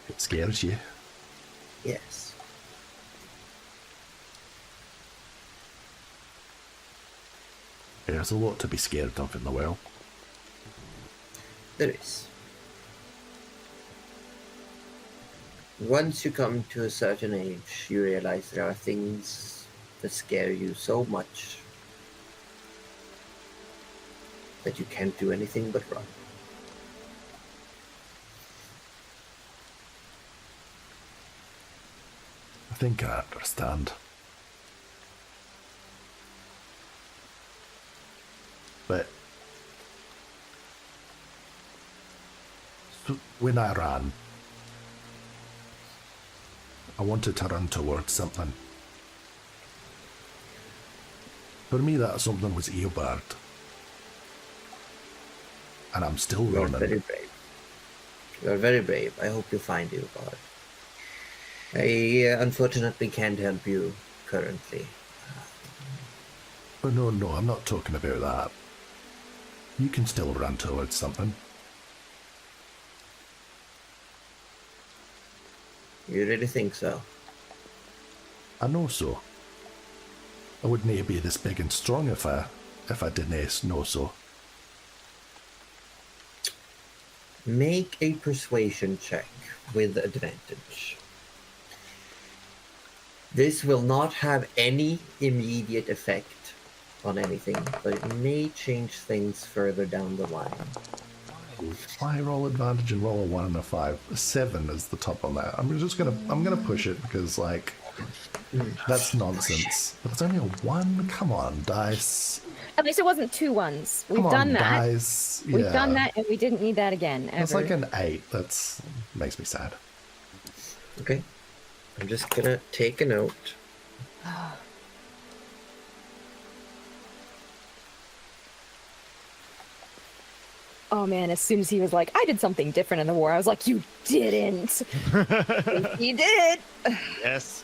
It scares you. Yes. There's a lot to be scared of in the world. There is. Once you come to a certain age, you realize there are things that scare you so much that you can't do anything but run. I think I understand. But so when I ran, I wanted to run towards something. For me, that something was Eobard. And I'm still You are running. very brave. You are very brave. I hope you find Ilbard. I unfortunately can't help you currently. Oh, no, I'm not talking about that. You can still run towards something. You really think so? I know so. I wouldn't be this big and strong if I didn't know so. Make a persuasion check with advantage. This will not have any immediate effect on anything, but it may change things further down the line. Why roll advantage and roll a 1 and a 5? A 7 is the top on that. I'm gonna push it because that's nonsense. But it's only a 1. Come on, dice. At least it wasn't 2 1s. We've Come done on, that. guys. We've Yeah. done that, and we didn't need that again. Ever. That's like an 8. That's makes me sad. Okay. I'm just gonna take a note. Oh man, as soon as he was like, I did something different in the war, I was like, you didn't. He did. Yes.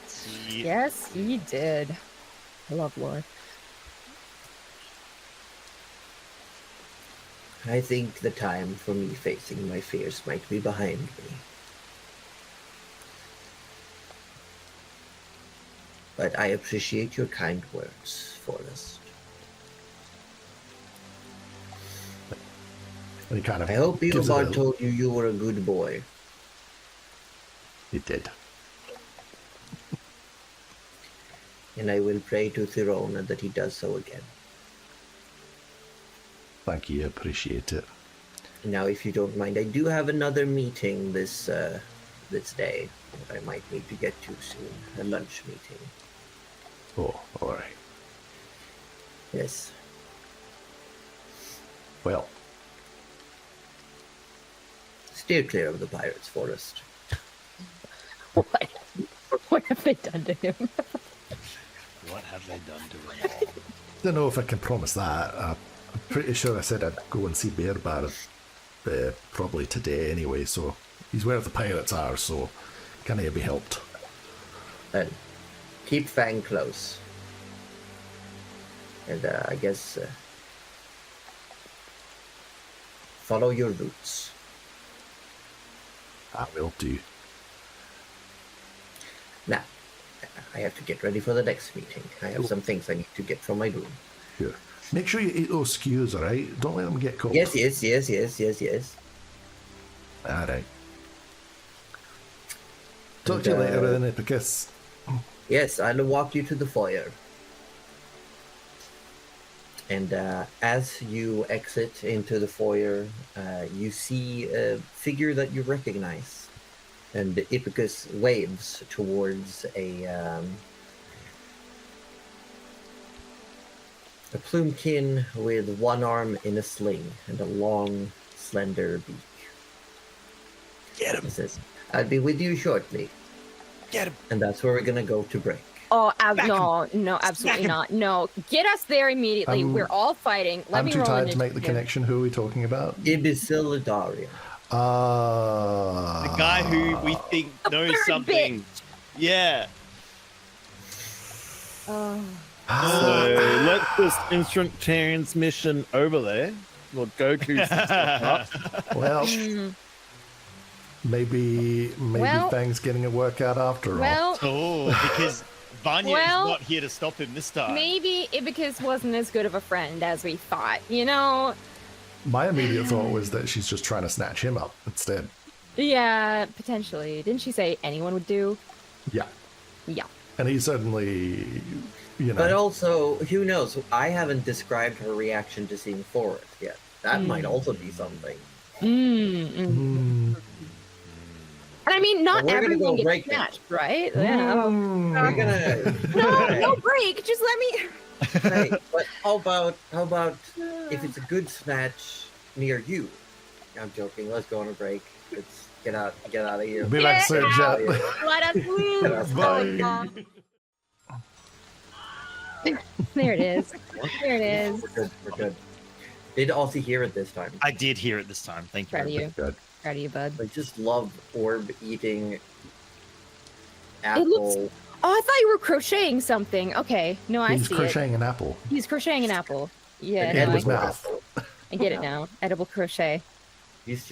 Yes, he did. I love war. I think the time for me facing my fears might be behind me. But I appreciate your kind words, Forrest. And he kind of I hope gives it Eobard a- told you you were a good boy. He did. And I will pray to Thirona that he does so again. Thank you. Appreciate it. Now, if you don't mind, I do have another meeting this day that I might need to get to soon. A lunch meeting. Oh, all right. Yes. Well, Steer clear of the pirates, Forrest. What have they done to him? What have they done to him? don't know if I can promise that. I'm pretty sure I said I'd go and see Bear Bar probably today anyway, so he's where the pirates are, so can he be helped? And keep Fang close. And I guess follow your roots. That will do. Now, I have to get ready for the next meeting. I have some things I need to get from my room. Sure. Make sure you eat those skews, alright? Don't let them get cold. Yes. Alright. Talk to you later then, Epicus. Yes, I'll walk you to the foyer. And as you exit into the foyer, you see a figure that you recognize. And Ipicus waves towards a plumekin with one arm in a sling and a long, slender beak. Get him. He says, "I'll be with you shortly." Get him. And that's where we're gonna go to break. Oh, Smack no, absolutely him. not. No, get us there immediately. We're all fighting. Let I'm me too roll tired to make the initiative. connection. Who are we talking about? Ibisiladarian. The guy who we think knows third something. Yeah. Oh. So let's just instant transmission over there. Well, Goku's stuff up. Well, Mm. maybe Well- Fang's getting a workout after all. Well, Oh, because Vanya Well, is not here to stop him this time. maybe Ibicus wasn't as good of a friend as we thought. You know? My immediate thought was that she's just trying to snatch him up instead. Yeah, potentially. Didn't she say anyone would do? Yeah. Yeah. And he suddenly, you know. But also, who knows? I haven't described her reaction to seeing Forrest yet. That might also be something. And I mean, not Well, we're gonna everyone go gets break it. snatched, right? Yeah. We're gonna. No break. Just let me. Hey, but how about if it's a good snatch near you? I'm joking. Let's go on a break. Let's get out of here. Be like Sir out. Jet. Let us leave. Let us Oh, no. There it is. There it is. We're good. Did Aussie hear it this time? I did hear it this time. Thank you. Proud of very you. Good. Proud of you, bud. I just love orb eating apple. Oh, I thought you were crocheting something. Okay. No, I He's see crocheting an apple it. He's crocheting an apple. Yeah, an no, in I, his mouth. I get it now. Edible crochet. He's.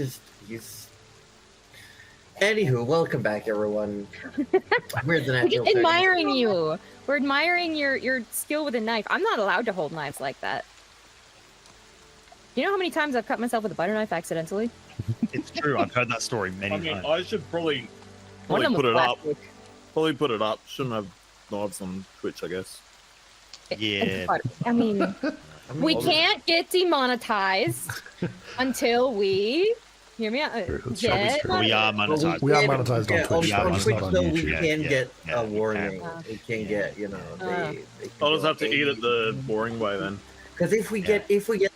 Anywho, welcome back, everyone. We're the We're natural. just admiring you. We're admiring your skill with a knife. I'm not allowed to hold knives like that. You know how many times I've cut myself with a butter knife accidentally? It's true. I've heard that story many I mean, times. I should probably One of them put was it up. plastic. Probably put it up. Shouldn't have knives on Twitch, I guess. Yeah. I mean, we can't get demonetized until we. Hear me out. It's Get We are Well, monetized. We are monetized on Twitch, On but Twitch, not on though, we YouTube. can Yeah, get yeah, a you warning. can. We can get, they can I'll go, just have to "Hey, eat it the boring way then. Because if we get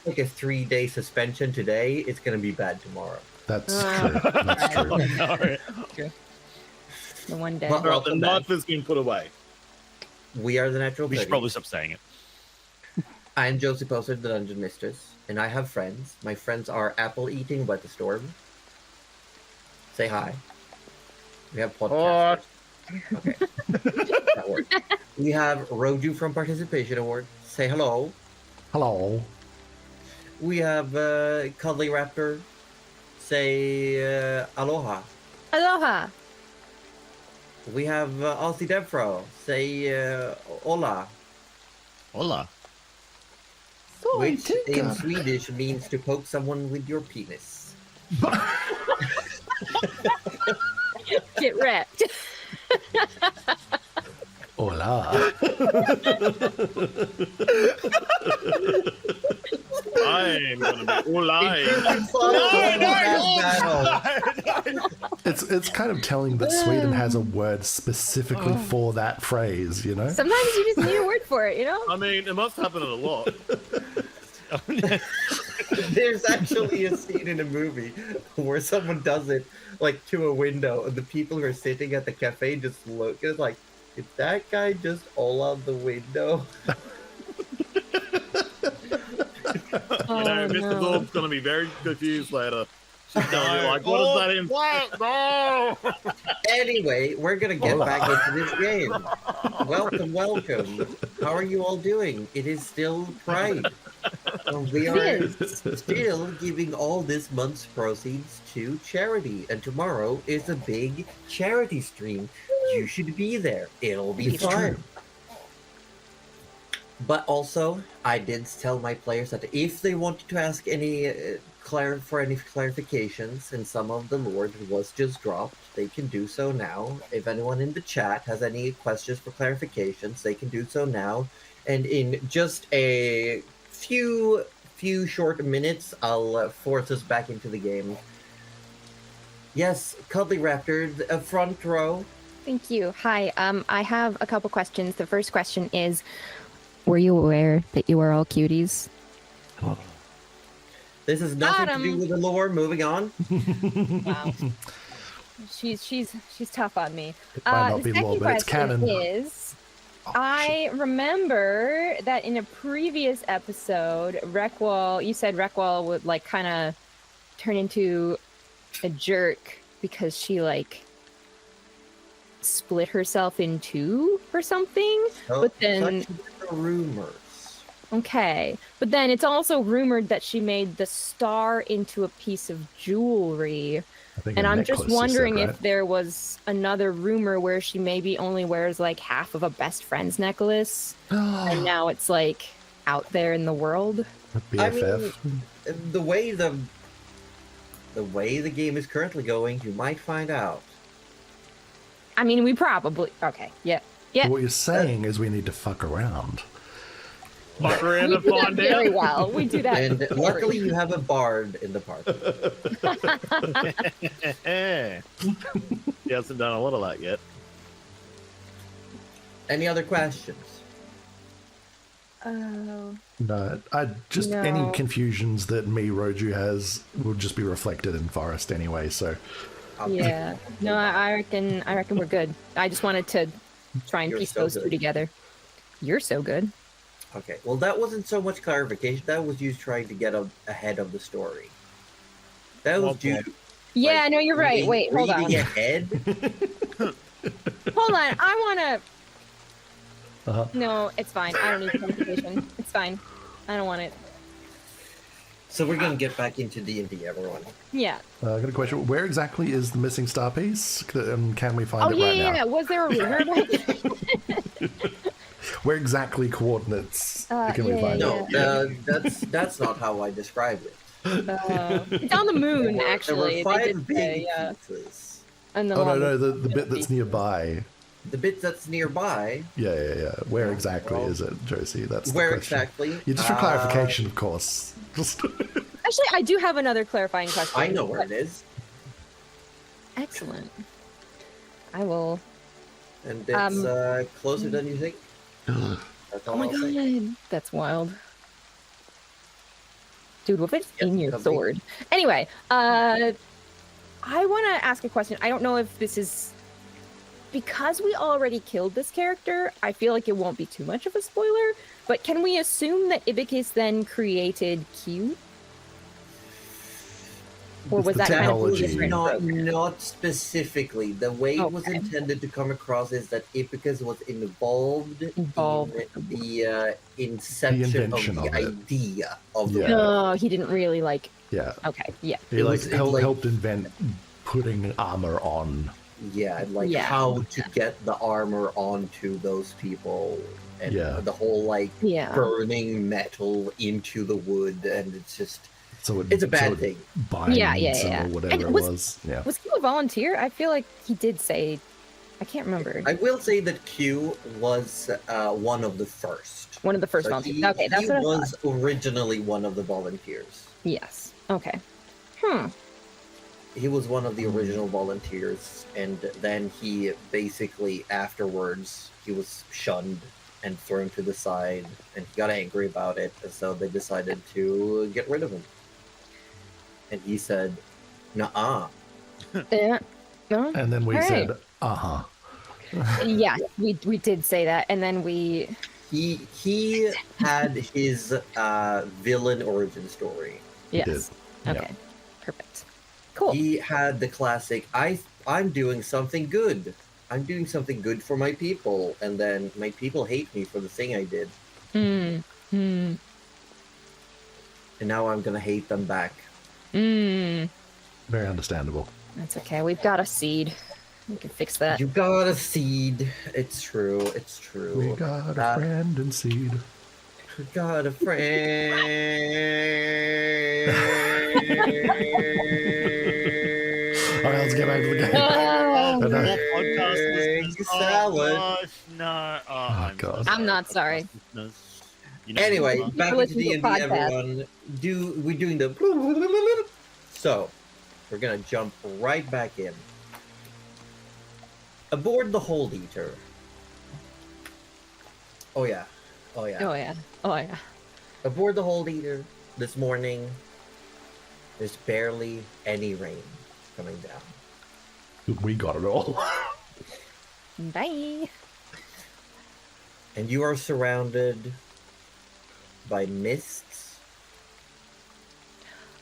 like a 3-day suspension today, it's gonna be bad tomorrow. That's true. That's true. True. The one day. Well, Well, the welcome back. knife has been put away. We are the Natural We should 30. probably stop saying it. I'm Josie Poser, the Dungeon Mistress, and I have friends. My friends are Apple Eating by the Storm. Say hi. We have podcasters. Okay. That worked. We have Roju from Participation Award. Say hello. Hello. We have Cuddly Raptor. Say aloha. Aloha. We have Aussie Devfro. Say hola. Hola. Which in Swedish means to poke someone with your penis. Get wrecked. Hola. I'm gonna be lying. It's kind of telling that Sweden has a word specifically for that phrase, you know? Sometimes you just need a word for it, you know? I mean, it must happen a lot. There's actually a scene in a movie where someone does it like to a window, and the people who are sitting at the cafe just look. It's like, is that guy just all out the window? You know, Mr. Gold's gonna be very confused later. She's gonna be like, what is that in? What? No! Anyway, we're gonna get back into this game. Welcome, welcome. How are you all doing? It is still Pride. We are still giving all this month's proceeds to charity, and tomorrow is a big charity stream. You should be there. It'll be fun. But also, I did tell my players that if they wanted to ask any clarifications, and some of the lore was just dropped, they can do so now. If anyone in the chat has any questions for clarifications, they can do so now. And in just a few short minutes, I'll force us back into the game. Yes, Cuddly Raptor, front row. Thank you. Hi. I have a couple questions. The first question is, were you aware that you are all cuties? This has nothing to do with the lore. Moving on. Wow. She's tough on me. It might not The be lore, second but it's question canon. is, I remember that in a previous episode, you said Reckwall would like kind of turn into a jerk because she like split herself in two or something. So, But then- such are rumors. Okay. But then it's also rumored that she made the star into a piece of jewelry. I think And a I'm just necklace, you said, wondering right? if there was another rumor where she maybe only wears like half of a best friend's necklace. And now it's like out there in the world. BFF. The way the game is currently going, you might find out. I mean, we probably... Okay. Yeah. Yeah. What you're saying is we need to fuck around. Fuck her in We and do that find very out. well. We do that. And very luckily, you have a bard in the party. He hasn't done a lot of that yet. Any other questions? Oh. No, any No. confusions that Roju has will just be reflected in Forest anyway. So Yeah. No, I reckon we're good. I just wanted to try and You're piece so those two good. together. You're so good. Okay. Well, that wasn't so much clarification. That was you trying to get ahead of the story. That was you. Yeah, like, no, you're right. Wait, hold on. reading ahead. Hold on. I want to... Uh-huh. No, it's fine. I don't need clarification. It's fine. I don't want it. So we're gonna get back into D&D, everyone. Yeah. I got a question. Where exactly is the missing star piece? Can we find Oh, it yeah, right yeah, now? yeah. Was there a rumor about that? Where exactly coordinates can we yeah, find No, it? that's not how I described it. It's on the moon, There actually. were They 5 did big say, yeah. pieces. And the Oh no, long- no, the bit that's nearby. The bit that's nearby. Yeah. Where exactly well, is it, Josie? That's the Where question. exactly? Yeah, just for clarification, of course. Just Actually, I do have another clarifying question. I know where it is, Excellent. I will... and it's closer than you think. That's Oh all my I'll say. god. That's wild. Dude, what if it's in your Cubby. sword? Anyway, I want to ask a question. I don't know if this is... Because we already killed this character, I feel like it won't be too much of a spoiler, but can we assume that Ibicus then created Q? Or was The that kind of technology. different? Not specifically. The way it was Okay. intended to come across is that Ipicus was involved in the inception invention of the of it. idea of the Yeah. No, he didn't really like... Yeah. Okay, yeah. He It like was- it helped, like- helped invent putting armor on. Yeah, like Yeah. how to get the armor onto those people, and Yeah. the whole like Yeah. burning metal into the wood, and it's just So it's a bad thing. binds Yeah. or whatever And it was. Yeah. Was he a volunteer? I feel like he did say... I can't remember. I will say that Q was one of the first. One of the first So volunteers. he, Okay, that's he what I thought. was originally one of the volunteers. Yes. Okay. He was one of the original volunteers, and then he basically afterwards he was shunned and thrown to the side, and he got angry about it, and so they decided to get rid of him. And he said, "Nuh-uh." Yeah. No? And then we All said, right. Yeah, we did say that, and then we... He had his villain origin story. Yes. did. Yeah. Okay. Perfect. Cool. He had the classic, I'm doing something good. I'm doing something good for my people, and then my people hate me for the thing I did, Mm. Mm. and now I'm gonna hate them back. Mm. Very understandable. That's okay. We've got a seed. We can fix that. You got a seed. It's true. It's true. We got a friend in seed. We got a friend. All right, let's get back to the game. Oh, And, More podcast listeners. Egg salad. gosh, no. Oh, Oh, God. I'm not sorry. Listeners. You know Anyway, what? back People into listen to D&D, a podcast. everyone. We're doing the... So, we're gonna jump right back in. Aboard the Hold Eater. Oh yeah. Oh yeah. Oh yeah. Oh yeah. Aboard the Hold Eater this morning, there's barely any rain coming down. We got it all. Bye. And you are surrounded by mists.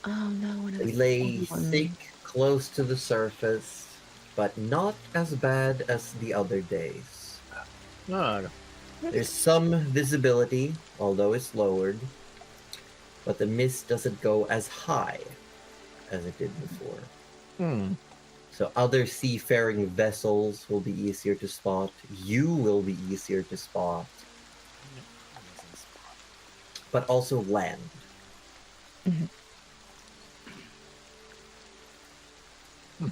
Oh no. One of They the lay old ones. thick close to the surface, but not as bad as the other days. No. There's some visibility, although it's lowered, but the mist doesn't go as high as it did before. Hmm. So other seafaring vessels will be easier to spot. You will be easier to spot. But also land.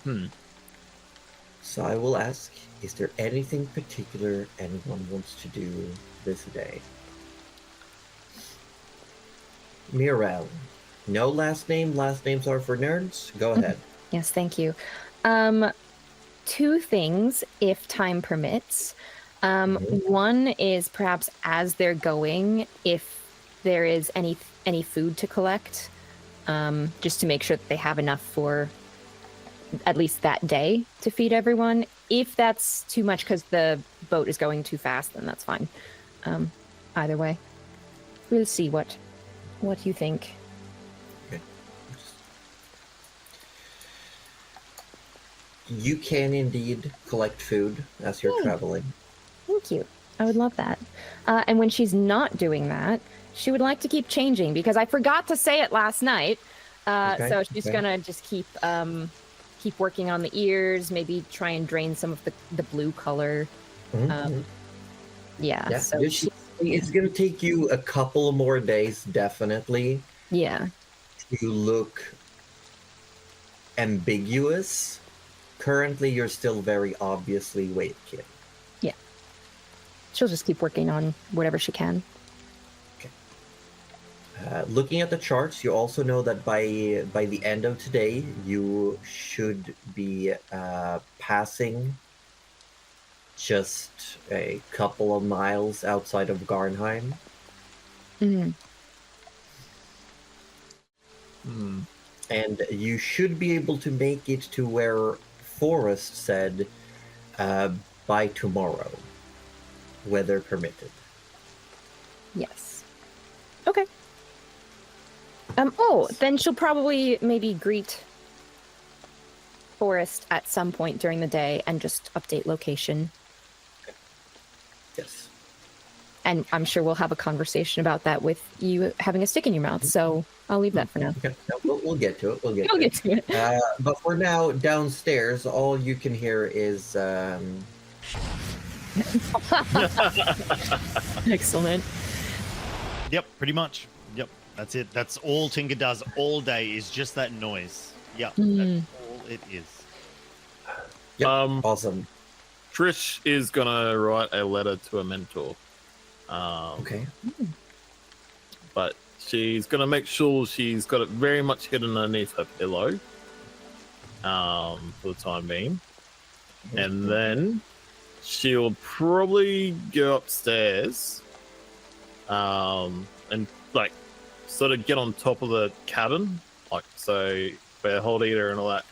Hmm. So I will ask, is there anything particular anyone wants to do this day? Mirel. No last name. Last names are for nerds. Go ahead. Yes, thank you. Two things, if time permits. One is perhaps as they're going, if there is any food to collect, just to make sure that they have enough for at least that day to feed everyone. If that's too much because the boat is going too fast, then that's fine. Either way, we'll see what you think. You can indeed collect food as you're traveling. Thank you. I would love that. And when she's not doing that, she would like to keep changing because I forgot to say it last night. Okay, So she's okay. gonna just keep working on the ears, maybe try and drain some of the blue color. Mhm. Yeah. Yeah, So it's, it's gonna take you a couple more days, definitely, yeah. to look ambiguous. Currently, you're still very obviously Wave Kid. She'll just keep working on whatever she can. Looking at the charts, you also know that by the end of today, you should be passing just a couple of miles outside of Garnheim. Mhm. And you should be able to make it to where Forrest said by tomorrow, weather permitted. Yes. Okay. Oh, then she'll probably maybe greet Forrest at some point during the day and just update location. Yes. And I'm sure we'll have a conversation about that with you having a stick in your mouth. So I'll leave that for now. Okay. No, we'll get to it. We'll get We'll to it. get to it. But for now, downstairs, all you can hear is Excellent. Yep, pretty much. Yep, that's it. That's all Tinker does all day is just that noise. Yep, that's all it is. Yep. Awesome. Trish is gonna write a letter to a mentor. Okay. But she's gonna make sure she's got it very much hidden underneath her pillow. For the time being. And then she'll probably go upstairs. And like sort of get on top of the cabin. Like so where Hold Eater and all that.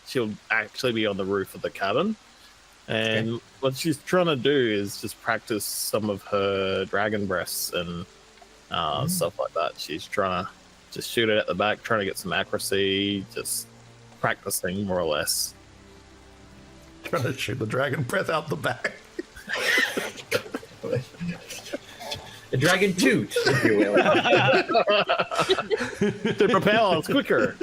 She'll actually be on the roof of the cabin. And what she's trying to do is just practice some of her dragon breaths and stuff like that. She's trying to just shoot it at the back, trying to get some accuracy, just practicing more or less. Trying to shoot the dragon breath out the back. A dragon toot, if you will. To propel us quicker.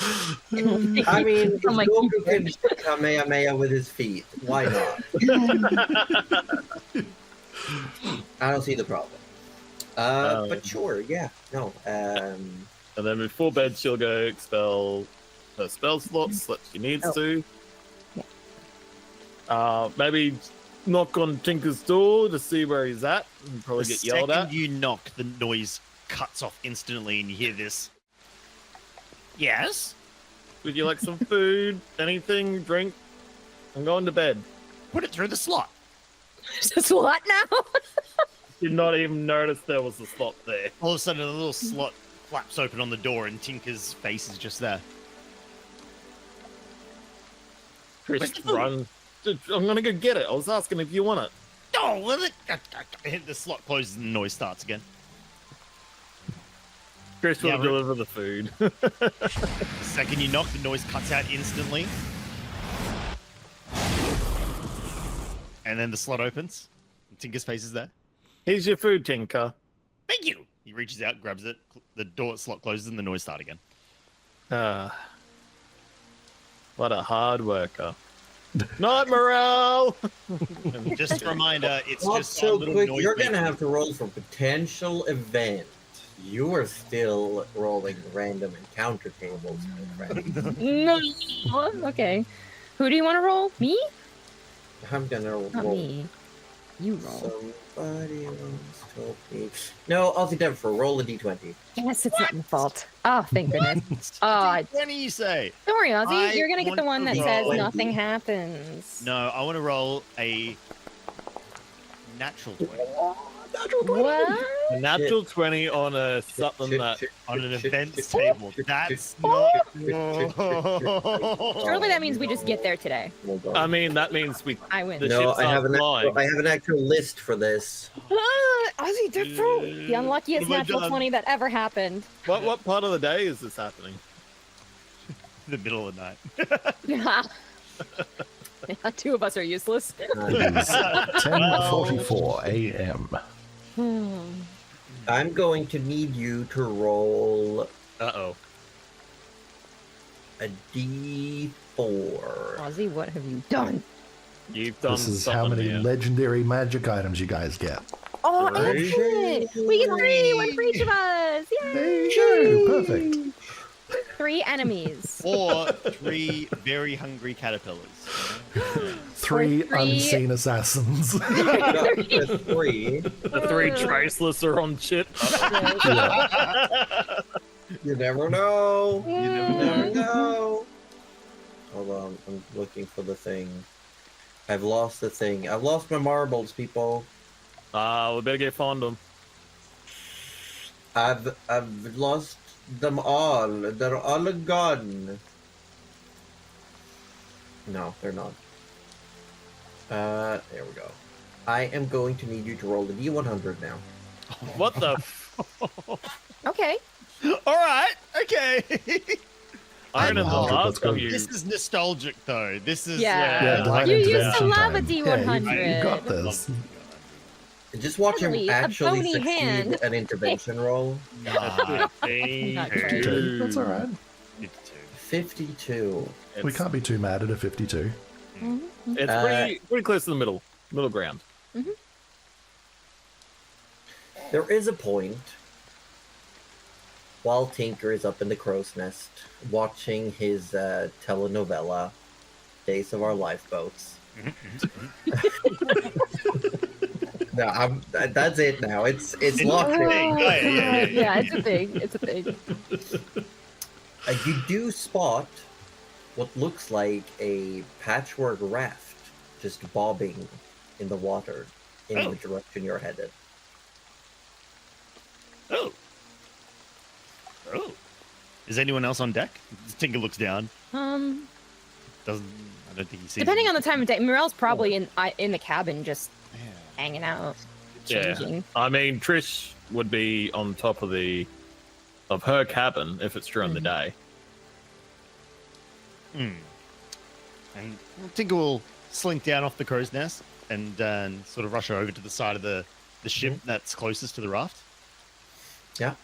I mean, Goku can Kamehameha with his feet. Why not? I don't see the problem. But sure, yeah. No. And then before bed, she'll go expel her spell slots that she needs to. Yeah. Maybe knock on Tinker's door to see where he's at and probably get yelled The at. second you knock, the noise cuts off instantly and you hear this. Yes? Would you like some food? Anything? Drink? I'm going to bed. Put it through the slot. Just what now? Did not even notice there was a slot there. All of a sudden, a little slot flaps open on the door and Tinker's face is just there. Chris, run. I'm going to go get it. I was asking if you want it. Oh, well, the slot closes and the noise starts again. Chris will Yeah, deliver the food. The second you knock, the noise cuts out instantly. And then the slot opens. Tinker's face is there. Here's your food, Tinker. Thank you. He reaches out, grabs it. The door slot closes and the noise starts again. What a hard worker. Not morale. Just a reminder, it's Not just so a little quick. noise You're gonna maker. have to roll for potential event. You are still rolling random encounter tables, my friend. No. Okay. Who do you want to roll? Me? I'm gonna Not roll. me. You roll. Somebody once told me. No, I'll take that for roll a d20. Yes, it's not my fault. Oh, thank goodness. Oh, When do you say? don't worry, Ozzy. I You're gonna get the want one to that says roll. nothing happens. No, I want to roll a natural 20 What? A natural 20 on a something that... on an events table. That's not. Surely that means we just get there today. I mean, that means we... I win. The No, ship I have starts flying. an actual list for this. Ozzy, they're true. The unluckiest What have I natural done? 20 that ever happened. What part of the day is this happening? The middle of the night. Yeah, two of us are useless. It is 10:44 a.m. I'm going to need you to roll Uh-oh. a d4. Ozzy, what have you done? You've done This is how something many here. legendary magic items you guys get. Oh, Three. excellent! We get three, one for each of us. Yay! There you go. Perfect. 3 enemies. Or 3 very hungry caterpillars. Three Three- unseen assassins. Got the 3. The 3 traceless are on shit. You never know. You Yeah. never know. Hold on, I'm looking for the thing. I've lost the thing. I've lost my marbles, people. We better get fond of them. I've lost them all. They're all gone. No, they're not. There we go. I am going to need you to roll the D100 now. What the? Okay. All right. Okay. I remember the Oh, last let's go. time you. This is nostalgic, though. This is Yeah. divine You used to intervention love a time. D100. Yeah, you got this. Just watch him Suddenly, a actually bony succeed hand. an intervention roll. Not quite. That's all right. 52. We can't be too mad at a 52. It's pretty close to the middle ground. There is a point while Tinker is up in the crow's nest watching his telenovela, Days of Our Lifeboats. No, that's it now. It's locked in. Yeah, it's a thing. It's a thing. You do spot what looks like a patchwork raft just bobbing in the water in the direction you're headed. Oh. Is anyone else on deck? Tinker looks down. Um, Doesn't. I don't think he sees. depending on the time of day, Morel's probably in the cabin just Yeah. hanging out, Yeah. changing. I mean, Trish would be on top of her cabin if it's during the day. And Tinker will slink down off the crow's nest and sort of rush over to the side of the ship that's closest to the raft. Yeah.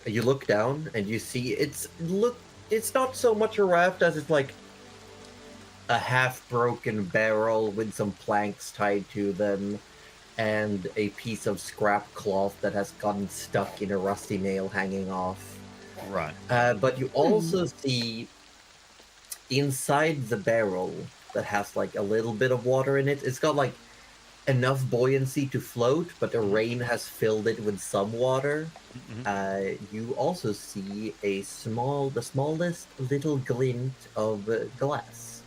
You look down and you see it's not so much a raft as it's like a half-broken barrel with some planks tied to them and a piece of scrap cloth that has gotten stuck in a rusty nail hanging off. Right. But you also see inside the barrel that has like a little bit of water in it. It's got like enough buoyancy to float, but the rain has filled it with some water. You also see the smallest little glint of glass.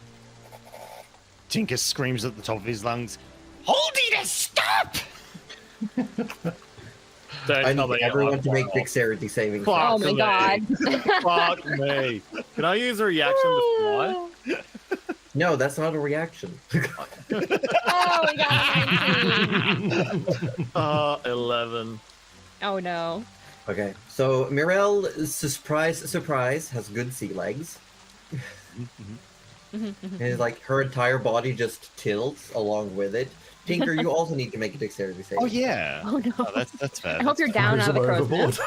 Tinker screams at the top of his lungs, "Hold it! Stop!" I need everyone to make dexterity saving throws. Oh my god. Fuck me. Can I use a reaction to fly? No, that's not a reaction. Oh my god. 11. Oh no. Okay, so Mirel, surprise, has good sea legs. And it's like her entire body just tilts along with it. Tinker, you also need to make a dexterity save. Oh yeah. Oh no. That's fair. I hope you're down Throws out of the them crow's overboard.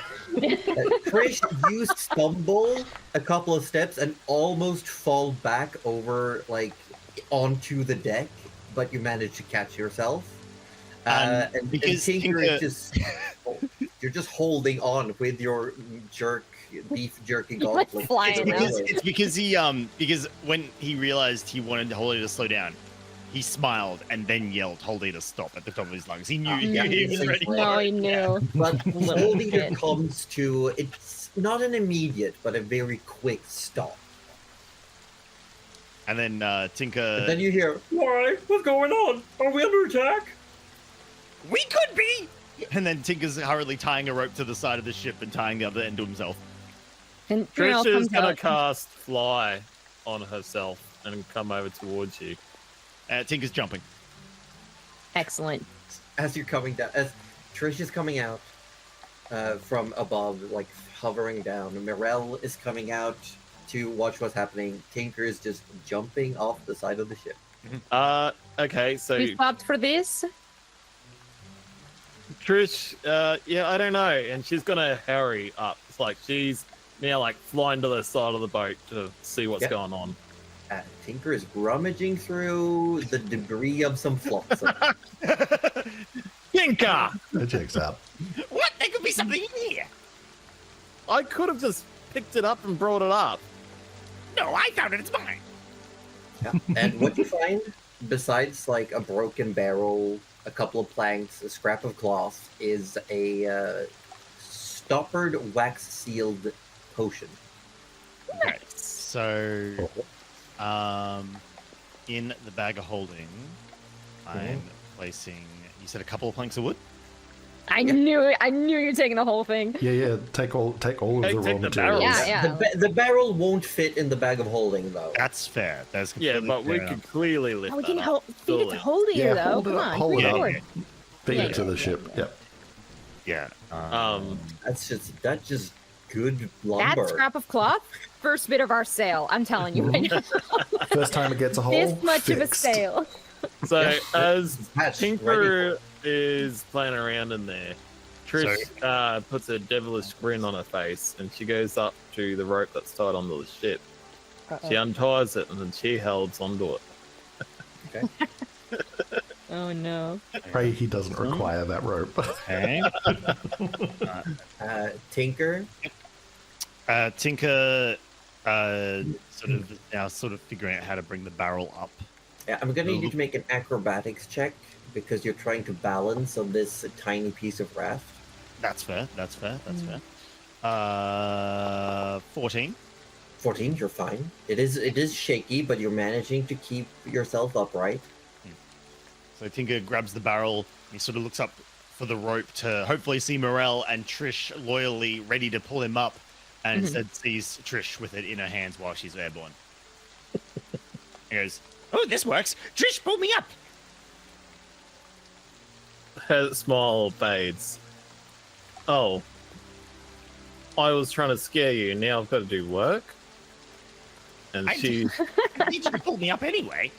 nest. Trish, you stumble a couple of steps and almost fall back over, like, onto the deck, but you manage to catch yourself. And because Tinker Tinker- is just... You're just holding on with your beef jerky Like gauntlet. flying out. It's because he because when he realized he wanted Holly to slow down, he smiled and then yelled Holly to stop at the top of his lungs. He knew he was ready. No, he knew. But slowly kid. it comes to, it's not an immediate, but a very quick stop. And then Tinker. And then you hear, "Why? What's going on? Are we under attack?" We could be. And then Tinker's hurriedly tying a rope to the side of the ship and tying the other end to himself. And Morel Trish is comes gonna out. cast fly on herself and come over towards you. Tinker's jumping. Excellent. As you're coming down, as Trish is coming out from above, like hovering down, Mirel is coming out to watch what's happening. Tinker is just jumping off the side of the ship. Okay, so We swapped for this. Trish, yeah, I don't know, and she's gonna hurry up. It's like she's now like flying to the side of the boat to see what's Yep. going on. Tinker is rummaging through the debris of some flotsam. Tinker! That checks out. What? There could be something in here. I could have just picked it up and brought it up. No, I found it. It's mine. Yeah. And what you find, besides like a broken barrel, a couple of planks, a scrap of cloth, is a stoppered wax-sealed potion. Okay, so in the bag of holding, I'm placing. You said a couple of planks of wood. I knew it. I knew you were taking the whole thing. Yeah. Take all of the raw take the materials. barrels. Yeah. The barrel won't fit in the bag of holding, though. That's fair. That's Yeah, completely but we fair could enough. clearly lift Oh, we that can up. feed it to Holdier, though. hold it Come up, on. hold it bring up. forward. Feed Yeah, it to yeah, the yeah, ship. yeah. Yep. Yeah. That's just good That lumber. scrap of cloth, first bit of our sale. I'm telling you right now. First time it gets a hole. This much of a fixed. sale. So as Patch, ready Tinker is playing around in there, Trish puts a devilish grin on her face, and she goes up to the rope that's tied onto the ship. She unties it, and then she holds onto it. Oh no. Pray he doesn't require that rope. Okay. Tinker. Tinker sort of figuring out how to bring the barrel up. Yeah, I'm gonna need you to make an acrobatics check because you're trying to balance on this tiny piece of raft. That's fair. 14. 14, you're fine. It is shaky, but you're managing to keep yourself upright. So Tinker grabs the barrel. He sort of looks up for the rope to hopefully see Morel and Trish loyally ready to pull him up, and instead sees Trish with it in her hands while she's airborne. He goes, "Oh, this works. Trish, pull me up." Her smile fades. Oh. I was trying to scare you, now I've got to do work? And I need you to pull me up anyway.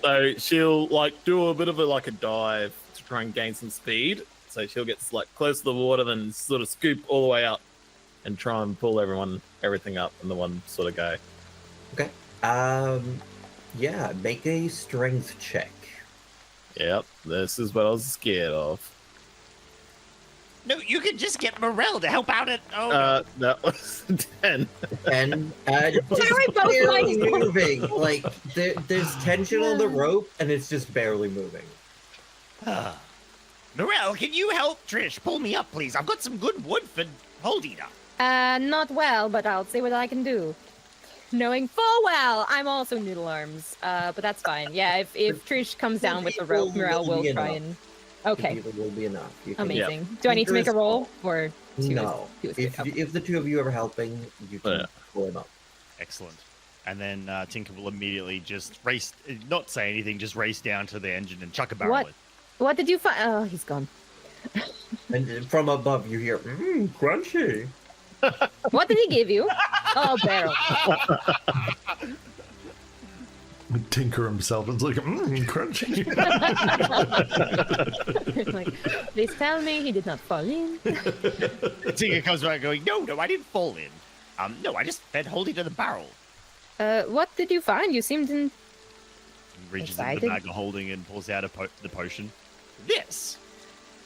So she'll like do a bit of a dive to try and gain some speed. So she'll get close to the water, then sort of scoop all the way up and try and pull everything up in the one sort of go. Okay. Yeah, make a strength check. Yep, this is what I was scared of. No, you can just get Morel to help out at. Oh, That was 10. And we both barely like- moving. Like there's tension on the rope, and it's just barely moving. Morel, can you help Trish pull me up, please? I've got some good wood for holding up. Not well, but I'll see what I can do. Knowing full well, I'm also noodle arms. But that's fine. Yeah, if Trish comes down with the rope, Morel will try and. Okay, It will be enough. You can- amazing. Do I need to make a roll or? No. two is good. Okay. If the two of you are helping, you can pull him up. Excellent. And then Tinker will immediately just race, not say anything, just race down to the engine and chuck a barrel What? in. What did you find? Oh, he's gone. And from above, you hear, crunchy. What did he give you? Oh, barrel. Tinker himself is like, crunchy. Like, please tell me he did not fall in. Tinker comes back going, no, I didn't fall in. No, I just fed holding to the barrel. What did you find? You seemed in. He reaches Excited? into the bag of holding and pulls out the potion. This.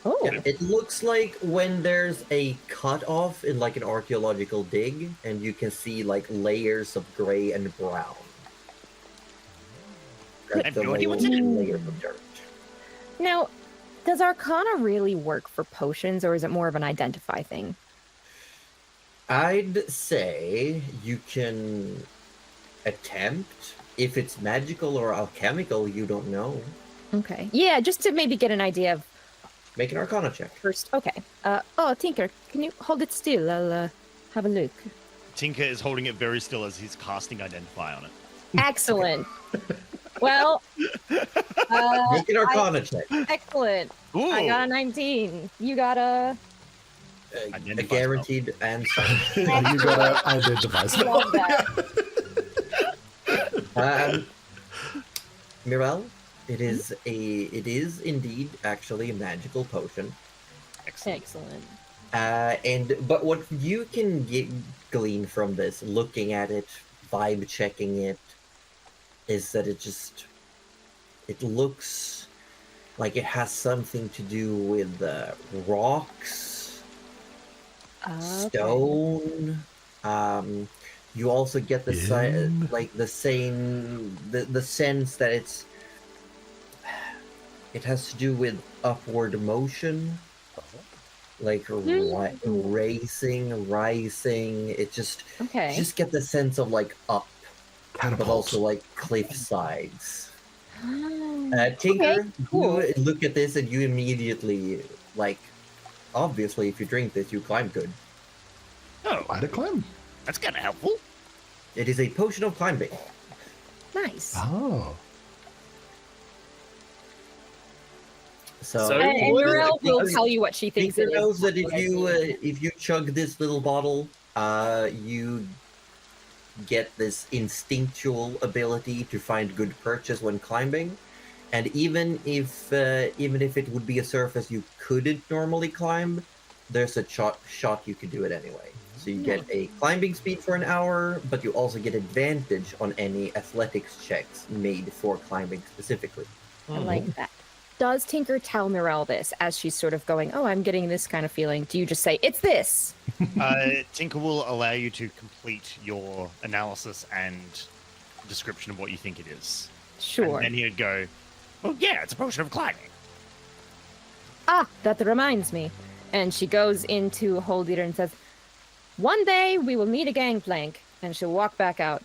Oh, Yeah, it looks like when there's a cut off in like an archaeological dig, and you can see like layers of gray and brown. I have no idea what's in it. Layers of dirt. now, does Arcana really work for potions, or is it more of an identify thing? I'd say you can attempt. If it's magical or alchemical, you don't know. Okay. Yeah, just to maybe get an idea of Make an Arcana check. first. Okay. Oh, Tinker, can you hold it still? I'll have a look. Tinker is holding it very still as he's casting Identify on it. Excellent. Well, Make an Arcana check. excellent. Ooh. I got a 19. You got a. A Identify guaranteed answer. You gotta identify Love spell. that. Mirel, it is indeed actually a magical potion. Excellent. Excellent. But what you can glean from this, looking at it, vibe checking it, is that it looks like it has something to do with rocks, Okay. stone. You also get the In. the sense that it has to do with upward motion, like racing, rising. It just Okay. just get the sense of like up, but Catapult. also like cliff sides. Oh, Tinker, okay, cool. you look at this and you immediately like, obviously, if you drink this, you climb good. Oh, Quite a climb. that's kind of helpful. It is a potion of climbing. Nice. Oh. So, So- And what is Muriel it? will tell you what she thinks it Tinker knows is. that if you chug this little bottle, you get this instinctual ability to find good perches when climbing, and even if it would be a surface you couldn't normally climb, there's a shot you could do it anyway. So you get a climbing speed for an hour, but you also get advantage on any athletics checks made for climbing specifically. I like that. Does Tinker tell Muriel this as she's sort of going, oh, I'm getting this kind of feeling? Do you just say, it's this? Tinker will allow you to complete your analysis and description of what you think it is. Sure. And then he'd go, well, yeah, it's a potion of climbing. Ah, that reminds me. And she goes into Hold Eater and says, one day we will need a gangplank. And she'll walk back out.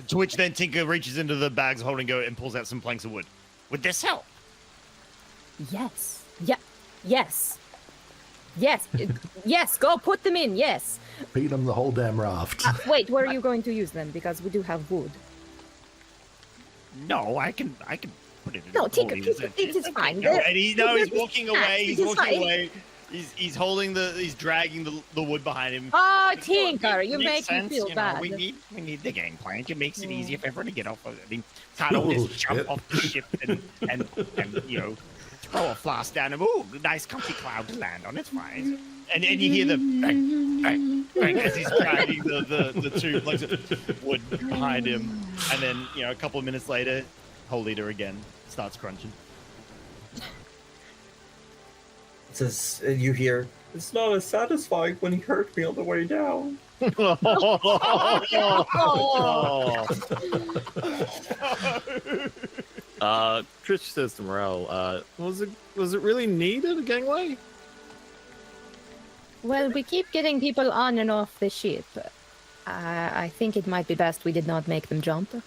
To which then Tinker reaches into the bags holding go and pulls out some planks of wood. Would this help? Yes. Yeah. Yes. Yes. Yes. Go put them in. Yes. Beat them the whole damn raft. Wait, where are you going to use them? Because we do have wood. No, I can put it in. No, the Tinker, bowl. it's fine. No, and he's walking It's fine. away. He's It's walking fine. away. He's holding he's dragging the wood behind him. Oh, It's Tinker, it you makes make me sense, feel you know, bad. We need the gangplank. It makes it easier for everyone to get off of it. I mean, can't always jump shit. off the ship and you know, throw a flask down and nice comfy cloud to land on. It's fine. And you hear the bang, bang, bang as he's dragging the two planks of wood behind him. And then, you know, a couple of minutes later, Whole Eater again starts crunching. It says, you hear, it's not as satisfying when he hurt me on the way down. Trish says to Morel, was it really needed, a gangway? Well, we keep getting people on and off the ship. I think it might be best we did not make them jump.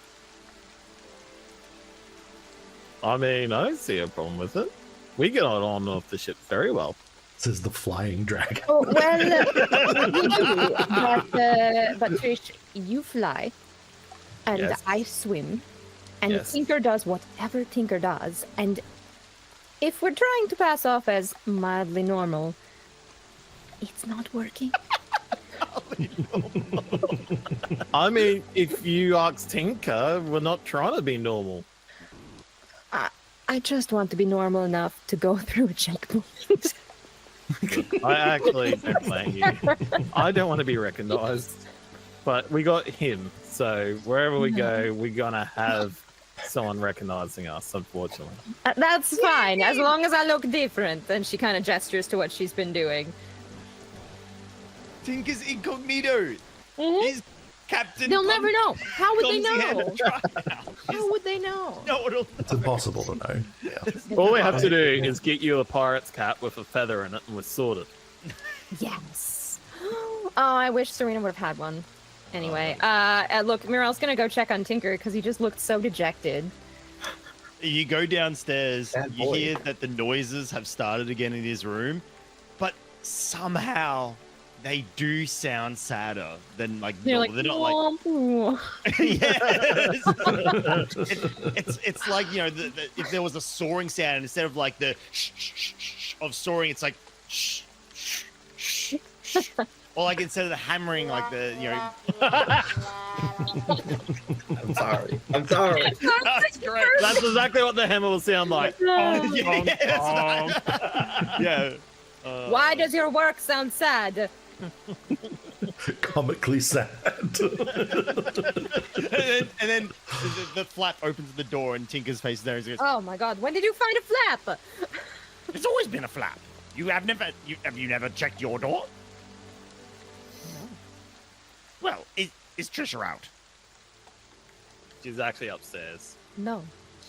I mean, I don't see a problem with it. We get on and off the ship very well. Says the flying dragon. Oh, well, we do. But Trish, you fly, and Yes. I swim, and Yes. Tinker does whatever Tinker does. And if we're trying to pass off as mildly normal, it's not working. I mean, if you ask Tinker, we're not trying to be normal. I just want to be normal enough to go through a checkpoint. I actually don't blame you. I don't want to be recognized, but we got him, so wherever we go, we're gonna have someone recognizing us, unfortunately. That's fine, as long as I look different. And she kind of gestures to what she's been doing. Tinker's incognito. Mhm. He's Captain. They'll never know. How would they Clumsy Hand know? of Trial. How would they know? No one will It's impossible to know. Yeah. All we have to do is get you a pirate's cap with a feather in it, and we're sorted. Yes. Oh, I wish Serena would have had one. Anyway, look, Muriel's gonna go check on Tinker because he just looked so dejected. You go downstairs, Bad you boy. hear that the noises have started again in his room, but somehow they do sound sadder than like They're normal. like, They're not like "Womp." it's like, you know, if there was a soaring sound instead of like the shh, shh, shh, shh of soaring, it's like shh, shh, shh, shh. Or like instead of the hammering, like the, you know. I'm sorry. I'm sorry. That's great. That's exactly what the hammer will sound like. Yeah, yeah. Why does your work sound sad? Comically sad. And then the flap opens the door and Tinker's face is there and he goes, Oh my god, when did you find a flap? "There's always been a flap. Have you never checked your door?" No. Well, is Trisha out? She's actually upstairs. No.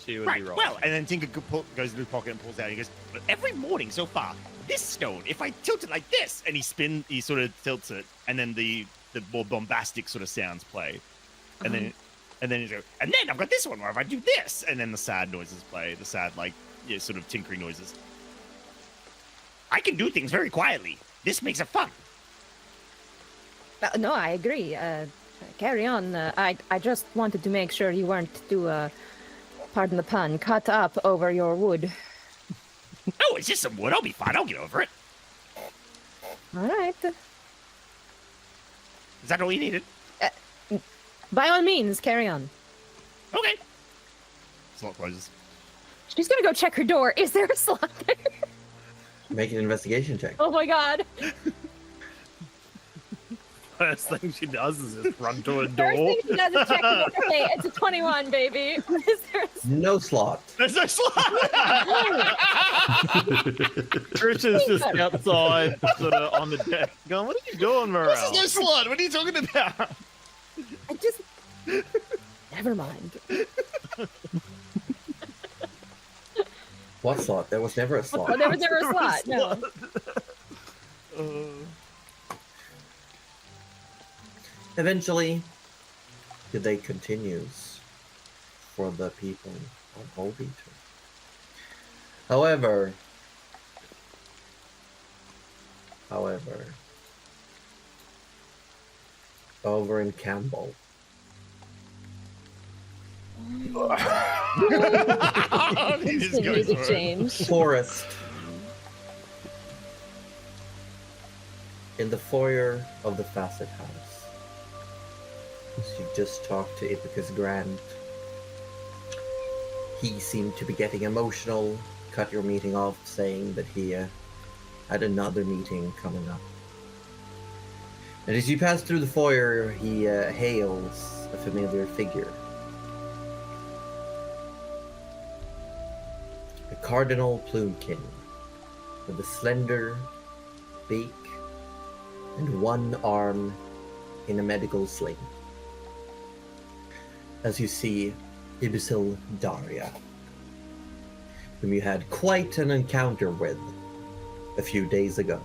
She would Right. be right. Well, and then Tinker goes into his pocket and pulls out. And he goes, "But every morning so far, this stone, if I tilt it like this," and he sort of tilts it, and then the more bombastic sort of sounds play, and then he's go, "And then I've got this one where if I do this," and then the sad noises play, the sad sort of tinkering noises. I can do things very quietly. This makes it fun. No, I agree. Carry on. I just wanted to make sure you weren't too, pardon the pun, cut up over your wood. Oh, it's just some wood. I'll be fine. I'll get over it. All right. Is that all you needed? By all means, carry on. Okay. Slot closes. She's gonna go check her door. Is there a slot there? Make an investigation check. Oh my god. First thing she does is just run to a First door. thing she does is check the door. Okay, it's a 21, baby. Is there a No slot. There's no slot. Trisha's just outside, sort of on the deck, going, "What are you doing, Morel?" There's no slot. What are you talking about? I just... Never mind. What slot? There was never a slot. Oh, there was never a slot. No. Eventually, the day continues for the people of Holbeater. However, over in Campbell, Instant music change. Forest, in the foyer of the Facet House, as you just talked to Ipicus Grant, he seemed to be getting emotional, cut your meeting off saying that he had another meeting coming up. And as you pass through the foyer, he hails a familiar figure. A Cardinal Plumekin, with a slender beak and one arm in a medical sling. As you see Ibisil Daria, whom you had quite an encounter with a few days ago.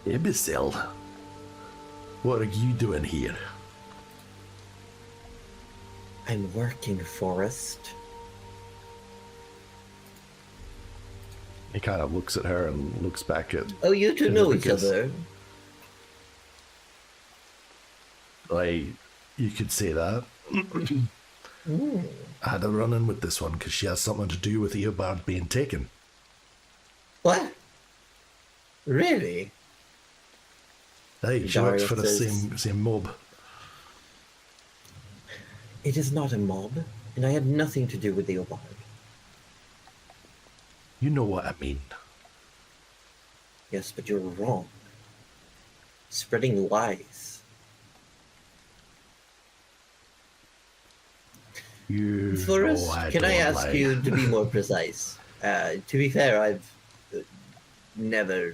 Ibisil, what are you doing here? I'm working, Forrest. He kind of looks at her and looks back at. Oh, you two know each Ipicus. other. Like, you could say that. I had a run-in with this one because she has something to do with Eobard being taken. What? Really? Hey, she works for the Darius same mob. It is not a mob, and I had nothing to do with the Eobard. You know what I mean. Yes, but you're wrong. Spreading lies. You Forrest, know I can I don't ask lie. you to be more precise? To be fair, I've never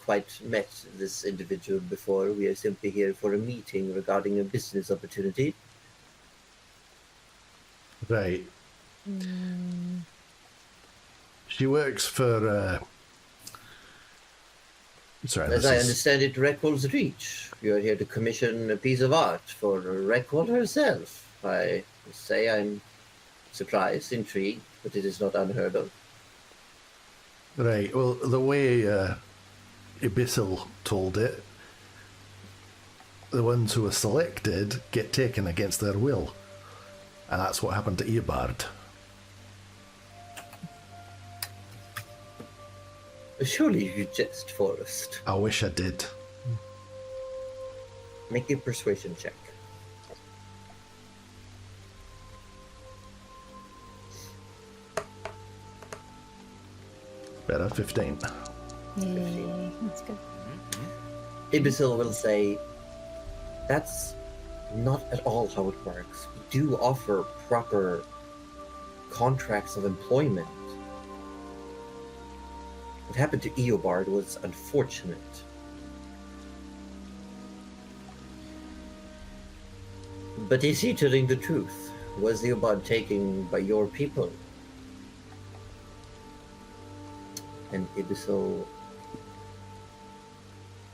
quite met this individual before. We are simply here for a meeting regarding a business opportunity. Right. She works for. Sorry, As this I is- understand it, Reckwell's Reach. You are here to commission a piece of art for Reckwell herself. I say I'm surprised, intrigued, but it is not unheard of. Right. Well, the way Ibisil told it, the ones who are selected get taken against their will, and that's what happened to Eobard. Surely you jest, Forrest. I wish I did. Make a persuasion check. Better, 15. Yay, that's good. Ibisil will say, that's not at all how it works. We do offer proper contracts of employment. What happened to Eobard was unfortunate. But is he telling the truth? Was Eobard taken by your people? And Ibisil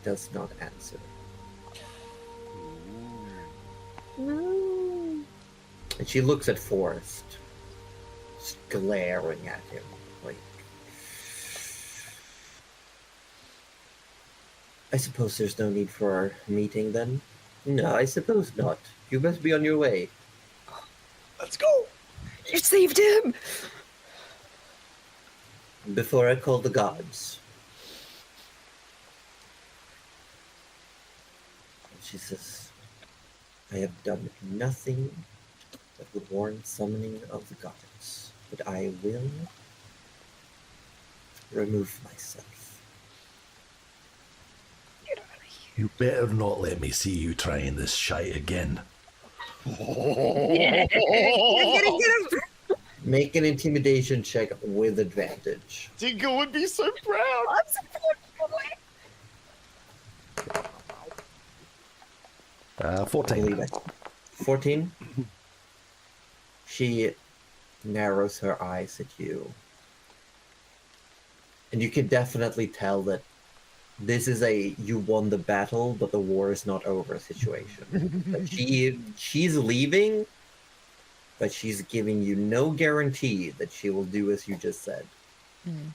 does not answer. No. And she looks at Forrest, just glaring at him, like, I suppose there's no need for our meeting then? No, I suppose not. You must be on your way. Let's go. You saved him! Before I call the gods. She says, I have done nothing that would warrant summoning of the gods, but I will remove myself. You better not let me see you trying this shite again. Make an intimidation check with advantage. Tinker would be so proud. 14. 14? She narrows her eyes at you. And you can definitely tell that this is a you won the battle, but the war is not over situation. Like she's leaving, but she's giving you no guarantee that she will do as you just said. Mm.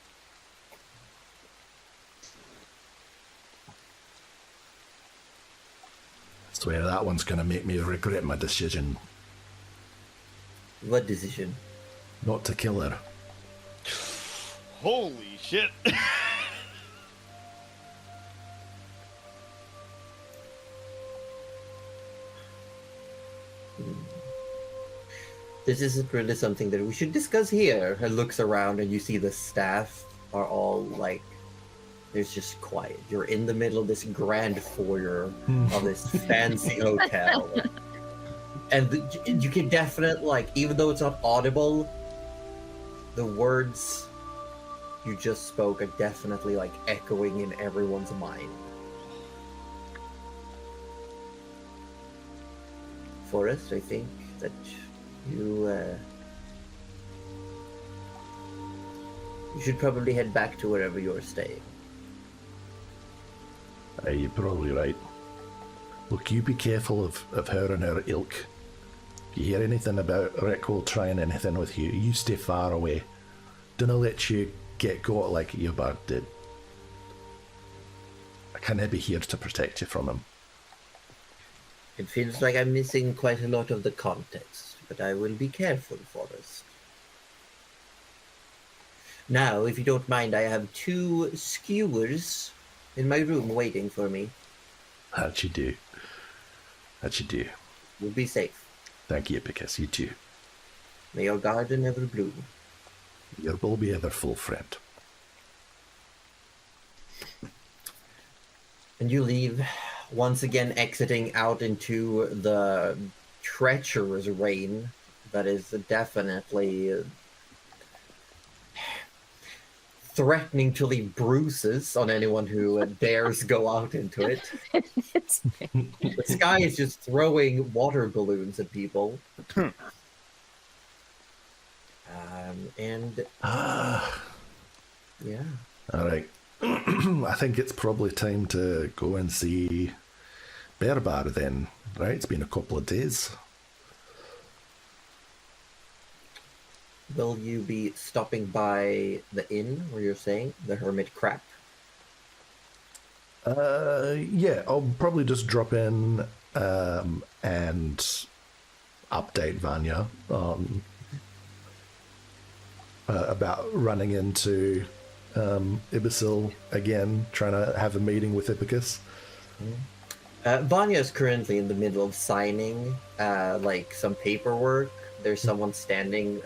I swear that one's going to make me regret my decision What decision? not to kill her. Holy shit. This isn't really something that we should discuss here. It looks around and you see the staff are all like, there's just quiet. You're in the middle of this grand foyer of this fancy hotel. And you can definitely, like, even though it's not audible, the words you just spoke are definitely, like, echoing in everyone's mind. Forrest, I think that you should probably head back to wherever you're staying. You're probably right. Look, you be careful of her and her ilk. If you hear anything about Reckle trying anything with you, you stay far away. Don't let you get got like Eobard did. I can't be here to protect you from him. It feels like I'm missing quite a lot of the context, but I will be careful, Forrest. Now, if you don't mind, I have 2 skewers in my room waiting for me. That you do. That you do. You'll be safe. Thank you, because you too. May your garden ever bloom. Your will be ever full, friend. And you leave, once again exiting out into the treacherous rain that is definitely threatening to leave bruises on anyone who dares go out into it. The sky is just throwing water balloons at people. And yeah. All right. I think it's probably time to go and see Berbar then, right? It's been a couple of days. Will you be stopping by the inn where you're staying, the Hermit Crap? Yeah, I'll probably just drop in and update Vanya on about running into Ibisil again, trying to have a meeting with Ipicus. Vanya is currently in the middle of signing like some paperwork. There's someone standing,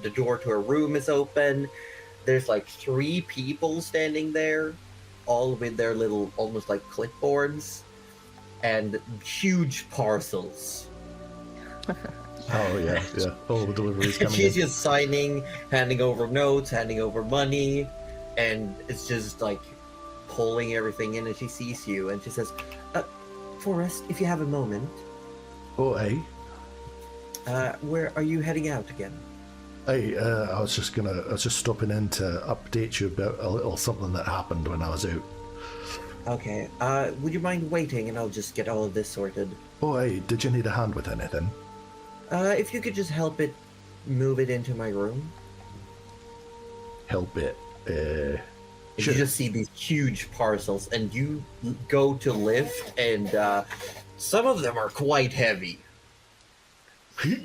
the door to her room is open. There's like 3 people standing there, all with their little, almost like clipboards, and huge parcels. Oh yeah, yeah. All the deliveries coming She's in. just signing, handing over notes, handing over money, and it's just like pulling everything in, and she sees you and she says, Forrest, if you have a moment. Oh, hey. Where are you heading out again? Hey, I was just stopping in to update you about a little something that happened when I was out. Okay, would you mind waiting and I'll just get all of this sorted? Oh, hey, did you need a hand with anything? If you could just move it into my room. Help it. And Sure. you just see these huge parcels, and you go to lift, and some of them are quite heavy. Where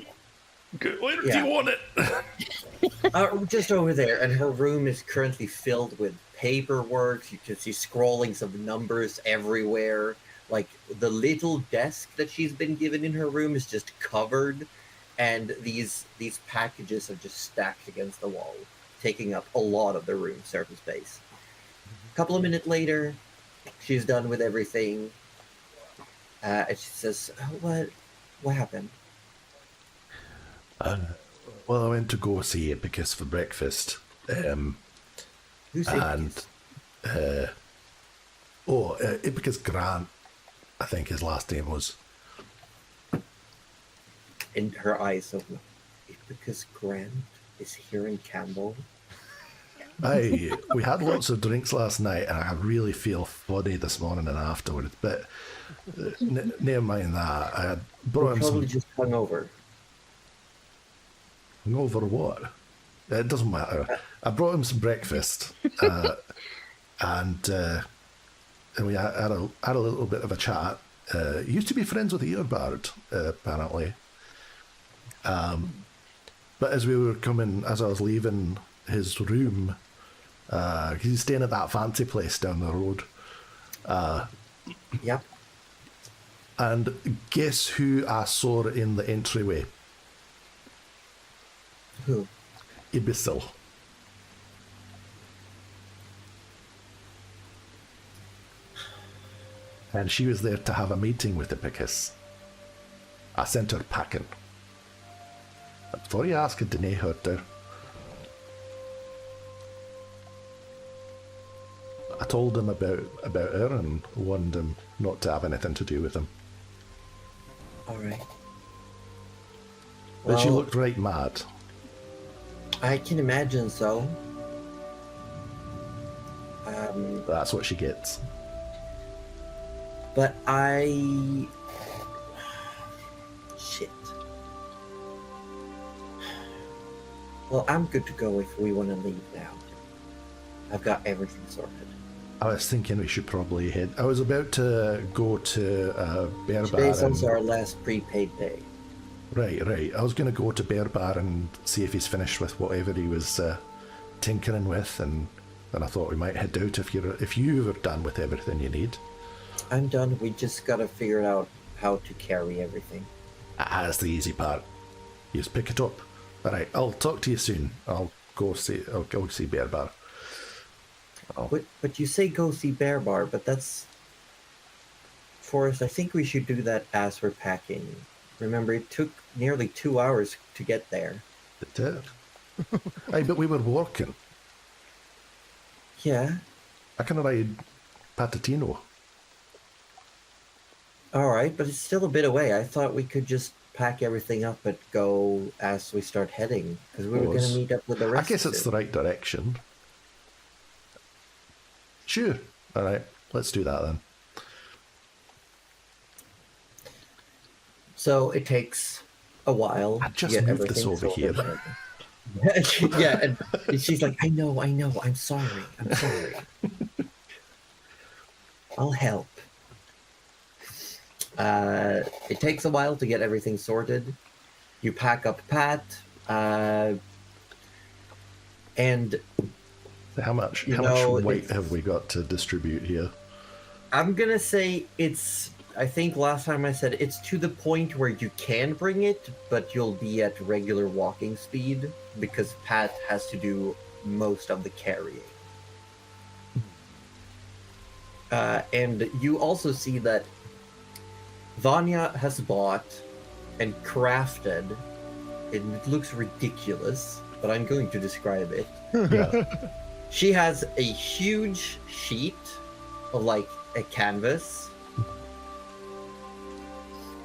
do Yeah. you want it? Just over there, and her room is currently filled with paperwork. You can see scrollings of numbers everywhere. Like the little desk that she's been given in her room is just covered, and these packages are just stacked against the wall, taking up a lot of the room surface space. A couple of minutes later, she's done with everything, and she says, "What happened?" Well, I went to go see Epicus for breakfast. Who's And Ipkiss? Epicus Grant, I think his last name was. In her eyes open. Ipkiss Grant is here in Campbell. We had lots of drinks last night, and I really feel funny this morning and afterwards. But never mind that. I brought him Probably some. just hungover. Over what? It doesn't matter. I brought him some breakfast, and we had a little bit of a chat. He used to be friends with Earbard, apparently. But as I was leaving his room, he's staying at that fancy place down the road. Yep. And guess who I saw in the entryway? Who? Ibisil. And she was there to have a meeting with Epicus. I sent her packing. I thought you asked her to her there. I told him about her and warned him not to have anything to do with him. All right. But she Well- looked right mad. I can imagine so. That's what she gets. But shit. Well, I'm good to go if we want to leave now. I've got everything sorted. I was thinking we should probably head. I was about to go to Bear Bar. Today's and- also our last prepaid day. Right. I was going to go to Bear Bar and see if he's finished with whatever he was tinkering with, and then I thought we might head out if you are done with everything you need. I'm done. We just gotta figure out how to carry everything. That's the easy part. You just pick it up. All right. I'll talk to you soon. I'll go see Bear Bar. But you say go see Bear Bar, but that's... Forrest, I think we should do that as we're packing. Remember, it took nearly 2 hours to get there. It did. Aye, but we were walking. Yeah. I can ride Patatino. Alright, but it's still a bit away. I thought we could just pack everything up and go as we start heading. Because we were going to meet up with the I rest guess of it's it. the right direction. Sure. All right. Let's do that then. So it takes a while. I to just get moved this everything over sorted. Yeah, and she's like, I know, I'm sorry. I'll help. It takes a while to get everything sorted. You pack up Pat, and How much You know, weight it's- have we got to distribute here? I'm gonna say it's... I think last time I said it's to the point where you can bring it, but you'll be at regular walking speed because Pat has to do most of the carrying. And you also see that Vanya has bought and crafted, and it looks ridiculous, but I'm going to describe it. Yeah. She has a huge sheet of like a canvas.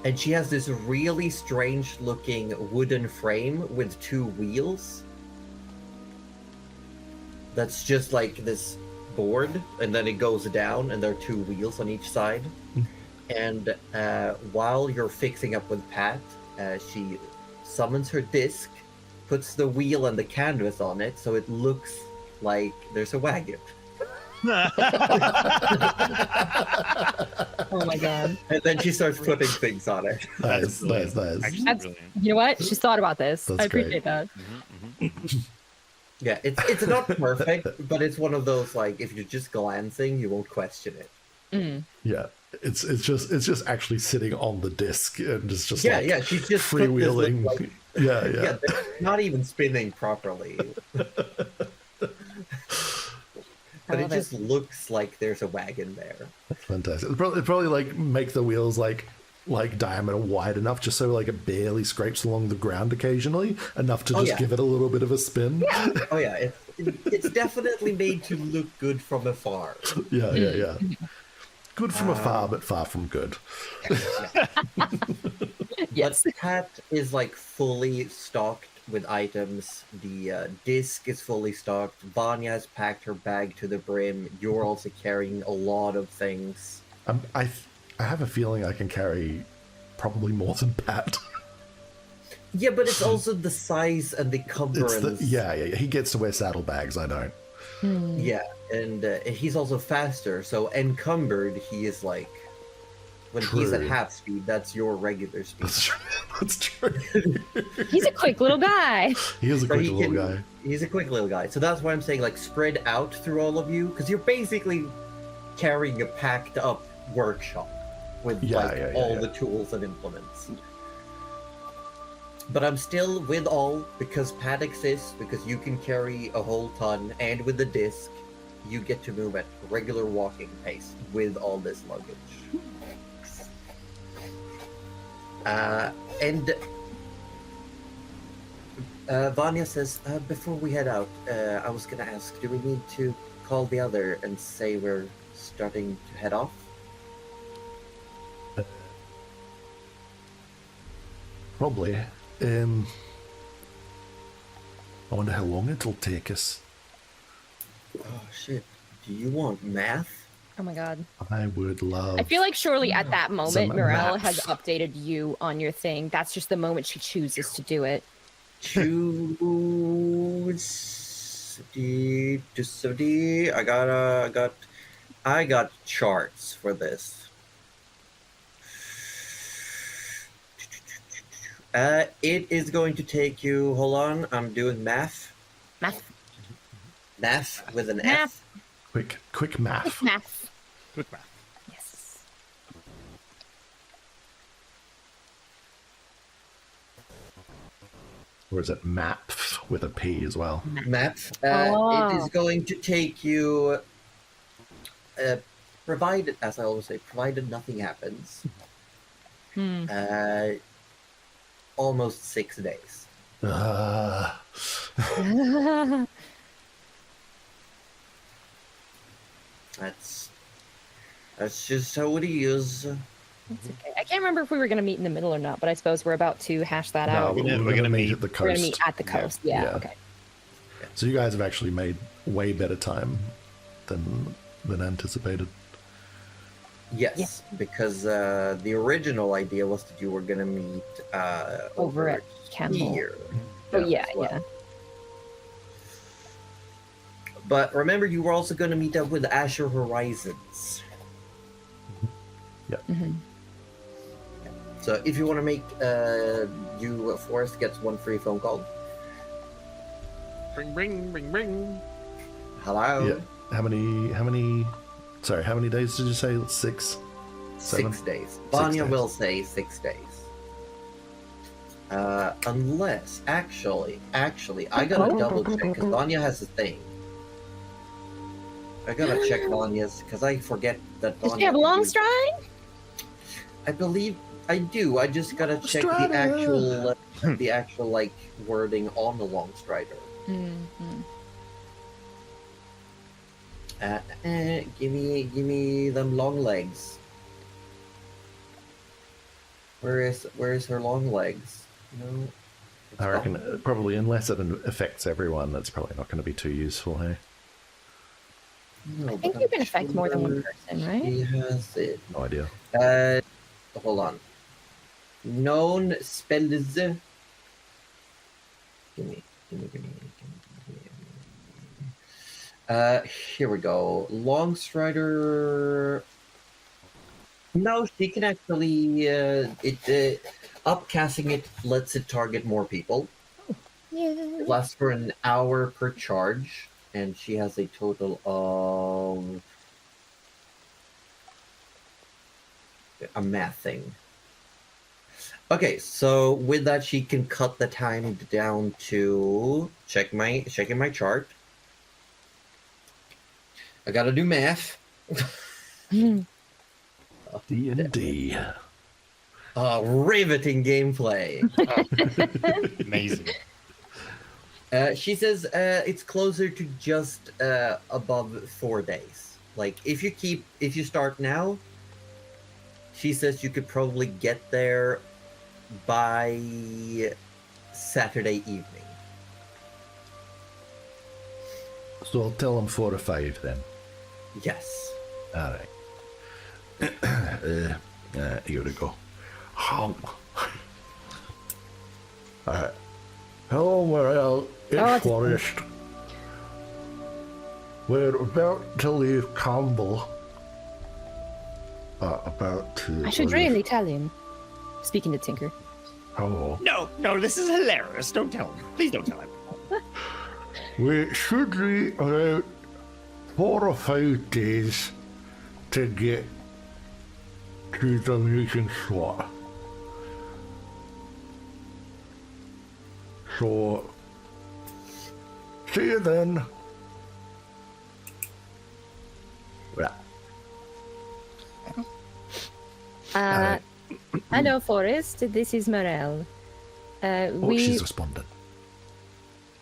And she has this really strange looking wooden frame with 2 wheels. That's just like this board, and then it goes down, and there are 2 wheels on each side. And while you're fixing up with Pat, she summons her disc, puts the wheel and the canvas on it, so it looks like there's a wagon. Oh my god. And then she starts putting things on it. Nice. Actually, That's- brilliant. You know what? She's thought about this. That's I appreciate great. that. Yeah, it's not perfect, but it's one of those like if you're just glancing, you won't question it. Mm. Yeah, it's just actually sitting on the disc and it's just Yeah, like yeah, she's just put this freewheeling. little, like, yeah, yeah, yeah. they're not even spinning properly. But it love it. just looks like there's a wagon there. Fantastic. It'd probably like make the wheels like diameter wide enough just so like it barely scrapes along the ground occasionally, enough to Oh, just yeah. give it a little bit of a spin. Oh yeah, it's definitely made to look good from afar. Yeah, yeah, yeah. Good from afar, but far from good. Yes. But Pat is like fully stocked with items. The disc is fully stocked. Vanya has packed her bag to the brim. You're also carrying a lot of things. I have a feeling I can carry probably more than Pat. Yeah, but it's also the size and the It's cumbrance. yeah. He gets to wear saddlebags. I don't. Hmm. Yeah, and he's also faster. So encumbered, he is like when he's at True. half speed. That's your regular speed. That's true. That's true. He's a quick little guy. He is a So quick he little can- guy. He's a quick little guy. So that's why I'm saying like spread out through all of you, because you're basically carrying a packed up workshop with Yeah, all yeah. the tools and implements. But I'm still with all because Pat exists, because you can carry a whole ton, and with the disc, you get to move at regular walking pace with all this luggage. And Vanya says, before we head out, I was gonna ask, do we need to call the other and say we're starting to head off? Probably. I wonder how long it'll take us. Oh shit. Do you want math? Oh my god. I would love. I feel like surely at that moment, Some Mirelle maps. has updated you on your thing. That's just the moment she chooses to do it. Choose the I got charts for this. It is going to take you. Hold on, I'm doing math. Math. Math with an Math. F. quick math. Math. Quick math. Yes. Or is it map with a P as well? Math. Oh. It is going to take you. Provided, as I always say, provided nothing happens. Hmm. Almost 6 days. That's just how it is. That's okay. I can't remember if we were going to meet in the middle or not, but I suppose we're about to hash that No, out. we're we're gonna gonna meet meet- at the We're going to coast. meet at the coast. Yeah. Yeah. Okay. So you guys have actually made way better time than anticipated. Yes, because the original idea was that you were gonna meet Over at Campbell. here. Oh yeah, as well. yeah. But remember, you were also gonna meet up with Azure Horizons. Hmm. So if you want to make you Forrest gets one free phone call. Ring, ring, ring, ring. Hello. Yeah. How many? Sorry, how many days did you say? 6? 7? 6 days. Vanya days. will say 6 days. Unless, actually, I gotta double check because Vanya has a thing. I gotta check Vanya's because I forget that. Does Vanya she have a can long do- stride? I believe I do. I just gotta check Strider. the actual like wording on the long strider. Mm-hmm. Give me them long legs. Where is her long legs? No. it's I reckon gone. probably unless it affects everyone, that's probably not going to be too useful. Hey, No, I think but you I'm can affect more than one sure person, right? She has it. no idea. Hold on. Known spells. Give me. Here we go. Longstrider. No, she can actually. Upcasting it lets it target more people. Yeah. It lasts for an hour per charge, and she has a total of a math thing. Okay, so with that, she can cut the time down to checking my chart. I gotta do math. D&D. Riveting gameplay. Amazing. She says it's closer to just above 4 days. Like if you start now, she says you could probably get there by Saturday evening. So I'll tell him 4 or 5 then. Yes. All right. Here we go. All right. Hello, Morel. It's Forrest. We're about to leave Campbell. About to. I should really tell him. Speaking to Tinker. Oh. No, this is hilarious. Don't tell him. Please don't tell him. We should be about 4 or 5 days to get to the meeting slot. So, see you then. Yeah. Hello, Forrest. This is Morel. She's responding.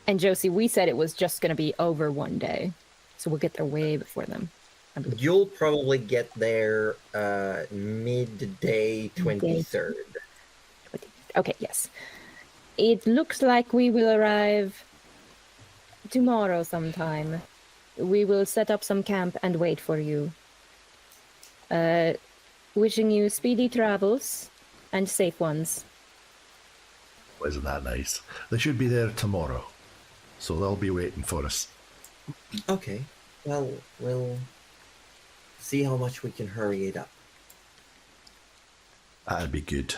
And Josie, we said it was just going to be over 1 day. So we'll get there way before them. I believe. You'll probably get there midday 23rd. Okay, yes. It looks like we will arrive tomorrow sometime. We will set up some camp and wait for you. Wishing you speedy travels and safe ones. Isn't that nice? They should be there tomorrow. So they'll be waiting for us. Okay. Well, we'll see how much we can hurry it up. That'd be good.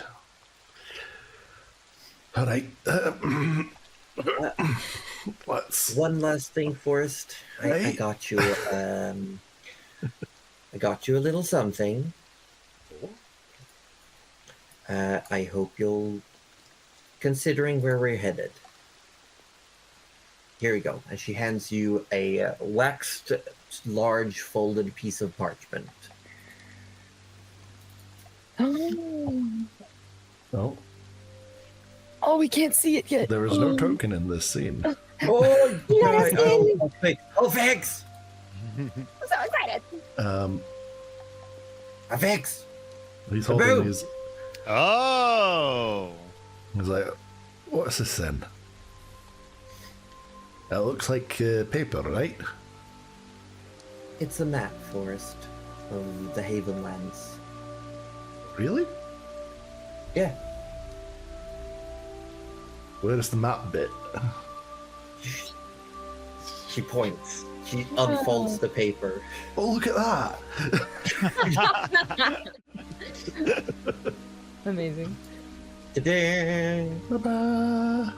All right. Let's. One last thing, Forrest. I got you. I got you a little something. I hope you'll, considering where we're headed. Here we go. And she hands you a waxed, large, folded piece of parchment. Oh, Oh, we can't see it yet. there is no token in this scene. Oh, Yes, oh, Vex! I'm so excited. Vex! He's Boom. holding his. Oh. He's like, what's this then? It looks like paper, right? It's a map, Forrest, of the Havenlands. Really? Yeah. Where's the map bit? She points. She unfolds the paper. Oh, look at that! Amazing. Ta-da! Bye-bye.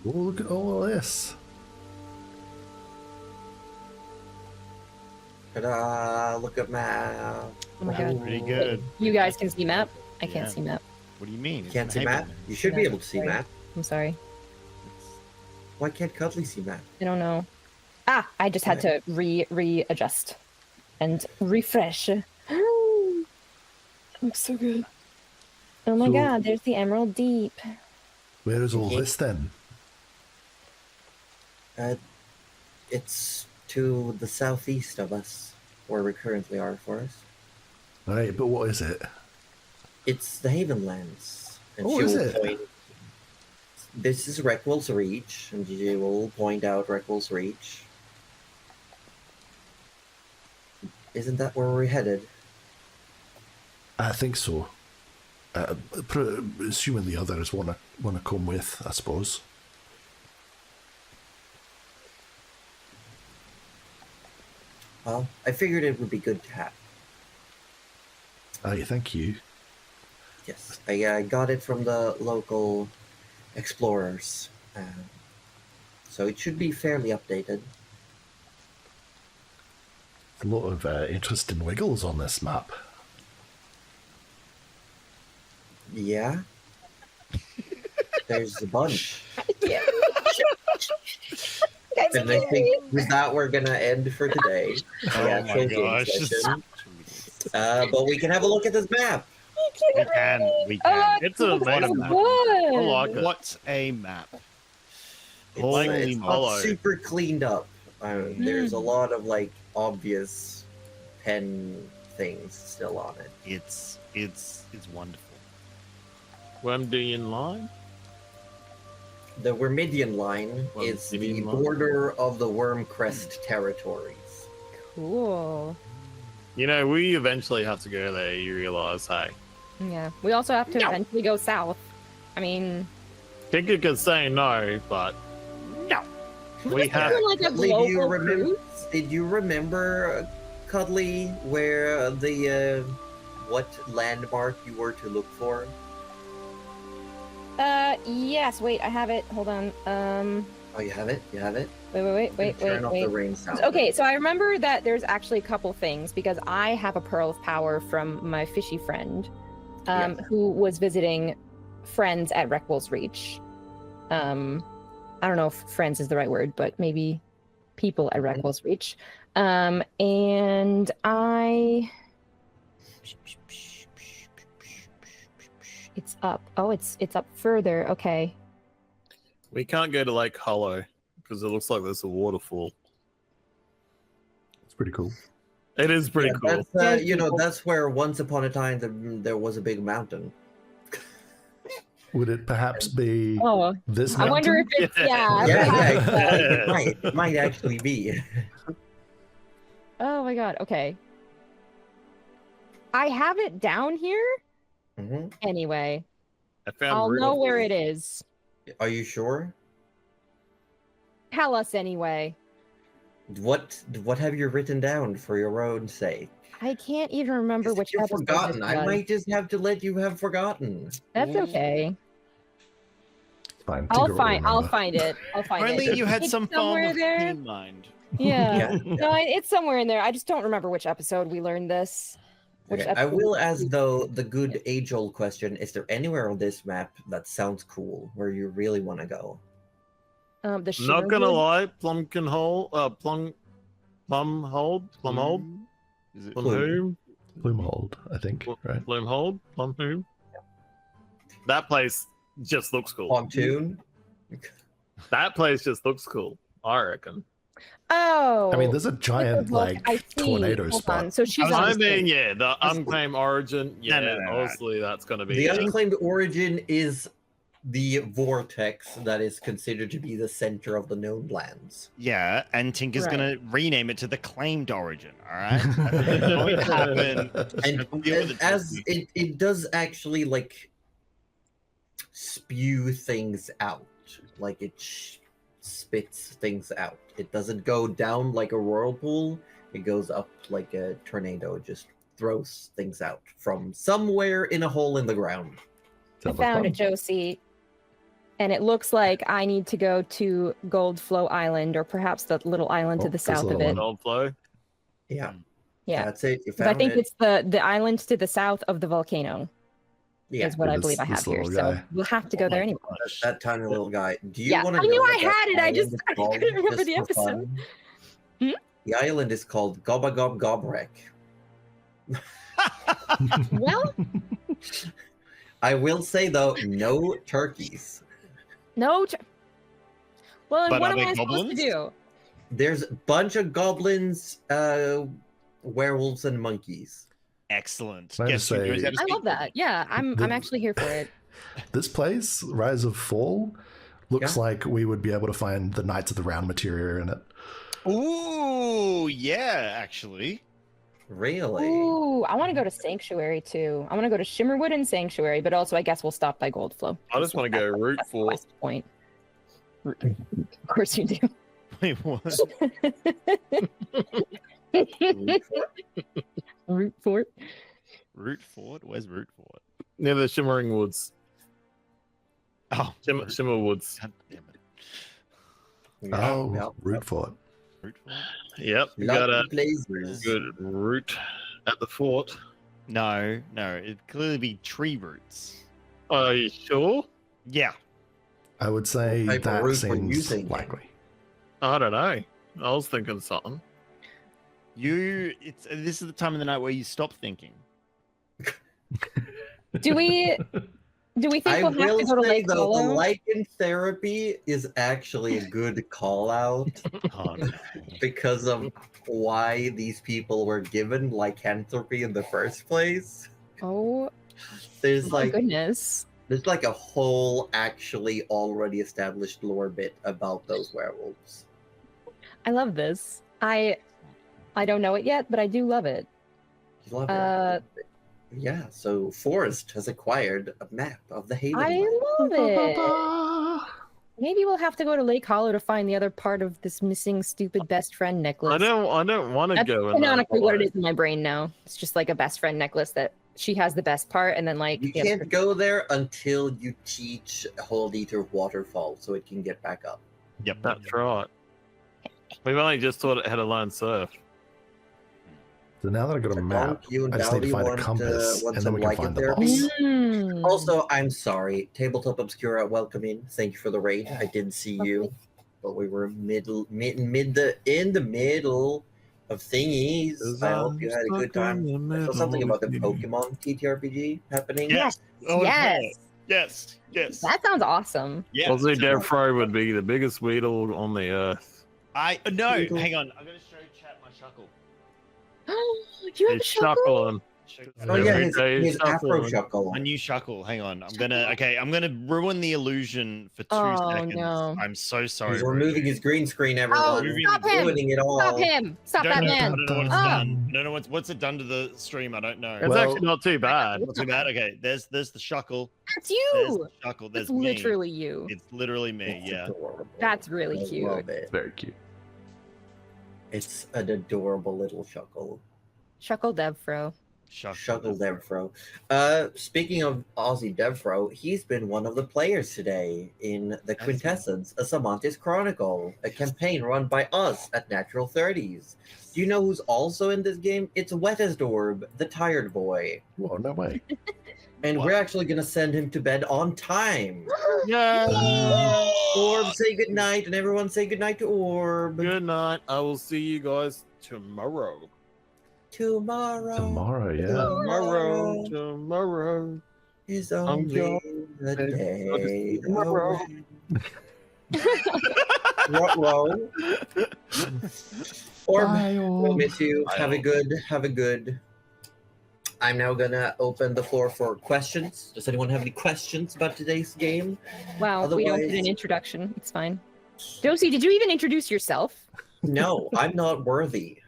Oh, look at all of this. Ta-da! Look at map. Oh my god. Pretty good. You guys can see map? I can't Yeah. see map. What do you mean? It's Can't see in map? Haven. You should be No, able to see sorry. map. I'm sorry. Why can't Cuddly see map? I don't know. I just had to readjust and refresh. Looks so good. Oh my So- god, there's the Emerald Deep. Where is all this then? It's to the southeast of us, where we currently are, Forrest. Alright, but what is it? It's the Havenlands. And Oh, she is will it? point. This is Reckwell's Reach, and she will point out Reckwell's Reach. Isn't that where we're headed? I think so. Assuming the others want to come with, I suppose. Well, I figured it would be good to have. Oh, thank you. Yes, I got it from the local explorers, so it should be fairly updated. A lot of interesting wiggles on this map. Yeah. There's a bunch. Yeah. And I think with that we're gonna end for today. Oh The my actual game gosh. session. But we can have a look at this map. We can. It's a What a nice map. map. I like it. What a map. It's, Holy it's not moly. super cleaned up. There's a lot of like obvious pen things still on it. It's wonderful. Wemdian line. The Wormidian line is the Wormidian line. border of the Wormcrest territories. Cool. You know, we eventually have to go there. You realize, hey, Yeah. We also have to No. eventually go south. I mean, Kinka could say no, but No. we have. like a Cuddly, do you global remember? cruise? Did you remember, Cuddly, where the what landmark you were to look for? Yes. Wait, I have it. Hold on. Oh, you have it. You have it. Wait. Turn off the rain sound. Okay, so I remember that there's actually a couple things because I have a pearl of power from my fishy friend, Yes. who was visiting friends at Reckwell's Reach. I don't know if friends is the right word, but maybe people at Reckwell's Reach. And I. It's up. Oh, it's up further. Okay. We can't go to Lake Hollow because it looks like there's a waterfall. It's pretty cool. It is pretty cool. That's, Very you know, cool. that's where once upon a time there was a big mountain. Would it perhaps be Oh, this I mountain? wonder if it's yeah. Yeah, perhaps, it might actually be. Oh my god. Okay. I have it down here. hmm Anyway, I found I'll real- know where it is. Are you sure? Tell us anyway. What have you written down for your own sake? I can't even remember 'Cause which if you're episode forgotten, this I was. might just have to let you have forgotten. That's okay. Fine. I'll Tinker will find remember. it. I'll find Only it. you had It's some form somewhere of there. in mind. Yeah. Yeah. No, it's somewhere in there. I just don't remember which episode we learned this. Which Okay, I episode will we- ask though the good age-old question: is there anywhere on this map that sounds cool where you really want to go? the Not Shimmerwood. gonna lie, Plumhold. Is it? Plumhoom? Bloomhold, I think, right? Plumhoom? That place just looks cool. Pontoon. That place just looks cool, I reckon. Oh. I mean, there's a Look, giant I like see. tornado Hold spot. on. So she's was on I the mean, stage. yeah, the unclaimed origin. Yeah, no. obviously that's gonna be. The it. unclaimed origin is the vortex that is considered to be the center of the known lands. Yeah, and Tinker's Right. gonna rename it to the claimed origin. All right, that's going to happen. And Deal with it, as Disney. it does actually like spew things out, like it spits things out. It doesn't go down like a whirlpool. It goes up like a tornado. It just throws things out from somewhere in a hole in the ground. I Sounds like found fun. it, Josie. And it looks like I need to go to Goldflow Island, or perhaps the little island Oh, to the this south of little it. one. Old flow. Yeah, Yeah. that's it. You 'Cause found I think it. it's the island to the south of the volcano Yeah, is what I This- believe I this have here. little So guy. we'll have to go there anyway. that tiny little guy. Do you Yeah, want I to? knew know I what that had it, I just- island is I called, couldn't remember just the for episode. fun? Hmm? The island is called Gobba Gob Gobrek. Well, I will say though, no turkeys. no. Well, and But what are am they I supposed to goblins? do? There's a bunch of goblins, werewolves, and monkeys. Excellent. Can I Guess just who knows say- how to I speak love that. Yeah, I'm The- actually here for it. This place, Rise of Fall, looks Yeah. like we would be able to find the Knights of the Round materia in it. Ooh, yeah, actually. Really? Ooh, I want to go to Sanctuary too. I want to go to Shimmerwood and Sanctuary, but also I guess we'll stop by Goldflow. I just want to go root That's the for. quest point. Of course you do. Wait, what? Root Fort. Root Fort? Where's Root Fort? Near the Shimmering Woods. Oh, Shimmer Woods. God damn it. Oh, root for it. Root Fort? Yep, you got a Lovely places. good route at the fort. No, it'd clearly be tree roots. Are you sure? Yeah. I would say What type of that root were you seems thinking? likely. I don't know. I was thinking something. This is the time of the night where you stop thinking. Do we think I we'll have will to go to say Lake though, the Hollow? lichen therapy is actually a good call out Oh, no. because of why these people were given lycanthropy in the first place. Oh There's my like goodness. there's like a whole actually already established lore bit about those werewolves. I love this. I don't know it yet, but I do love it. You love it. Yeah, so Forrest has acquired a map of the Haven. I Land. love it. Maybe we'll have to go to Lake Hollow to find the other part of this missing stupid best friend necklace. I don't want to That's go in that canonically what it way. is in my brain now. It's just like a best friend necklace that she has the best part, and then like You the other can't go there until you teach Hold Eater Waterfall so it can get back up. Yep. That's right. We've only just taught it how to learn surf. So now that I've got a map, You and I just need to Dowdy find a want, compass, want and then some we can lichen find the therapy? boss. Mm. Also, I'm sorry. Tabletop Obscura, welcome in. Thank you for the raid. I didn't see you, but we were in the middle of thingies. I hope you had a good time. I saw something about the Pokemon TTRPG happening. Yes. Oh, Yes. Yes. That sounds awesome. Yes. Also, Devfro would be the biggest Weedle on the earth. No, hang on. I'm gonna show chat my shuckle. Do you have a He's shuckle? shuckling. Oh yeah, Every his, day his Afro shuckling. Shuckle. My new shuckle. Hang on. I'm gonna ruin the illusion for 2 Oh, seconds. no. I'm so sorry. He's removing his green screen, everyone. Oh, Ruby. stop him! Ruining it all. Stop him! Stop I that don't know, I man! don't know what it's Ah. done. I don't know what's it done to the stream. I don't know. It's Well- actually not too bad. Not too bad. Okay, there's the shuckle. That's There's you! the shuckle. There's That's me. literally you. It's literally me. It's Yeah. adorable. That's really I cute. love it. Very cute. It's an adorable little Shuckle. Shuckle Devfro. Shuckle Devfro. Speaking of Aussie Devfro, he's been one of the players today in the Quintessence, a Sammantis Chronicle, a campaign run by us at Natural 30s. Do you know who's also in this game? It's Wettesdorb, the tired boy. Oh, no way. And What? we're actually going to send him to bed on time. Yeah. Orb, say goodnight, and everyone say goodnight to Orb. Good night. I will see you guys tomorrow. Tomorrow. Tomorrow, yeah. Tomorrow. Is I'm only going the to day tomorrow. away. Row. Orb, Bye, we'll Orb. miss you. Bye, Have a Orb. good. I'm now gonna open the floor for questions. Does anyone have any questions about today's game? Wow, we don't get Otherwise- an introduction. It's fine. Josie, did you even introduce yourself? No, I'm not worthy.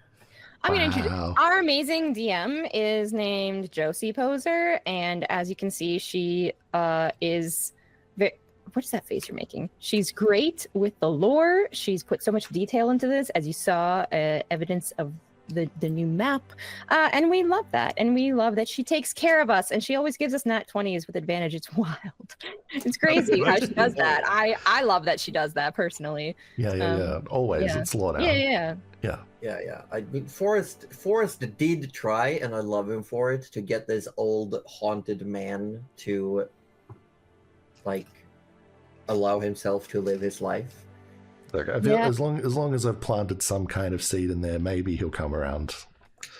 I'm going to introduce. Wow. Our amazing DM is named Josie Poser, and as you can see, she is. What's that face you're making? She's great with the lore. She's put so much detail into this, as you saw, evidence of the new map, and we love that. And we love that she takes care of us, and she always gives us nat 20s with advantage. It's wild. It's crazy how she does that. I love that she does that personally. Yeah. Always. yeah. It's Lord Yeah. Yeah. I mean, Forrest did try, and I love him for it, to get this old haunted man to, like, allow himself to live his life. Look, I feel Yeah. as long as I've planted some kind of seed in there, maybe he'll come around.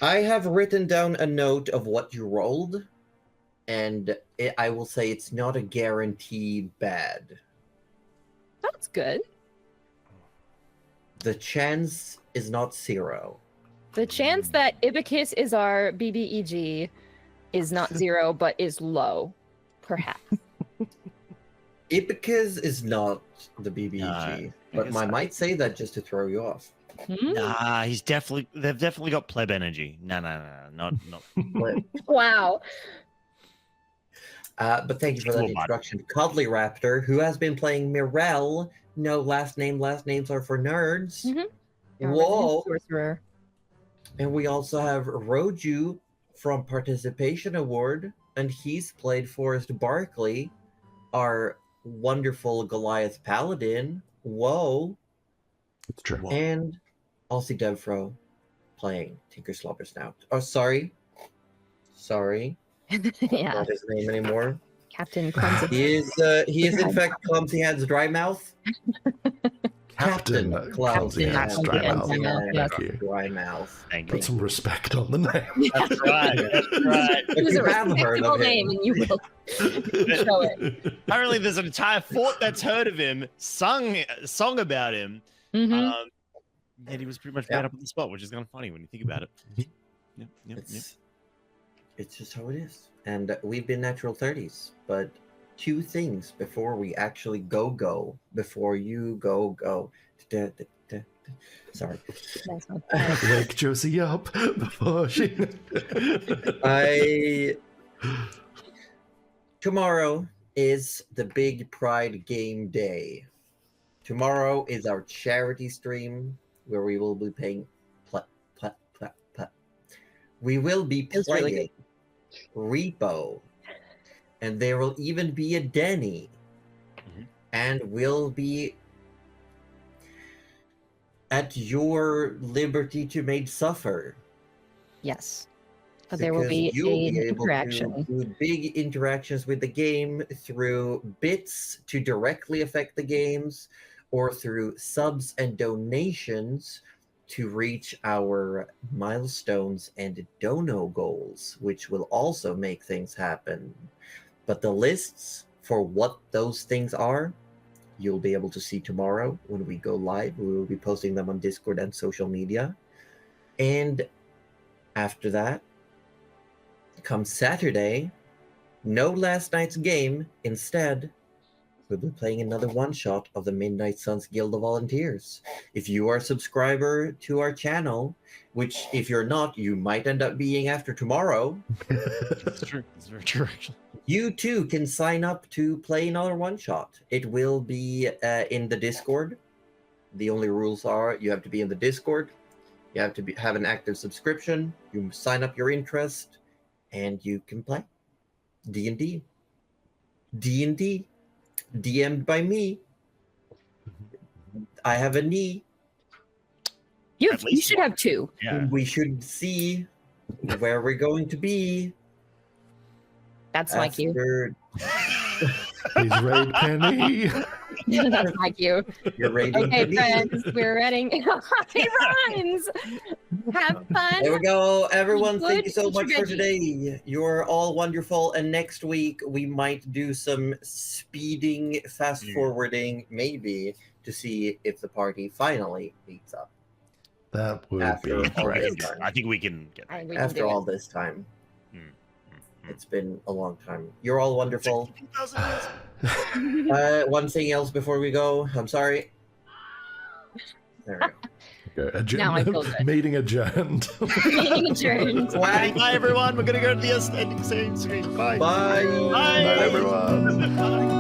I have written down a note of what you rolled, and I will say it's not a guarantee bad. That's good. The chance is not 0. The chance that Ibicus is our BBEG is not 0, but is low, perhaps. Ipicus is not the BBG, No, but guess I so. might say that just to throw you off. Hmm? Nah, they've definitely got pleb energy. No, not. But, Wow. but thank you for that Cool, bud. introduction. Cuddly Raptor, who has been playing Mirel. No last names are for nerds. Mhm. Our Whoa. resident sorcerer. And we also have Roju from Participation Award, and he's played Forrest Barkley, our wonderful Goliath Paladin. Whoa. It's true. And Aussie Devfro playing Tinker Slobber Snout. Oh, sorry. Yeah, Not his name anymore. Captain Clumsy. He is in fact Clumsy Hands Dry Mouth. Captain Clumsy Hands Hands Dry Mouth. Yes. Thank you. Dry Mouth. Thank you. Put some respect on the name. That's right. That's right. If Use you a haven't heard respectable of name, him, and you will show it. Apparently, there's an entire fort that's heard of him, sung a song about him. Mhm. And he was pretty much made up on the spot, which is kind of funny when you think about it. Yep. it's just how it is. And we've been natural 30s, but 2 things before we actually go, before you go. Sorry. Nice one. Wake Josie up before she. Tomorrow is the big Pride game day. Tomorrow is our charity stream where we will be playing. We will be It's really playing Repo, and there will even be a Denny, and we'll be at your liberty to make suffer. Yes. But there will Because be you'll an able interaction. to do big interactions with the game through bits to directly affect the games, or through subs and donations to reach our milestones and dono goals, which will also make things happen. But the lists for what those things are, you'll be able to see tomorrow when we go live. We will be posting them on Discord and social media. And after that, come Saturday, no last night's game. Instead, we'll be playing another one-shot of the Midnight Suns Guild of Volunteers. If you are a subscriber to our channel, which if you're not, you might end up being after tomorrow, It's true. It's very true, actually. you too can sign up to play another one-shot. It will be in the Discord. The only rules are you have to be in the Discord, you have to have an active subscription, you sign up your interest, and you can play D&D. D&D. DM'd by me. I have a knee. You At least should have 2. Yeah. We should see where we're going to be. That's my cue. after He's Raid Penny. That's my cue. You're raiding Okay, me. friends, we're ready. It rhymes. Have fun. There we go. Everyone, thank Good you so much for strategy. today. You're all wonderful. And next week, we might do some speeding, fast forwarding, maybe, to see if the party finally meets up. That would After be all great. this time. I think we can get I that. think we can After do all it. this time. Mm. It's been a long time. You're all wonderful. 2,000 years. One thing else before we go. I'm sorry. There we go. Okay, Now I feel good. meeting adjourned. Meeting adjourned. Okay, bye, everyone. We're going to go to the ending screen. Bye. Bye. Bye. Bye, everyone. Bye.